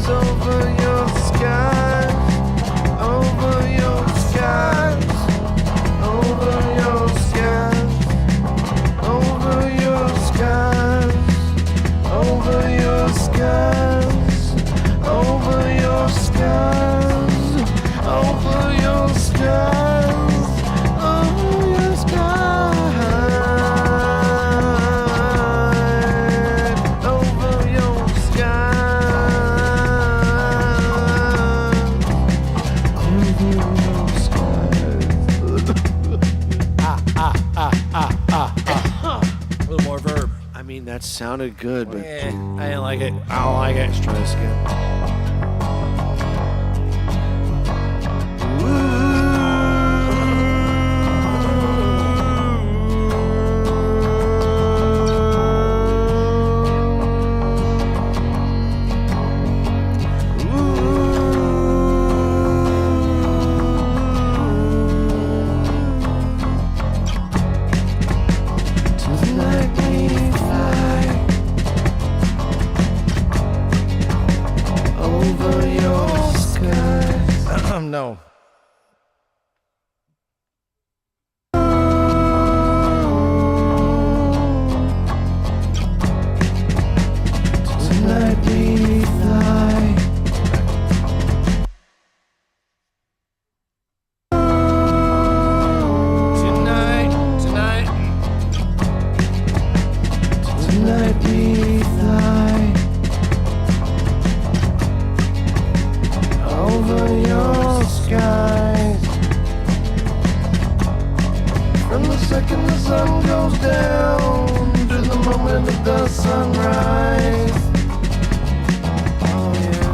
over your skies, over your skies, over your skies, over your skies, over your skies, over your skies, over your skies, over your skies, over your skies, over your A little more verb. I mean, that sounded good, but I didn't like it. I don't like it. let's try this again. Tonight we fly over your skies. No. Tonight we fly. Tonight. Tonight we fly over your skies. From the second the sun goes down to the moment of the sunrise. Oh yeah.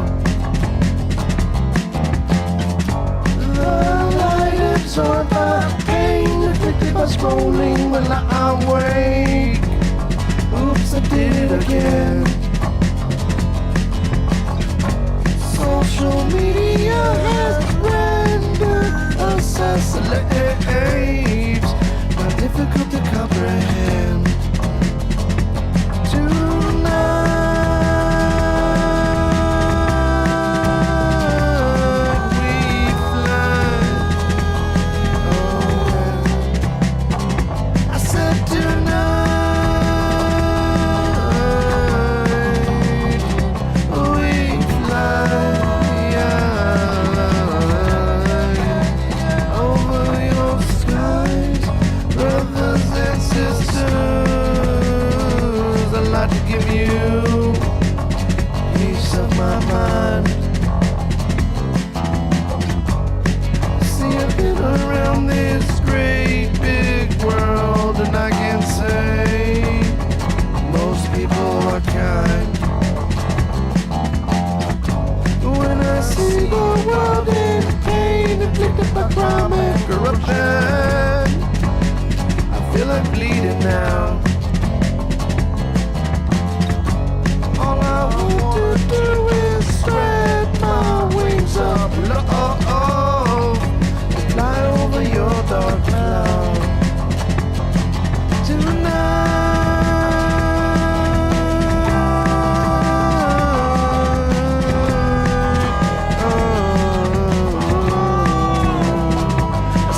The light absorbed by pain, afflicted by scrolling when I wake. Oops, I did it again. Social media has rendered us as slaves, not difficult to comprehend. Tonight we fly. Oh, yeah. I said tonight.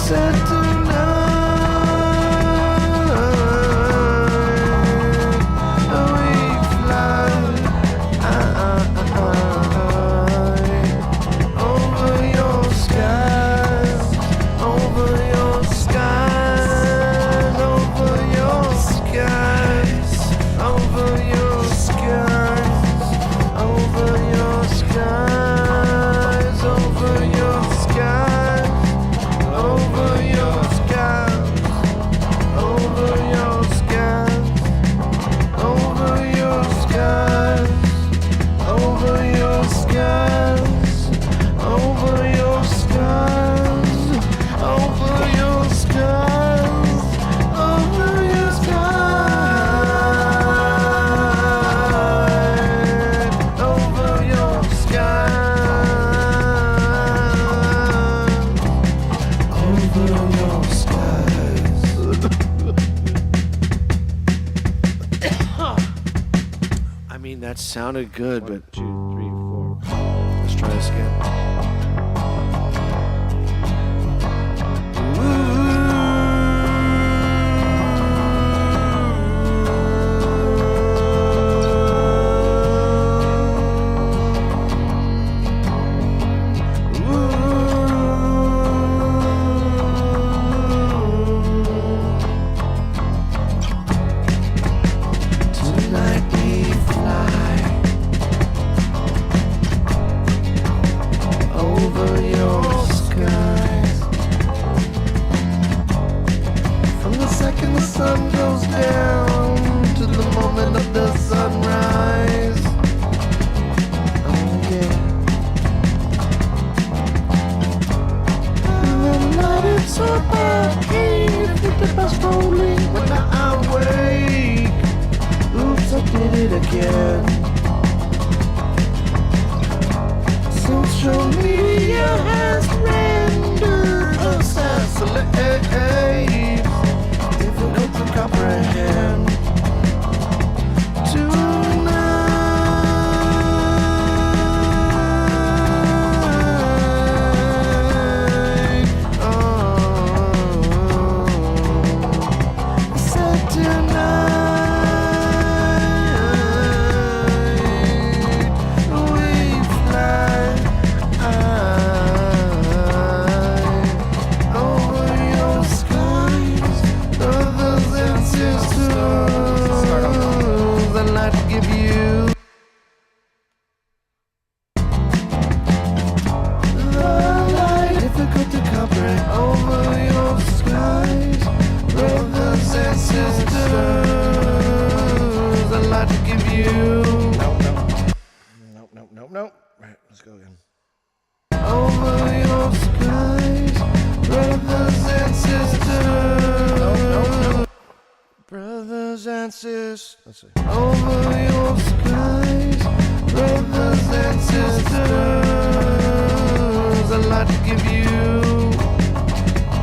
Said tonight I mean, that sounded good, but 1, 2, 3, 4. let's try this again. Tonight we fly over your skies. From the second the sun goes down to the moment of the sunrise. Oh yeah. The night is so arcade, the bus rolling when I awake. Oops, I did it again. Social media has rendered us as slaves, difficult to comprehend. Tonight, I said tonight. Nope. Right, let's go again. Over your skies, brothers and sisters. Nope. Brothers and sisters. Let's see. Over your skies, brothers and sisters. I'd like to give you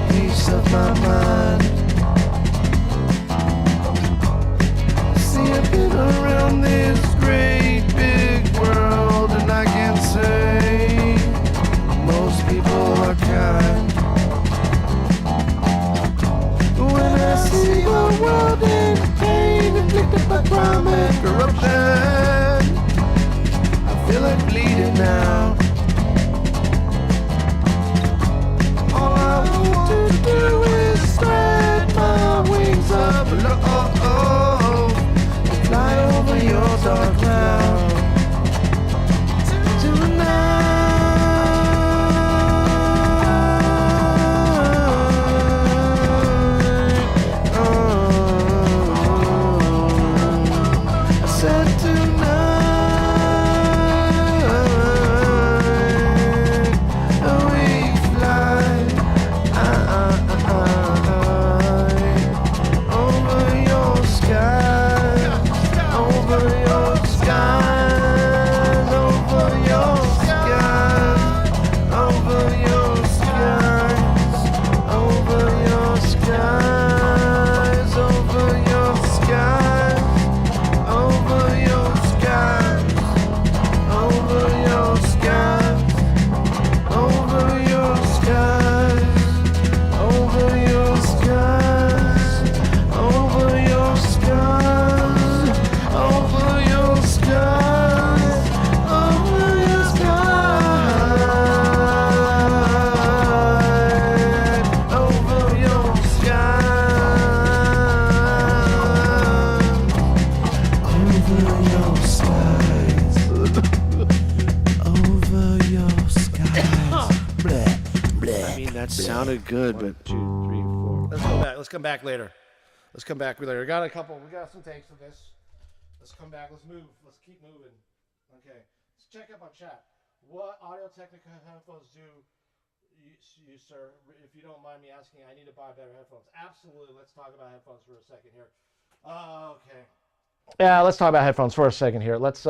peace of my mind. See, I've been around this great big world, and I can say most people are kind. When I see the world in pain, inflicted by crime and corruption, I feel like bleeding now. All I want to do is spread my wings up low, fly over your dark cloud. Sounded good, but 1, 2, 3, 4. Let's go back. Let's come back later. We got some takes of this. Let's come back. Let's move. Let's keep moving. Okay. Let's check up on chat. What Audio Technica headphones do you, sir? If you don't mind me asking, I need to buy better headphones. Absolutely. Let's talk about headphones for a second here. Okay. Yeah, let's talk about headphones for a second here. Let's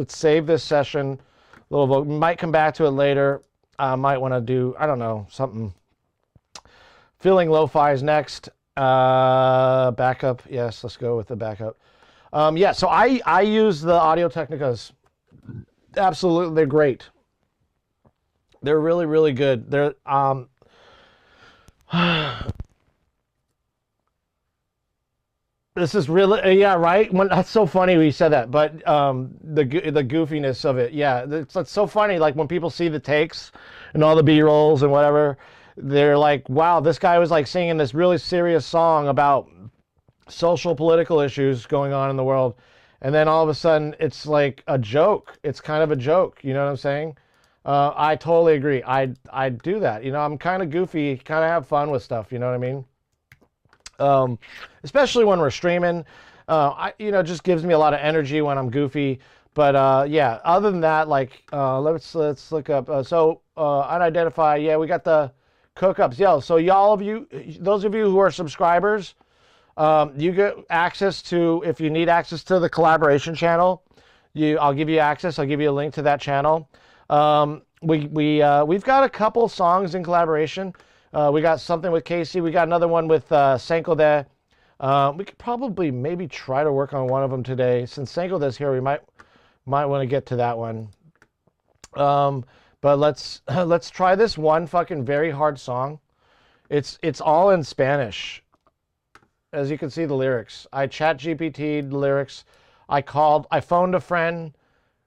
save this session. Might come back to it later. Might want to do, I don't know, something. Feeling lo-fi is next. Backup. Yes, let's go with the backup. Yeah, so I use the Audio Technicas. Absolutely, they're great. They're really, really good. They're this is really, yeah, right. That's so funny when you said that, but the goofiness of it, yeah, it's so funny. Like when people see the takes and all the B-rolls and whatever, they're like, "Wow, this guy was like singing this really serious song about social political issues going on in the world," and then all of a sudden it's like a joke. It's kind of a joke. You know what I'm saying? I totally agree. I do that. You know, I'm kind of goofy, kind of have fun with stuff. You know what I mean? Especially when we're streaming, just gives me a lot of energy when I'm goofy. But yeah, other than that, like let's look up. Unidentified. Yeah, we got the cookups. Yo, so those of you who are subscribers, you get access to, if you need access to the collaboration channel, I'll give you access. I'll give you a link to that channel. We've got a couple songs in collaboration. We got something with Casey. We got another one with Senko De. We could probably maybe try to work on one of them today. Since Senko De's here, we might want to get to that one. But let's try this one fucking very hard song. It's all in Spanish. As you can see the lyrics. I chat GPT'd the lyrics. I phoned a friend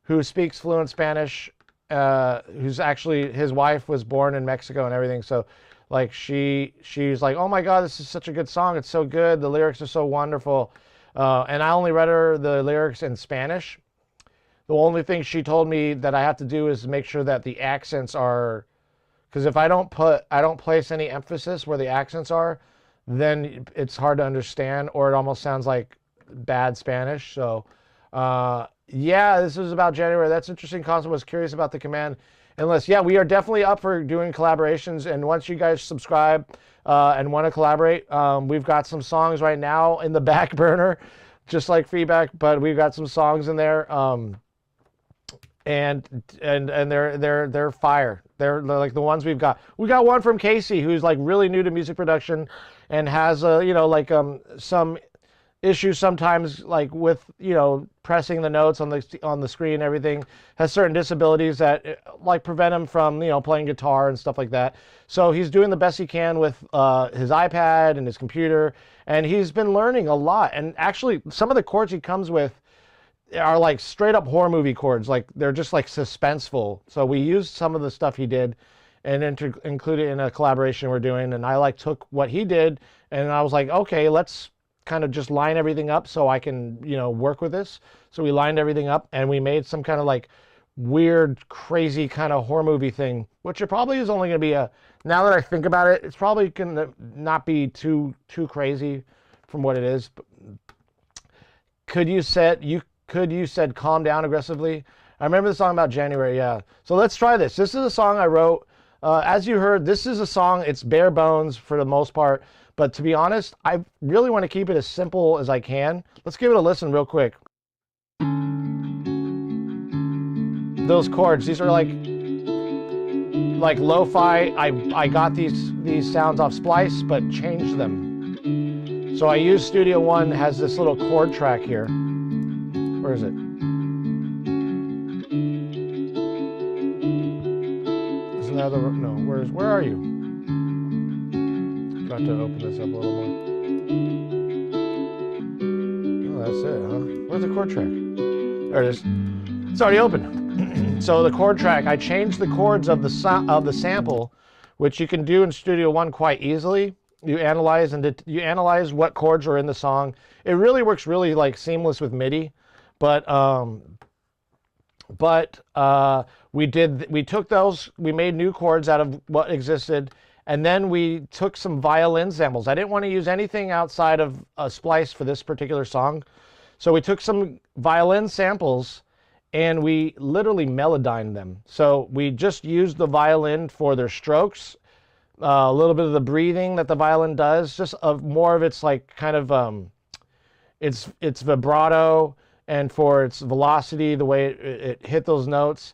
who speaks fluent Spanish, who's actually, his wife was born in Mexico and everything. So like she's like, "Oh my God, this is such a good song. It's so good. The lyrics are so wonderful." And I only read her the lyrics in Spanish. The only thing she told me that I have to do is make sure that the accents are, because if I don't place any emphasis where the accents are, then it's hard to understand, or it almost sounds like bad Spanish. So yeah, this is about January. That's interesting. Constance was curious about the command. Unless, yeah, we are definitely up for doing collaborations. And once you guys subscribe and want to collaborate, we've got some songs right now in the back burner, just like feedback. But we've got some songs in there, and they're fire. They're like the ones we've got. We got one from Casey, who's like really new to music production, and has some issues sometimes, like with pressing the notes on the screen and everything. Has certain disabilities that like prevent him from playing guitar and stuff like that. So he's doing the best he can with his iPad and his computer, and he's been learning a lot. And actually some of the chords he comes with are like straight up horror movie chords. Like they're just like suspenseful. So we used some of the stuff he did and included in a collaboration we're doing. And I like took what he did and I was like, okay, let's kind of just line everything up so I can, work with this. So we lined everything up and we made some kind of like weird, crazy kind of horror movie thing, which it probably is only going to be now that I think about it, it's probably going to not be too crazy from what it is. But could you said calm down aggressively? I remember the song about January. Yeah. So let's try this. This is a song I wrote. As you heard, this is a song, it's bare bones for the most part. But to be honest, I really want to keep it as simple as I can. Let's give it a listen real quick. Those chords, these are like lo-fi. I got these sounds off Splice, but changed them. So I used Studio One, has this little chord track here. Where is it? Isn't that no? Where are you? Try to open this up a little more. Oh, that's it, huh? Where's the chord track? There it is. It's already open. So the chord track, I changed the chords of the sample, which you can do in Studio One quite easily. You analyze what chords are in the song. It really works really like seamless with MIDI, but we took those, we made new chords out of what existed. And then we took some violin samples. I didn't want to use anything outside of a Splice for this particular song. So we took some violin samples and we literally melodined them. So we just used the violin for their strokes, a little bit of the breathing that the violin does, just more of its like kind of its vibrato and for its velocity, the way it hit those notes.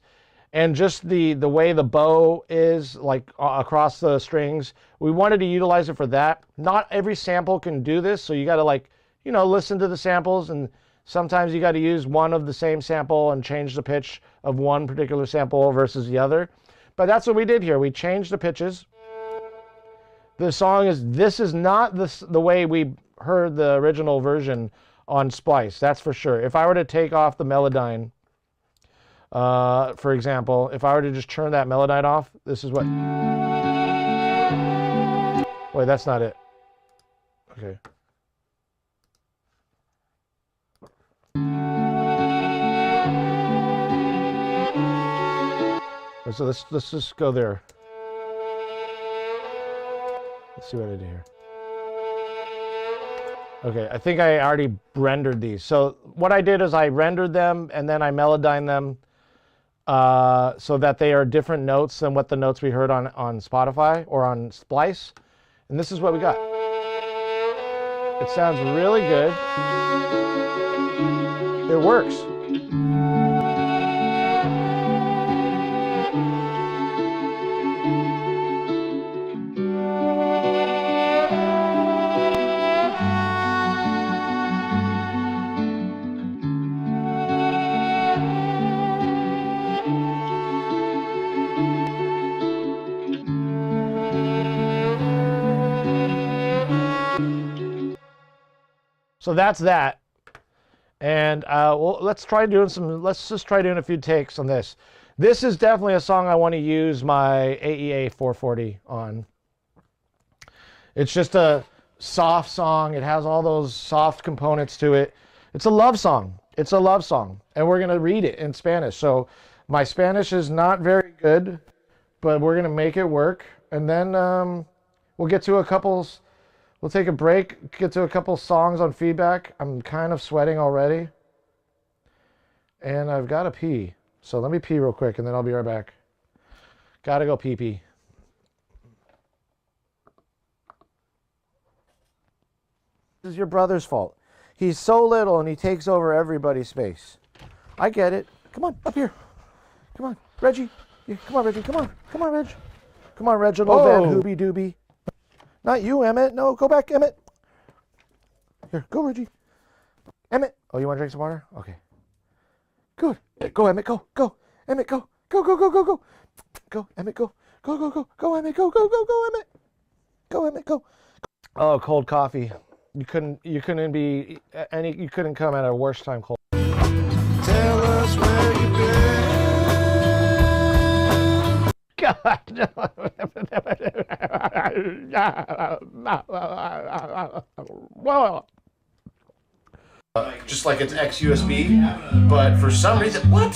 And just the way the bow is like across the strings, we wanted to utilize it for that. Not every sample can do this, so you got to listen to the samples and Sometimes you got to use one of the same sample and change the pitch of one particular sample versus the other. But that's what we did here. We changed the pitches. The song is, this is not the way we heard the original version on Splice, that's for sure. If I were to take off the Melodyne, for example, if I were to just turn that Melodyne off, this is what... Wait, that's not it. Okay. So let's just go there. Let's see what I do here. Okay, I think I already rendered these. So what I did is I rendered them and then I melodined them so that they are different notes than what the notes we heard on Spotify or on Splice. And this is what we got. It sounds really good. It works. So that's that, and well, let's just try doing a few takes on this. This is definitely a song I want to use my AEA 440 on. It's just a soft song. It has all those soft components to it. It's a love song. It's a love song, and we're gonna read it in Spanish. So my Spanish is not very good, but we're gonna make it work, and then we'll get to a couple. We'll take a break, get to a couple songs on feedback. I'm kind of sweating already. And I've got to pee. So let me pee real quick and then I'll be right back. Gotta go pee. This is your brother's fault. He's so little and he takes over everybody's space. I get it. Come on, up here. Come on, Reggie. Yeah, come on, Reggie. Come on, Reg. Come on, Reginald Van Hoobie Doobie. Not you, Emmett. No, go back, Emmett. Here, go, Reggie. Emmett. Oh, you want to drink some water? Okay. Good. Go, Emmett. Go. Emmett, go. Go. Go, Emmett. Go. Go, Emmett. Go, Emmett. Go, Emmett. Go. Oh, cold coffee. You couldn't come at a worse time cold. Tell us where you've been. God. Just like it's ex-USB, but for some reason, what?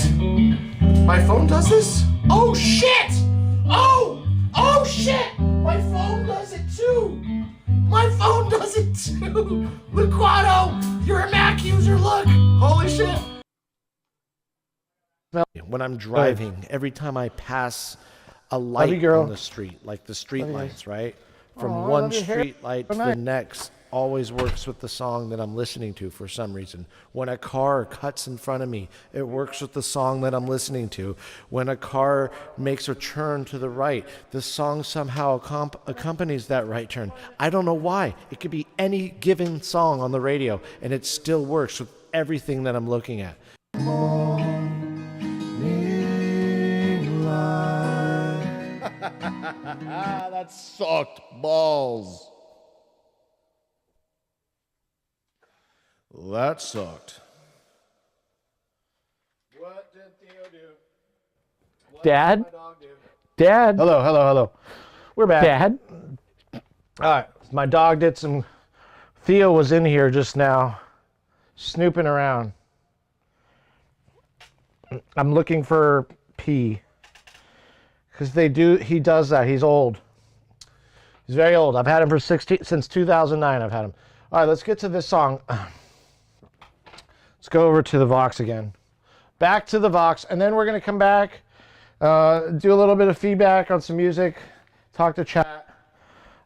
My phone does this? Oh shit! Oh shit! My phone does it too! My phone does it too! Liquado, you're a Mac user, look! Holy shit! When I'm driving, every time I pass a light on the street, like the street lights, right? From one street light to the next, always works with the song that I'm listening to for some reason. When a car cuts in front of me, it works with the song that I'm listening to. When a car makes a turn to the right, the song somehow accompanies that right turn. I don't know why. It could be any given song on the radio, and it still works with everything that I'm looking at. That sucked balls. That sucked. What did Theo do? Dad? Dad? Hello. We're back. Dad? All right. My dog did some... Theo was in here just now, snooping around. I'm looking for pee. Because he does that. He's old. He's very old. I've had him for since 2009 I've had him. All right, let's get to this song. Let's go over to the Vox again. Back to the Vox, and then we're going to come back, do a little bit of feedback on some music, talk to chat,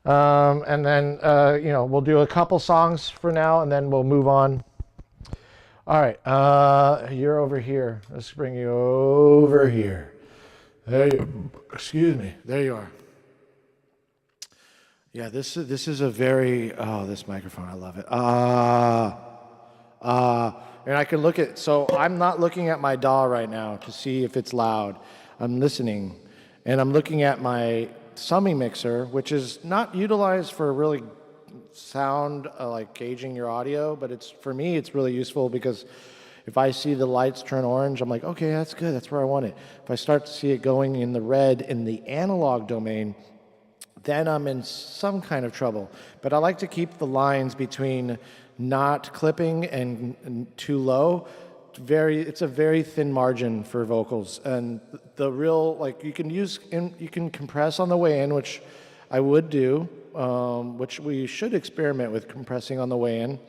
and then, we'll do a couple songs for now, and then we'll move on. All right, you're over here. Let's bring you over here. Excuse me. There you are. Yeah, this is a very... Oh, this microphone, I love it. And I can look at, so I'm not looking at my DAW right now to see if it's loud. I'm listening. And I'm looking at my summing mixer, which is not utilized for really sound, like gauging your audio, but for me, it's really useful because if I see the lights turn orange, I'm like, okay, that's good. That's where I want it. If I start to see it going in the red in the analog domain, then I'm in some kind of trouble. But I like to keep the lines between not clipping and too low. It's a very thin margin for vocals. And the real, like, you can compress on the way in, which I would do, which we should experiment with compressing on the way in.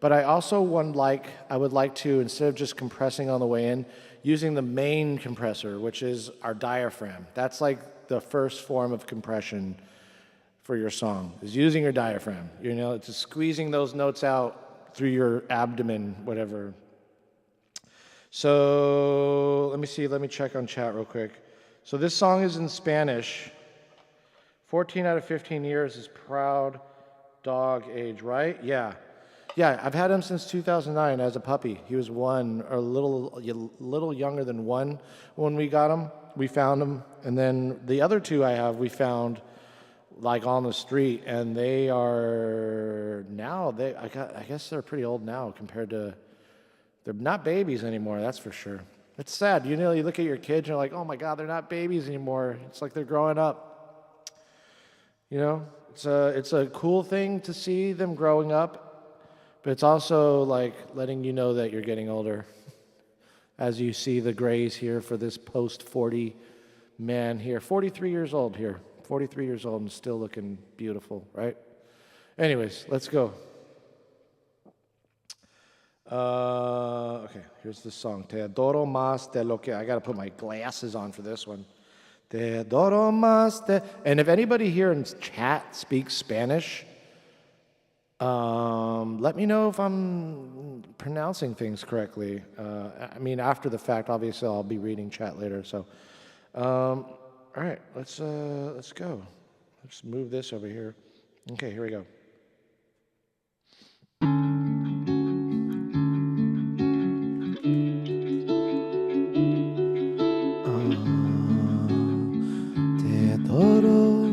But I also I would like to, instead of just compressing on the way in, using the main compressor, which is our diaphragm. That's like the first form of compression for your song, is using your diaphragm. You know, it's just squeezing those notes out through your abdomen, whatever. So let me check on chat real quick. So this song is in Spanish. 14 out of 15 years is proud dog age, right? Yeah. Yeah, I've had him since 2009 as a puppy. He was one, or a little younger than one when we got him. We found him, and then the other two I have we found like on the street, and they are now I guess they're pretty old now compared to, they're not babies anymore. That's for sure. It's sad, you know. You look at your kids, and you're like, oh my God, they're not babies anymore. It's like they're growing up. You know, it's a cool thing to see them growing up. But it's also like letting you know that you're getting older. As you see the grays here for this post-40 man here. 43 years old here. 43 years old and still looking beautiful, right? Anyways, let's go. Okay, here's the song. Te adoro más de lo que... I got to put my glasses on for this one. Te adoro más de... And if anybody here in chat speaks Spanish... let me know if I'm pronouncing things correctly. I mean, after the fact, obviously, I'll be reading chat later. So, all right, let's go. Let's move this over here. Okay, here we go. Te adoro.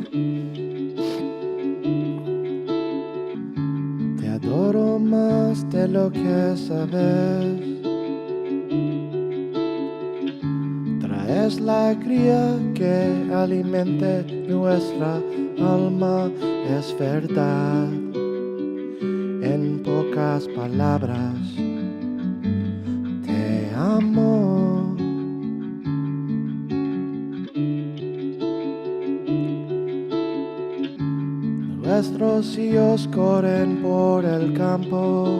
Adoro más de lo que sabes. Traes la cría que alimente nuestra alma, es verdad. En pocas palabras, te amo. Nuestros hijos corren por el campo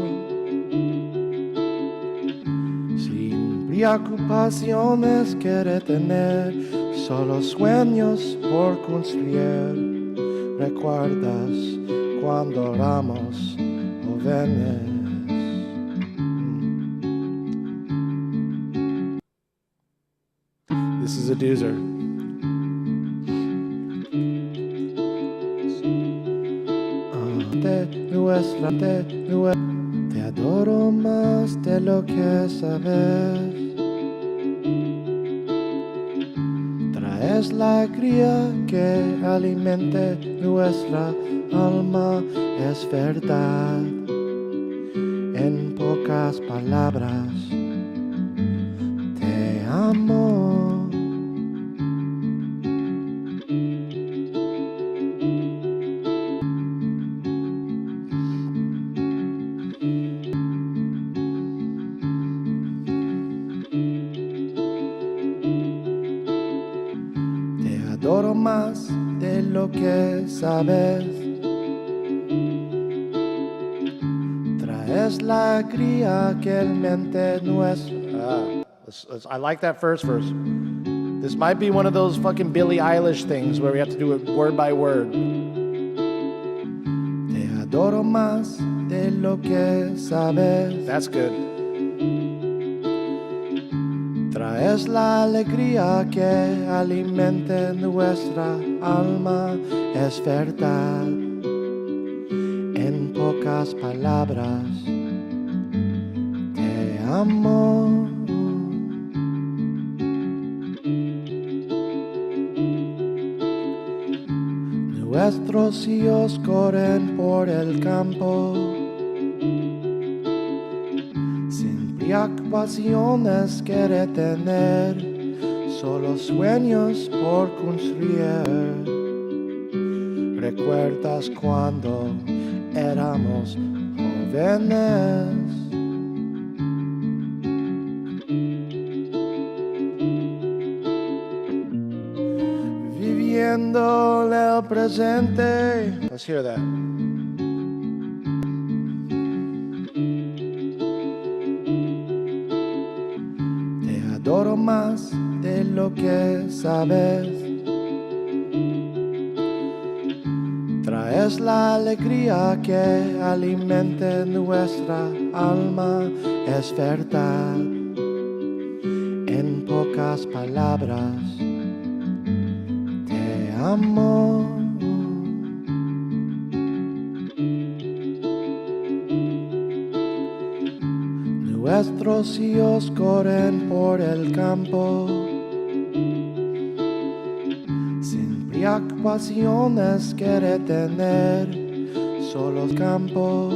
sin preocupaciones quiere tener, solo sueños por construir. ¿Recuerdas cuando éramos jóvenes? This is a doozer. Te adoro más de lo que sabes. Traes la cría que alimente nuestra alma, es verdad. En pocas palabras, te amo. Adoro más de lo que sabes. Traes la cría que el mente nuestra. I like that first verse. This might be one of those fucking Billie Eilish things where we have to do it word by word. Te adoro más de lo que sabes. That's good. Traes la alegría que alimente nuestra alma, es verdad. En pocas palabras, amo. Nuestros hijos corren por el campo sin preocupaciones quiere tener, solo sueños por construir. ¿Recuerdas cuando éramos jóvenes? Viviendo el presente. Let's hear that. Te adoro más de lo que sabes. Traes la alegría que alimenta nuestra alma, es verdad. En pocas palabras, te amo. Nuestros hijos corren por el campo sin preocupaciones quiere tener, solo campo.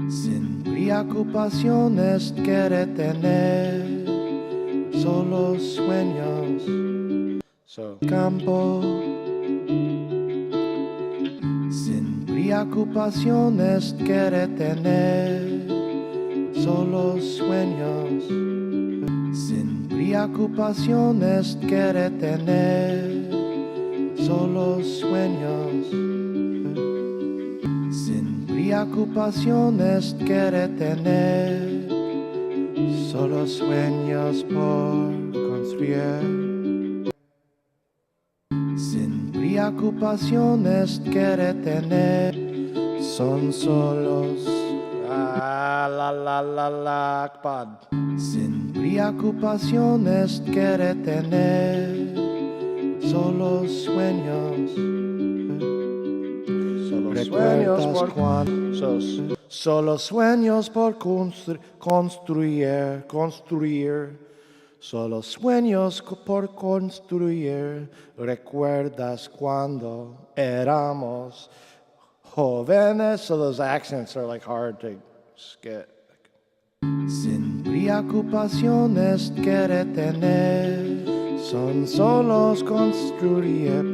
Sin preocupaciones quiere tener, solo sueños. Campo. Sin preocupaciones quiere tener, solo sueños. Sin preocupaciones quiere tener, solo sueños. Sin preocupaciones quiere tener, solo sueños por construir. Sin preocupaciones quiere tener, son solos. Sin preocupaciones quiere tener, solo sueños. Solo sueños por construir. Solo sueños por construir. ¿Recuerdas cuando éramos jóvenes? So those accents are like hard to get. Sin preocupaciones quiere tener, son solos construir.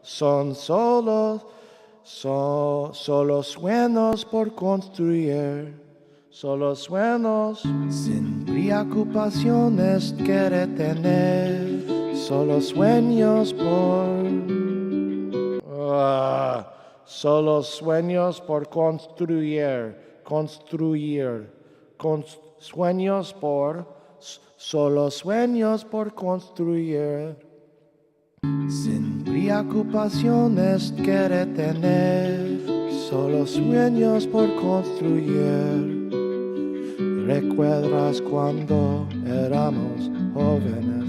Son solos, solo sueños por construir. Solo sueños, sin preocupaciones quiere tener, solo sueños solo sueños por construir, sueños por, solo sueños por construir. Sin preocupaciones quiere tener, solo sueños por construir. ¿Recuerdas cuando éramos jóvenes?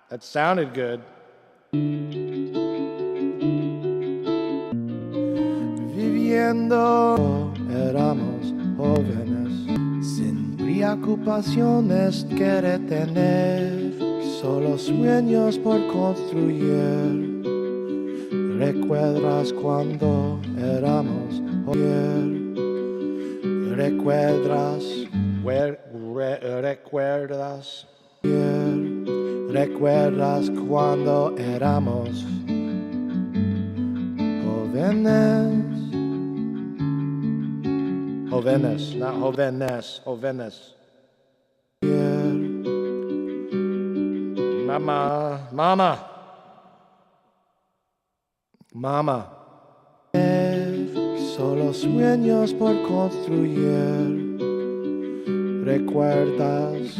That sounded good. Viviendo éramos jóvenes, sin preocupaciones quiere tener, solo sueños por construir. ¿Recuerdas cuando éramos jóvenes? ¿Recuerdas cuando éramos jóvenes? Jóvenes, not jóvenes, jóvenes. Mama. Solo sueños por construir. ¿Recuerdas?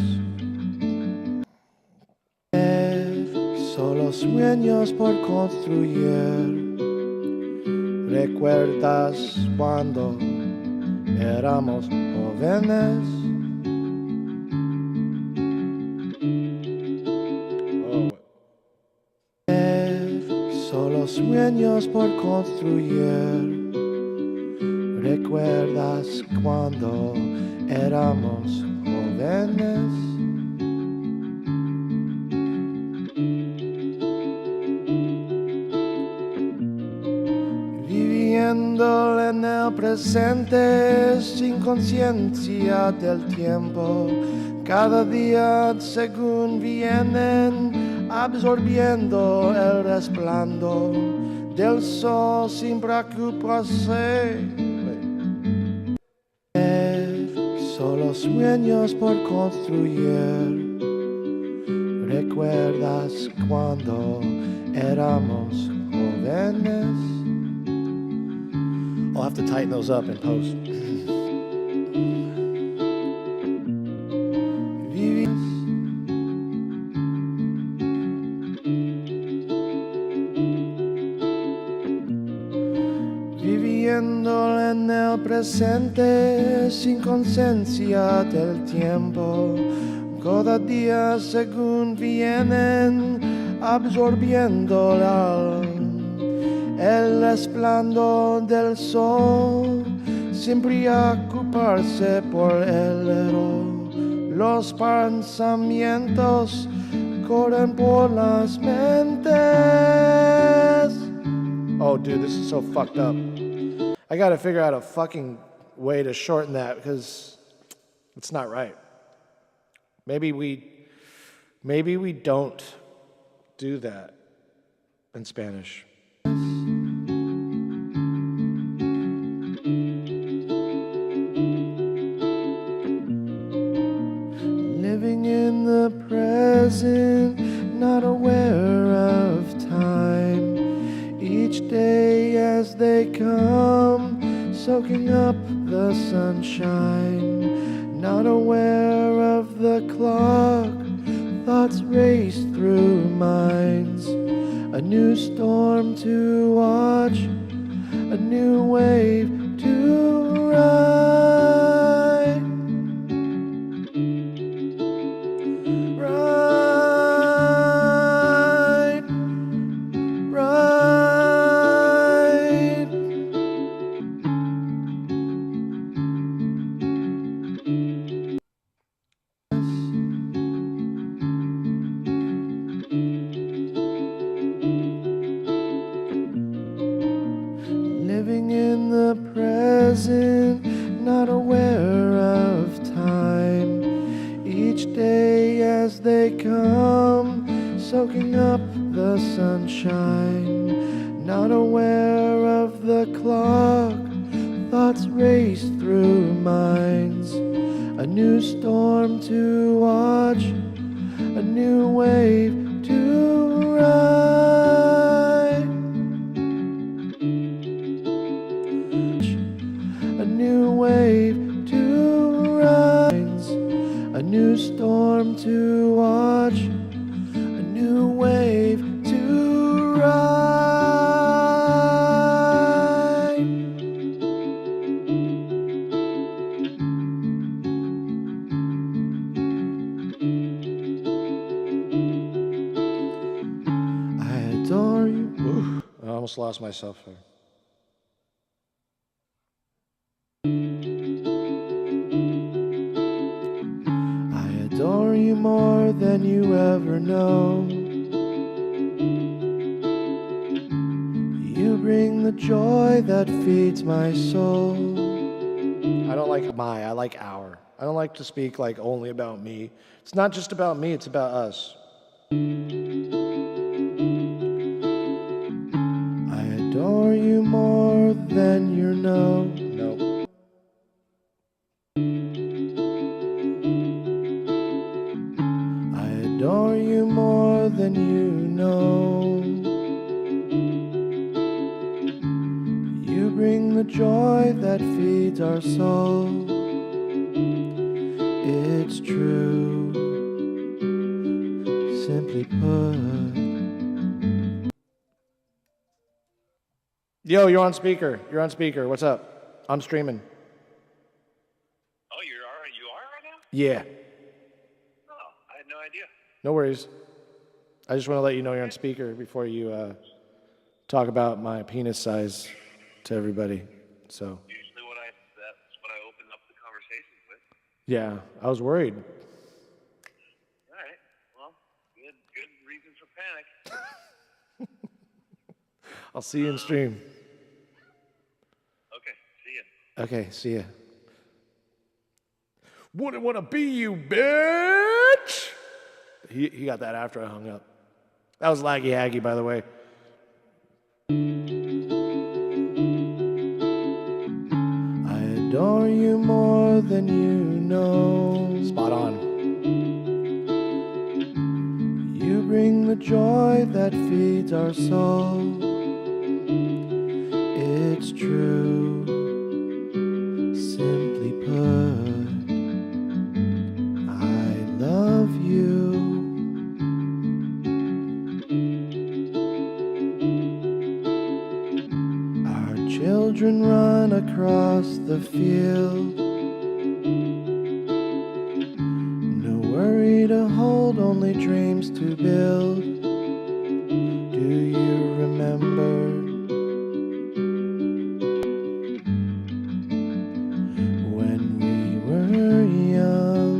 Solo sueños por construir. ¿Recuerdas cuando éramos jóvenes? Solo sueños por construir. ¿Recuerdas cuando éramos jóvenes? Viviendo en el presente sin conciencia del tiempo, cada día según vienen absorbiendo el resplandor del sol sin preocuparse. Solo sueños por construir. ¿Recuerdas cuando éramos jóvenes? I'll have to tighten those up in post. Viviendo en el presente sin conciencia del tiempo, cada día según vienen absorbiendo el resplandor del sol, sin preocuparse por el error. Los pensamientos corren por las mentes. Oh, dude, this is so fucked up. I gotta figure out a fucking way to shorten that because it's not right. Maybe we don't do that in Spanish. Living in the present, not aware of time. Each day as they come, soaking up the sunshine. Not aware of the clock, thoughts race through minds. A new storm to watch, a new wave to ride. Living in the present, not aware of time. Each day as they come, soaking up the sunshine. Not aware of the clock, thoughts race through minds. A new storm to watch, a new wave to ride. A new wave to ride. A new storm to watch, a new wave to ride. I adore you. Ooh, I almost lost myself there. I adore you more than you ever know. You bring the joy that feeds my soul. I don't like my, I like our. I don't like to speak like only about me. It's not just about me, it's about us. I adore you more than you know. Nope. I adore you more than you know. You bring the joy that feeds our soul. It's true, simply put. Yo, you're on speaker. You're on speaker. What's up? I'm streaming. Oh, you are right now? Yeah. Oh, I had no idea. No worries. I just want to let you know you're on speaker before you talk about my penis size to everybody. So. Usually when Yeah, I was worried. All right. Well, good reasons for panic. I'll see you in stream. Okay, see ya. Okay, see ya. Wouldn't want to be you, bitch! He got that after I hung up. That was Laggy Haggy, by the way. I adore you more than you know. Spot on. You bring the joy that feeds our soul. It's true. Simply put, I love you. Our children run across the field. No worry to hold, only dreams to build. Do you remember when we were young?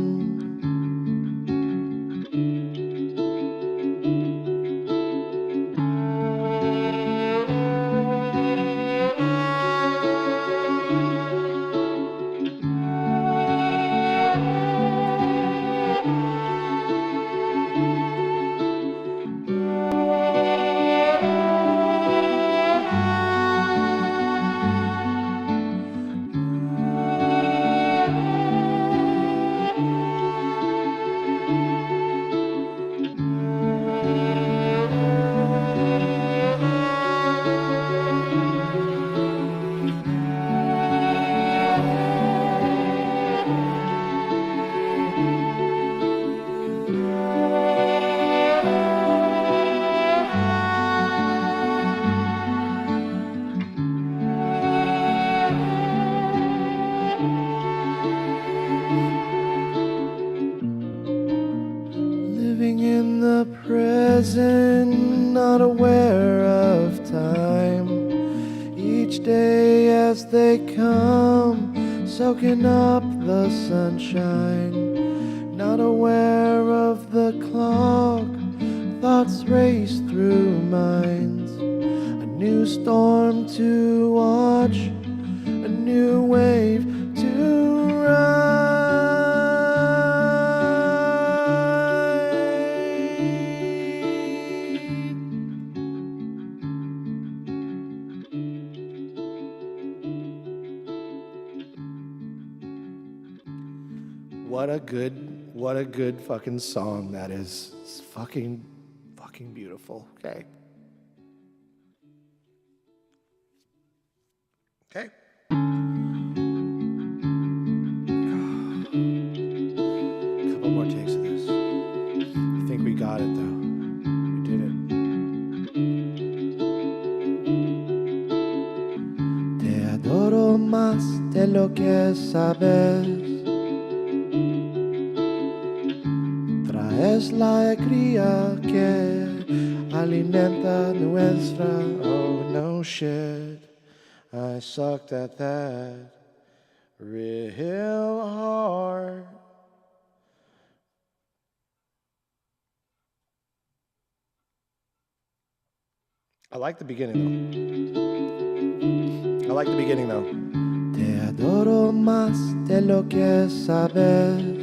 Living in the present, not aware of time. Each day as they come, soaking up the sunshine. Not aware of the clock, thoughts race through minds. A new storm to watch, a new wave to ride. What a good fucking song that is. It's fucking beautiful. Okay. Okay. Couple more takes of this. I think we got it though. We did it. Te adoro más de lo que sabes. Traes la alegría que alimenta nuestra. Oh no shit, I sucked at that real hard. I like the beginning though. Te adoro más de lo que sabes.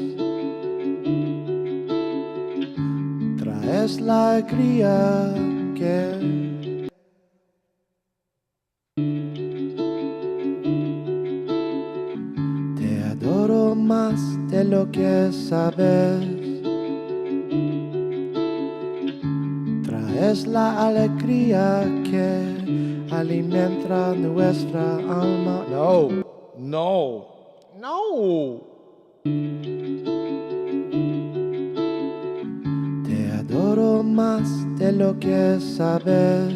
Traes la alegría que te adoro más de lo que sabes. Traes la alegría que alimenta nuestra alma. No. Te adoro más de lo que sabes.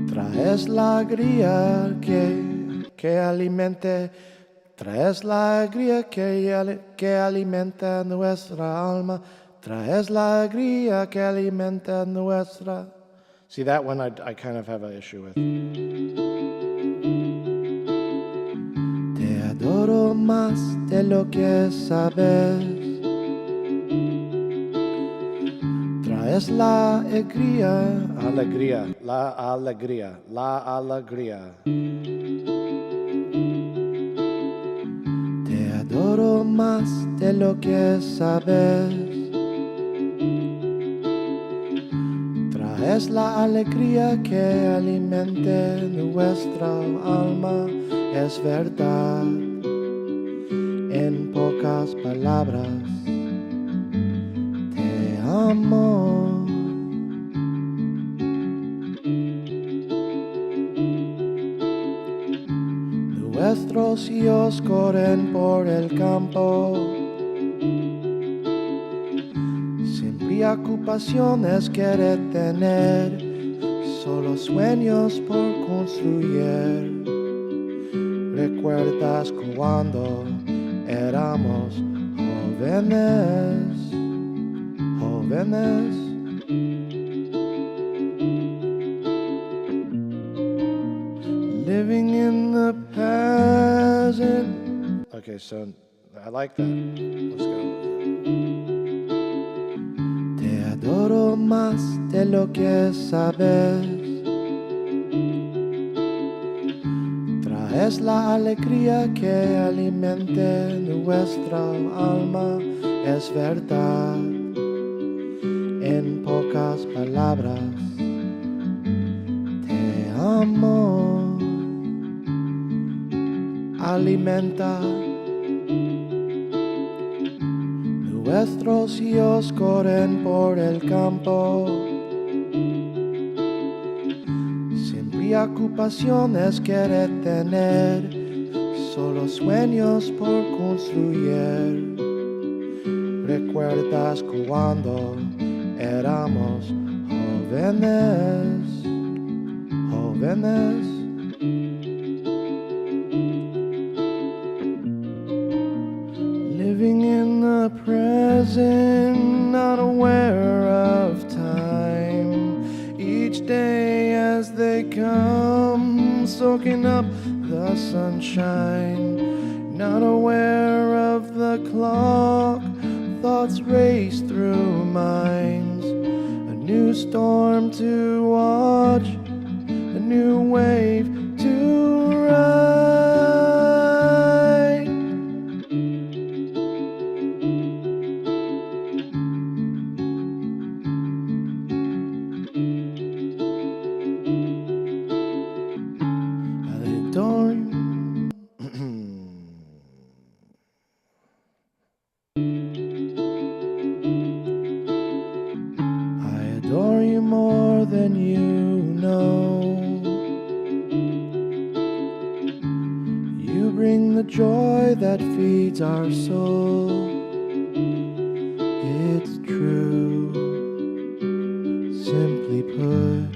Traes la alegría que alimente. Traes la alegría que alimenta nuestra alma. Traes la alegría que alimenta nuestra. See, that one I kind of have an issue with. Te adoro más de lo que sabes. Traes la alegría, la alegría. te adoro más de lo que sabes. Traes la alegría que alimente nuestra alma, es verdad. En pocas palabras, te amo. Nuestros hijos corren por el campo, sin preocupaciones quiere tener, solo sueños por construir. ¿Recuerdas cuando éramos jóvenes? Jóvenes. Living in the present. Okay, so I like that. Let's go. Te adoro más de lo que sabes. Traes la alegría que alimente nuestra alma, es verdad. En pocas palabras, te amo. Alimenta nuestros hijos corren por el campo, sin preocupaciones quiere tener, solo sueños por construir. ¿Recuerdas cuando éramos jóvenes? Jóvenes. Living in the present, not aware of time. Each day as they come, soaking up the sunshine. Not aware of the clock, thoughts race through minds. A new storm to watch, a new wave to ride. I adore you more than you know. You bring the joy that feeds our soul. It's true, simply put,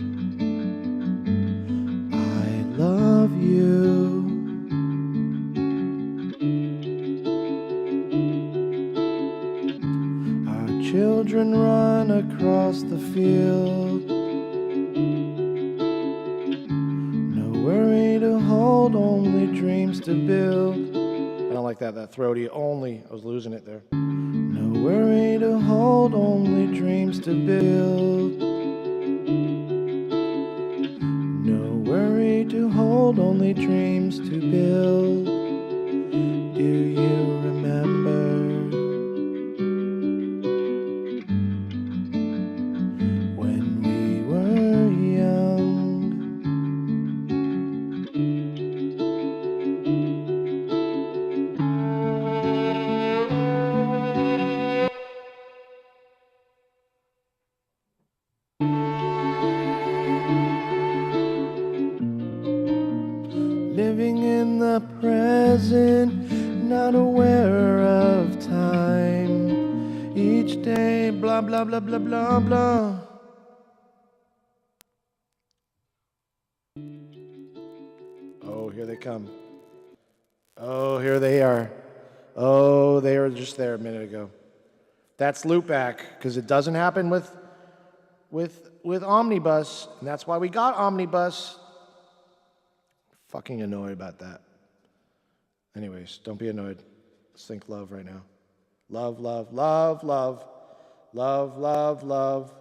I love you. Children run across the field, no worry to hold, only dreams to build. I don't like that throaty only. I was losing it there. No worry to hold, only dreams to build. No worry to hold, only dreams to build. Do you remember when we were young? Living in the present, not aware of time. Each day, blah, blah, blah, blah, blah, blah. Oh, here they come. Oh, here they are. Oh, they were just there a minute ago. That's loopback, because it doesn't happen with Omnibus, and that's why we got Omnibus. Fucking annoyed about that. Anyways, don't be annoyed. Let's think love right now. Love, love, love, love. Love, love, love.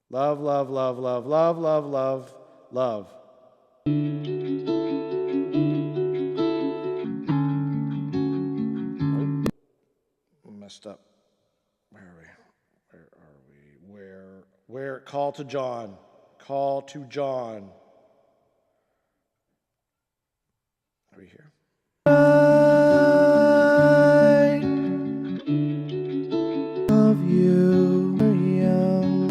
Love, love, love, love, love, love, love, love. Messed up. Where are we? Where are we? Where? Call to John. Call to John. Are we here? Of you, young.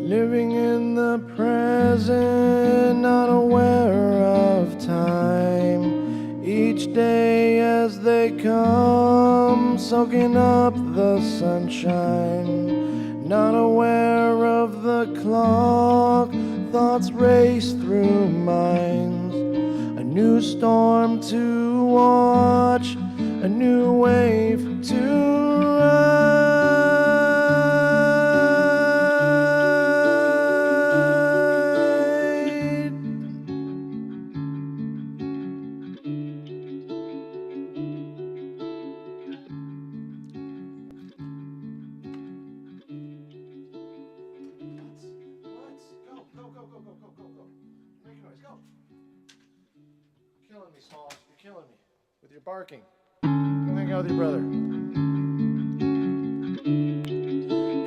Living in the present, not aware of time. Each day as they come, soaking up the sunshine. Not aware of the clock, thoughts race through minds. A new storm to watch, a new wave to ride. Killing me, Smalls. You're killing me with your barking. Go hang out with your brother.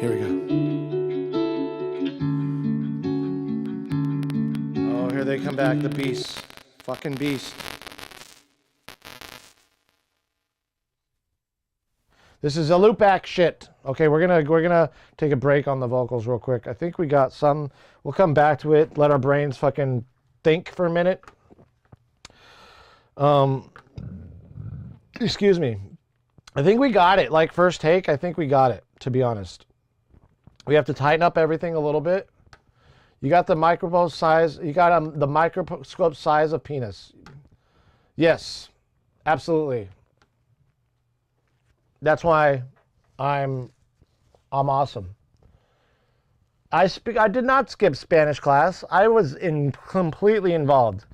Here we go. Oh, here they come back, the beasts. Fucking beast. This is a loop back shit. Okay, we're gonna take a break on the vocals real quick. I think we got some. We'll come back to it. Let our brains fucking think for a minute. Excuse me. I think we got it. Like first take, I think we got it, to be honest. We have to tighten up everything a little bit. You got the microscope size. You got the microscope size of penis. Yes, absolutely. That's why I'm awesome. I did not skip Spanish class. I was completely involved.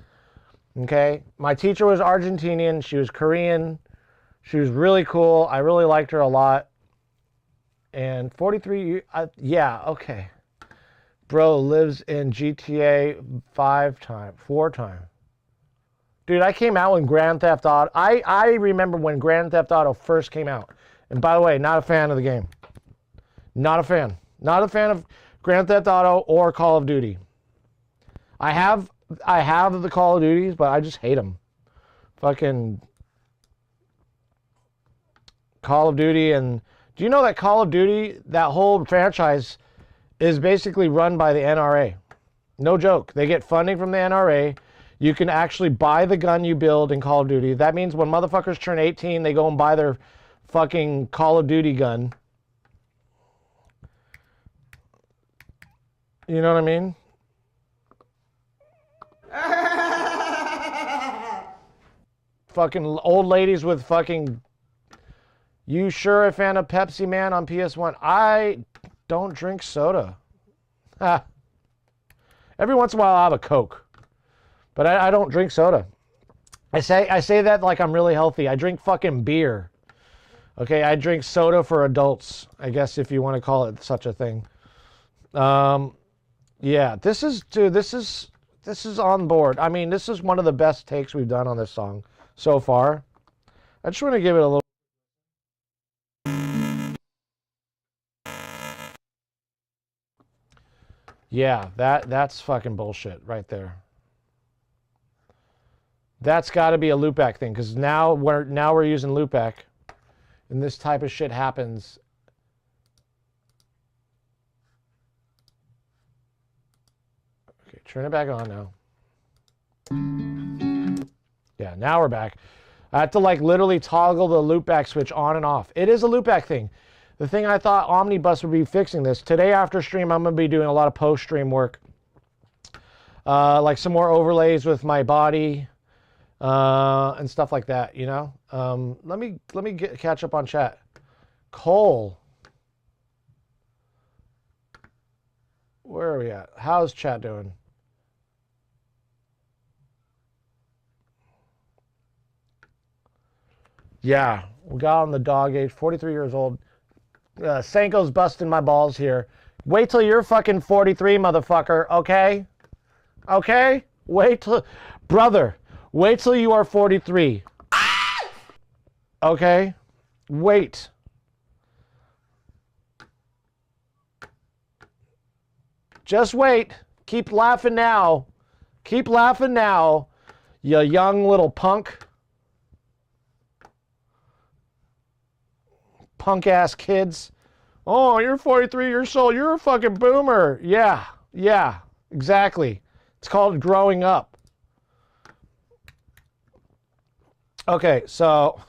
Okay, my teacher was Argentinian. She was Korean. She was really cool. I really liked her a lot. And 43 years, yeah, okay. Bro lives in GTA 4 times. Dude, I came out when Grand Theft Auto, I remember when Grand Theft Auto first came out. And by the way, not a fan of the game. Not a fan. Not a fan of Grand Theft Auto or Call of Duty. I have the Call of Duties, but I just hate them. Fucking Call of Duty. And do you know that Call of Duty, that whole franchise, is basically run by the NRA? No joke. They get funding from the NRA. You can actually buy the gun you build in Call of Duty. That means when motherfuckers turn 18, they go and buy their fucking Call of Duty gun. You know what I mean? Fucking old ladies with fucking... You sure a fan of Pepsi, man, on PS1? I don't drink soda. Every once in a while I'll have a Coke. But I don't drink soda. I say that like I'm really healthy. I drink fucking beer. Okay, I drink soda for adults, I guess, if you want to call it such a thing. Yeah, this is on board. I mean, this is one of the best takes we've done on this song so far. I just want to give it a little... Yeah, that's fucking bullshit right there. That's got to be a loopback thing, because now we're using loopback, and this type of shit happens. Okay, turn it back on now. Yeah, now we're back. I have to like literally toggle the loopback switch on and off. It is a loopback thing. The thing I thought Omnibus would be fixing this. Today after stream, I'm going to be doing a lot of post-stream work. Like some more overlays with my body. And stuff like that, you know. Let me catch up on chat. Cole. Where are we at? How's chat doing? Yeah, we got on the dog age, 43 years old. Sanko's busting my balls here. Wait till you're fucking 43, motherfucker, okay? Okay? Brother, wait till you are 43. Okay? Wait. Just wait. Keep laughing now. Keep laughing now, you young little punk. Punk ass kids. Oh, you're 43 years old. You're a fucking boomer. Yeah, exactly. It's called growing up. Okay, so.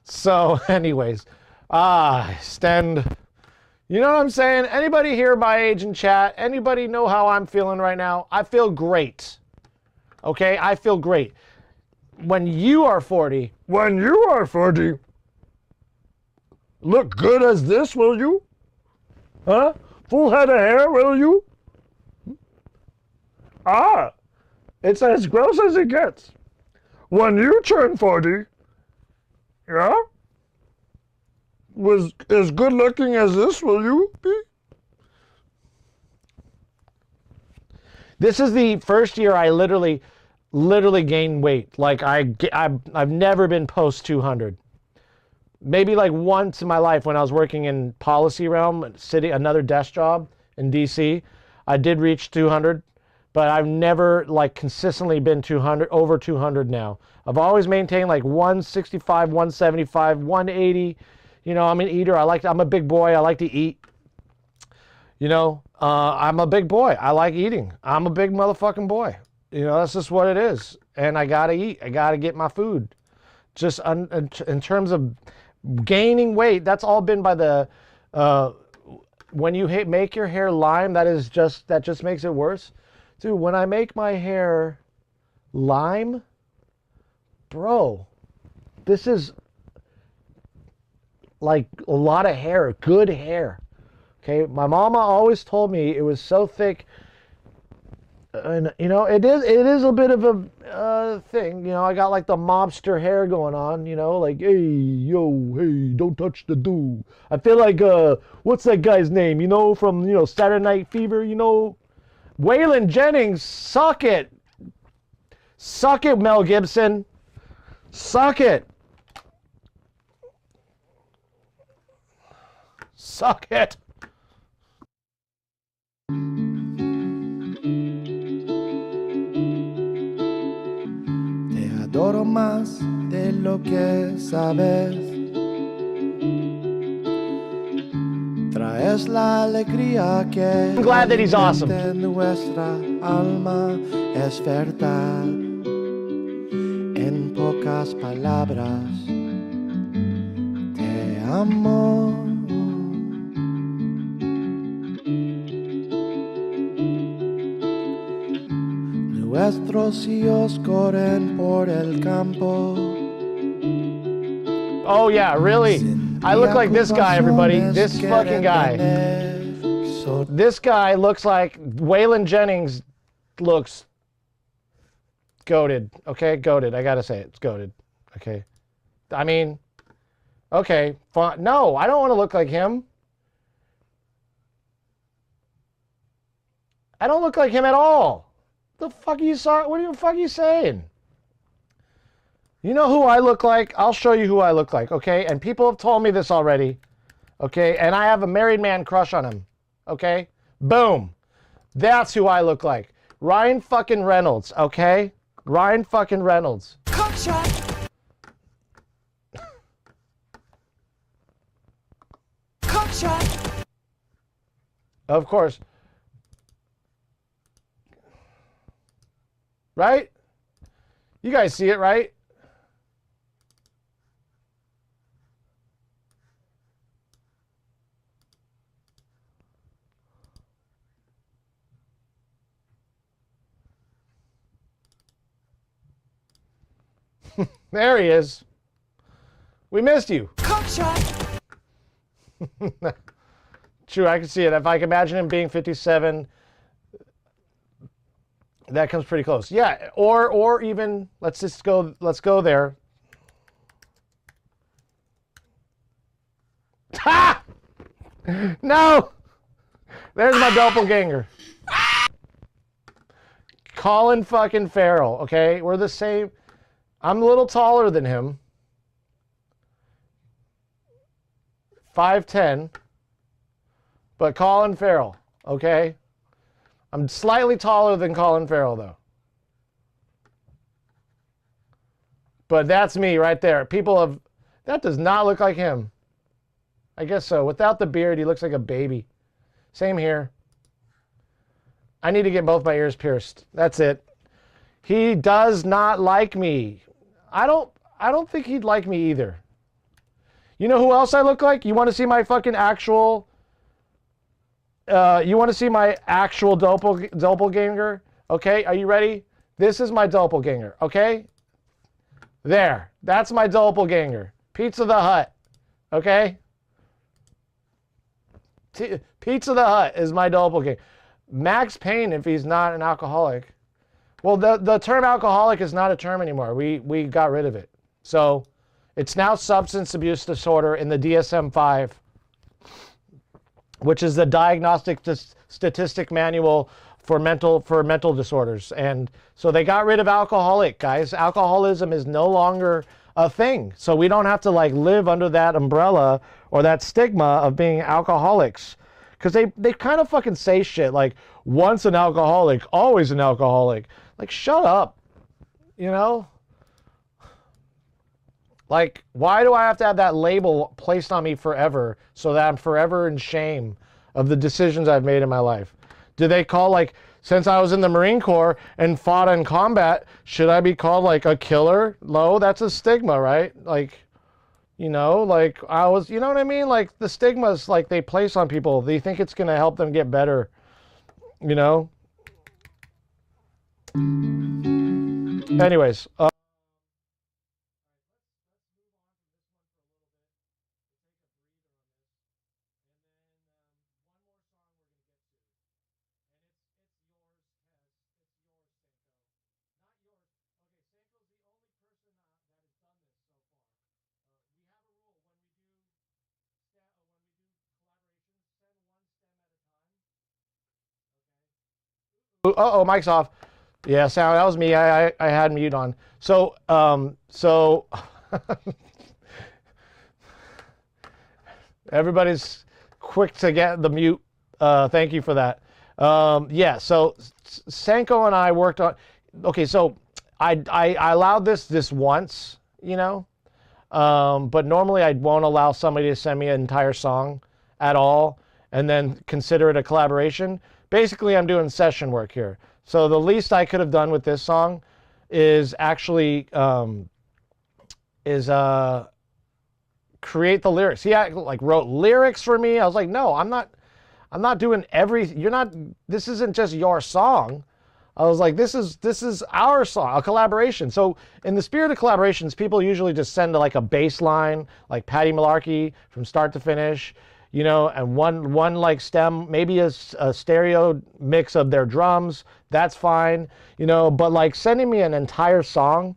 So, anyways. Stand. You know what I'm saying? Anybody here my age in chat? Anybody know how I'm feeling right now? I feel great. Okay, I feel great. When you are 40, look good as this, will you? Huh? Full head of hair, will you? It's as gross as it gets. When you turn 40, yeah? Was as good looking as this, will you be? This is the first year I literally gained weight. Like I've never been post 200. Maybe like once in my life when I was working in policy realm, another desk job in DC, I did reach 200, but I've never like consistently been 200, over 200 now. I've always maintained like 165, 175, 180. You know, I'm an eater. I'm a big boy. I like to eat. You know, I'm a big boy. I like eating. I'm a big motherfucking boy. You know, that's just what it is. And I got to eat. I got to get my food. Just in terms of gaining weight, that's all been by the, when you make your hair lime, that just makes it worse. Dude, when I make my hair lime, bro, this is like a lot of hair, good hair. Okay, my mama always told me it was so thick, and you know it is a bit of a thing. You know, I got like the mobster hair going on. You know, like hey don't touch the do. I feel like what's that guy's name? You know, from Saturday Night Fever. You know, Waylon Jennings. Suck it, Mel Gibson. Suck it. Suck it. Te adoro más de lo que sabes. Traes la alegría que I'm glad that he's awesome. Nuestra alma es verdad. En pocas palabras, te amo. Nuestros hijos corren por el campo. Oh yeah, really? I look like this guy, everybody. This fucking guy. This guy looks like Waylon Jennings looks goated. Okay, goated. I gotta say it. It's goated. Okay. I mean, okay, fine. No, I don't want to look like him. I don't look like him at all. What the fuck what the fuck are you saying? You know who I look like? I'll show you who I look like, okay? And people have told me this already, okay? And I have a married man crush on him, okay? Boom. That's who I look like. Ryan fucking Reynolds, okay? Ryan fucking Reynolds. Cockshot. Cockshot. Of course. Right? You guys see it, right? There he is. We missed you. Cockshot. True, I can see it. If I can imagine him being 57, that comes pretty close. Yeah, or even let's go there. Ha! No! There's my doppelganger. Colin fucking Farrell, okay? We're the same. I'm a little taller than him. 5'10", but Colin Farrell, okay? I'm slightly taller than Colin Farrell, though. But that's me right there. That does not look like him. I guess so. Without the beard, he looks like a baby. Same here. I need to get both my ears pierced. That's it. He does not like me. I don't think he'd like me either. You know who else I look like? You want to see my fucking actual... you want to see my actual doppelganger? Okay, are you ready? This is my doppelganger, okay? There. That's my doppelganger. Pizza the Hut, okay? Pizza the Hut is my doppelganger. Max Payne, if he's not an alcoholic. Well, the term alcoholic is not a term anymore. We got rid of it. So it's now substance abuse disorder in the DSM-5, which is the Diagnostic Statistic Manual for mental disorders. And so they got rid of alcoholic, guys. Alcoholism is no longer a thing. So we don't have to like live under that umbrella or that stigma of being alcoholics. Because they kind of fucking say shit like, once an alcoholic, always an alcoholic. Like, shut up, you know? Like, why do I have to have that label placed on me forever so that I'm forever in shame of the decisions I've made in my life? Do they call, like, since I was in the Marine Corps and fought in combat, should I be called, like, a killer? No, that's a stigma, right? Like, you know, like, I was, you know what I mean? Like, the stigmas, like, they place on people. They think it's going to help them get better, you know? Anyways, uh-oh, mic's off. Yeah, sound, that was me. I had mute on. So, everybody's quick to get the mute. Thank you for that. Yeah, so Sanko and I worked on, okay, so I allowed this once, you know, but normally I won't allow somebody to send me an entire song at all and then consider it a collaboration. Basically, I'm doing session work here. So the least I could have done with this song is actually create the lyrics. He like wrote lyrics for me. I was like, no, I'm not doing this isn't just your song. I was like, this is our song, a collaboration. So in the spirit of collaborations, people usually just send like a bass line, like Paddy Malarkey from start to finish, you know, and one like stem, maybe a stereo mix of their drums. That's fine, you know, but like sending me an entire song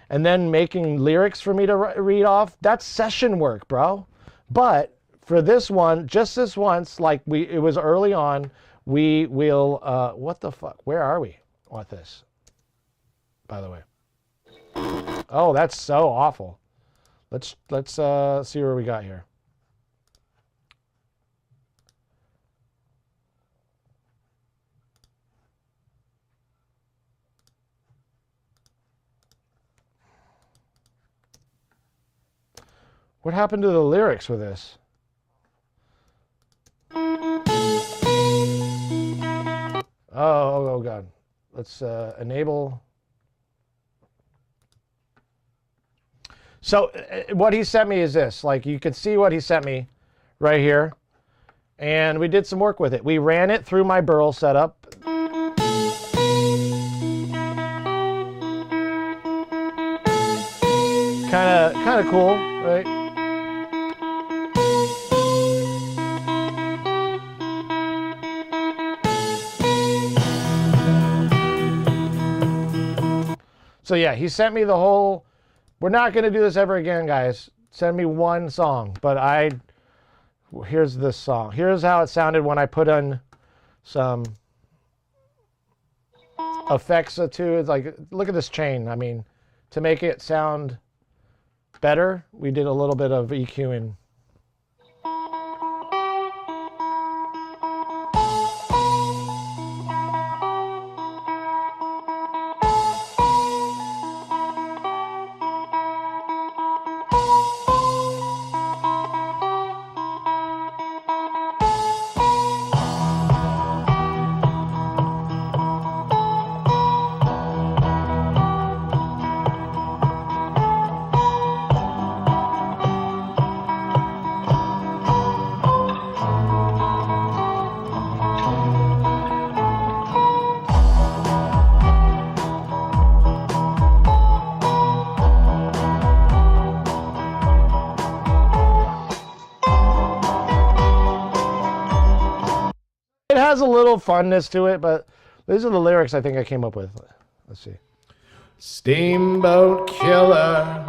and then making lyrics for me to read off, that's session work, bro. But for this one, just this once, like it was early on, we will, what the fuck, where are we with this, by the way? Oh, that's so awful. Let's see where we got here. What happened to the lyrics for this? Oh God. Let's enable. So what he sent me is this. Like, you can see what he sent me right here. And we did some work with it. We ran it through my Burl setup. Kind of cool, right? So yeah, he sent me the whole. We're not going to do this ever again, guys. Send me one song, but here's this song. Here's how it sounded when I put on some effects to it. It's like, look at this chain. I mean, to make it sound better, we did a little bit of EQing. It has a little funness to it, but these are the lyrics I think I came up with. Let's see. Steamboat killer.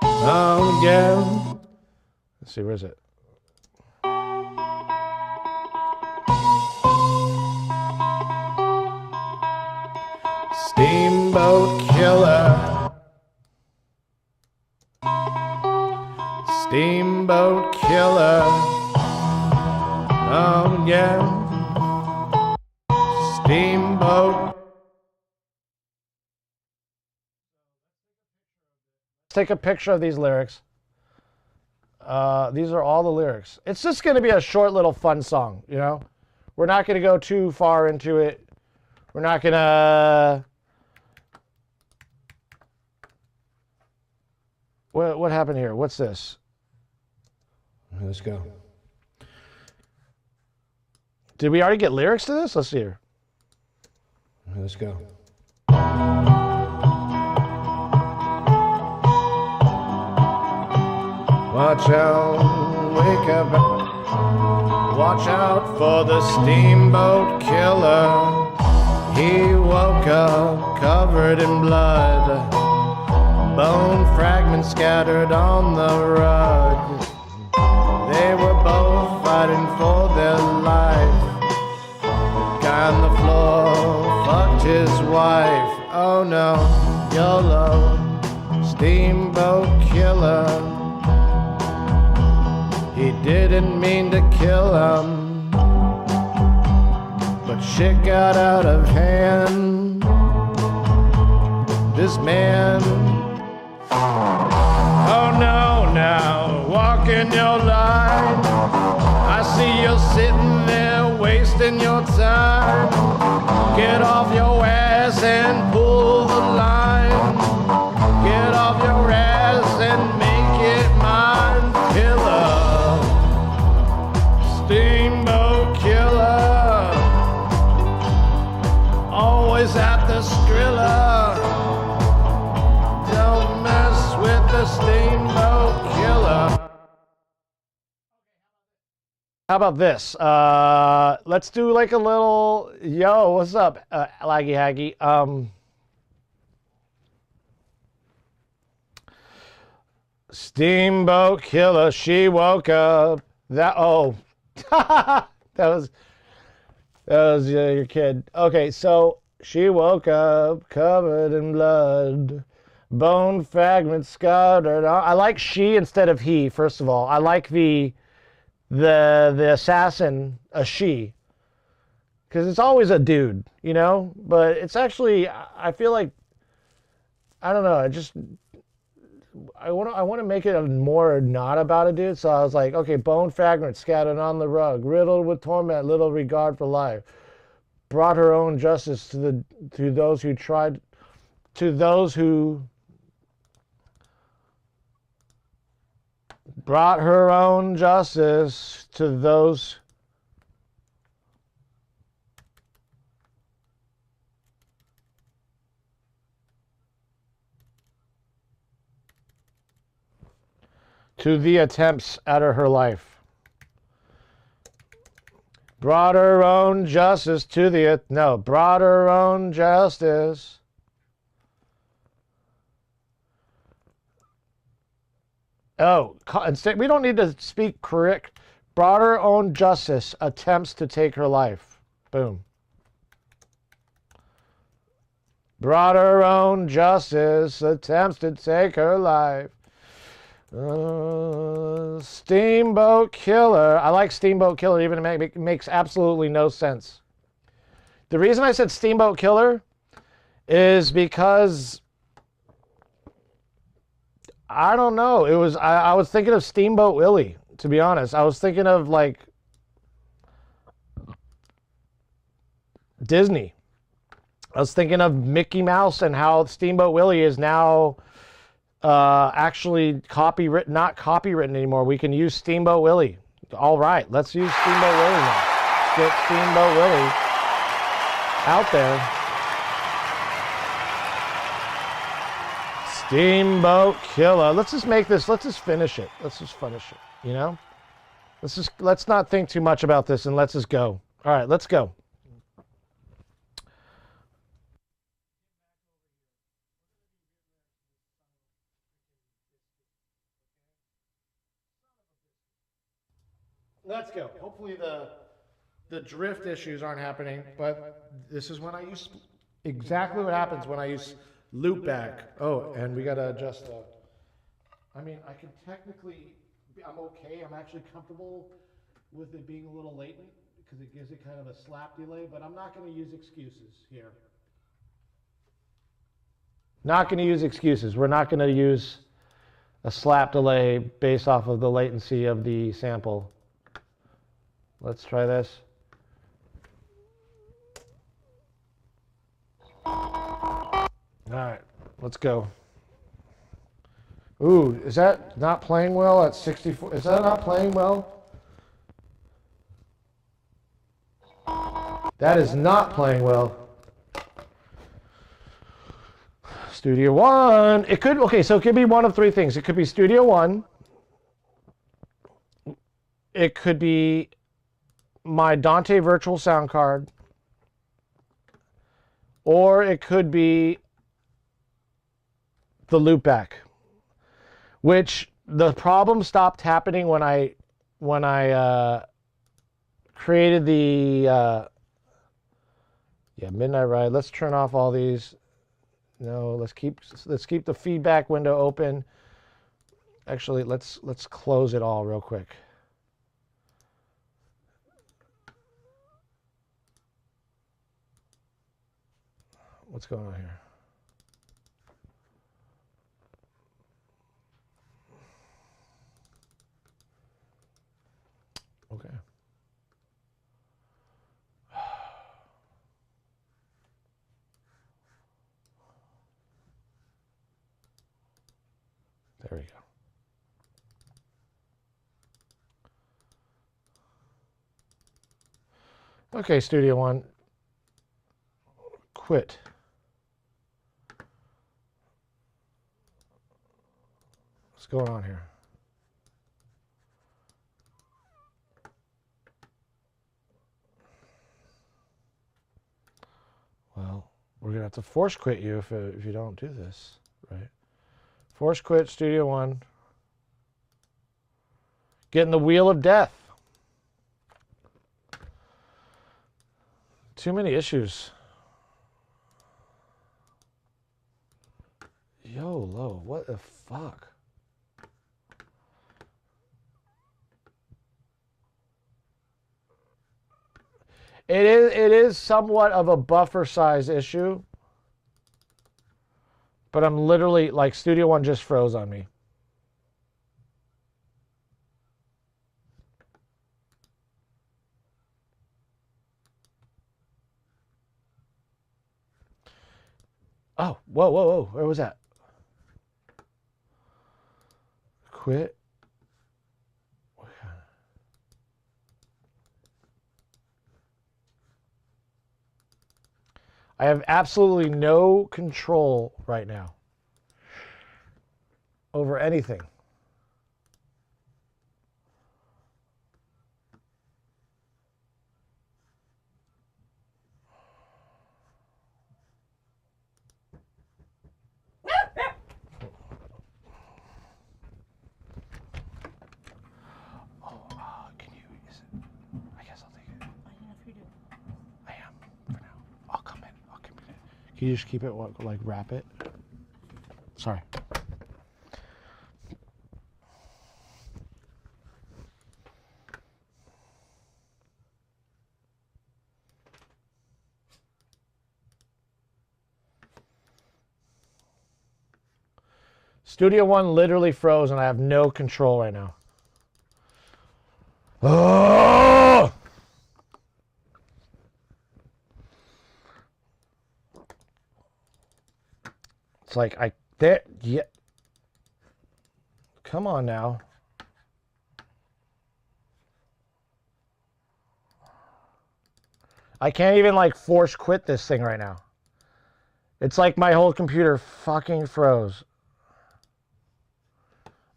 Oh, yeah. Let's see, where is it? Steamboat killer. Steamboat killer. Oh, yeah. Steamboat. Let's take a picture of these lyrics. These are all the lyrics. It's just going to be a short little fun song, you know? We're not going to go too far into it. We're not going to... What happened here? What's this? Let's go. Did we already get lyrics to this? Let's see here. Let's go. Watch out, wake up. Watch out for the steamboat killer. He woke up covered in blood. Bone fragments scattered on the rug. They were both fighting for their life. The guy on the floor fucked his wife. Oh no, YOLO, steamboat killer. He didn't mean to kill him, but shit got out of hand. This man, oh no, now walking your line. I see you sitting there wasting your time. Get off your ass and pull the line. Get off your ass and make it mine. Killer, steamboat killer, always at the Skrilla. Don't mess with the steamboat killer. How about this? Let's do like a little, yo, what's up, Laggy Haggy? Steamboat killer, she woke up. That was your kid. Okay, so she woke up covered in blood, bone fragments scattered. I like she instead of he. First of all, I like the assassin a she, because it's always a dude, you know. But it's actually, I feel like, I don't know. I want to make it more not about a dude. So I was like, okay, bone fragments scattered on the rug, riddled with torment, little regard for life. Brought her own justice to those who tried, to those who brought her own justice to those to the attempts at her life. Brought her own justice to the, no, brought her own justice Oh, instead, we don't need to speak correct. Brought her own justice, attempts to take her life. Boom. Brought her own justice, attempts to take her life. Steamboat Killer. I like Steamboat Killer, even if it makes absolutely no sense. The reason I said Steamboat Killer is because I don't know. It was I was thinking of Steamboat Willie, to be honest. I was thinking of like Disney. I was thinking of Mickey Mouse and how Steamboat Willie is now actually not copywritten anymore. We can use Steamboat Willie. All right, let's use Steamboat Willie now. Let's get Steamboat Willie out there. Steamboat Killer. Let's just make this. Let's just finish it. Let's just finish it. You know. Let's not think too much about this and let's just go. All right, let's go. Let's go. Hopefully the drift issues aren't happening, but this is when I use exactly what happens when I use loop back. Oh, and we gotta adjust the. I mean, I can technically. I'm okay. I'm actually comfortable with it being a little latent because it gives it kind of a slap delay, but I'm not going to use excuses here. Not going to use excuses. We're not going to use a slap delay based off of the latency of the sample. Let's try this. All right, let's go. Ooh, is that not playing well at 64? Is that not playing well? That is not playing well. Studio One. It could, okay, so it could be one of three things. It could be Studio One. It could be my Dante virtual sound card. Or it could be the loopback. Which the problem stopped happening when I created the Midnight Ride. Let's turn off all these. No, let's keep the feedback window open. Actually, let's close it all real quick. What's going on here? Okay. There we go. Okay, Studio One. Quit. What's going on here? Well, we're gonna have to force quit you if you don't do this, right? Force quit Studio One. Get in the wheel of death. Too many issues. YOLO, what the fuck? It is somewhat of a buffer size issue. But I'm literally, like, Studio One just froze on me. Oh, whoa. Where was that? Quit. I have absolutely no control right now over anything. Can you just keep it, like wrap it? Sorry. Studio One literally froze and I have no control right now. Oh! It's like yeah. Come on now. I can't even like force quit this thing right now. It's like my whole computer fucking froze.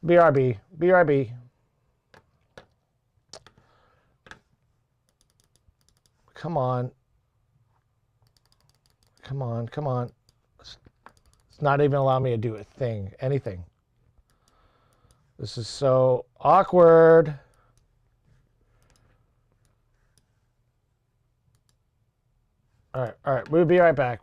BRB. BRB. Come on. Come on, come on. It's not even allowing me to do a thing, anything. This is so awkward. All right, we'll be right back.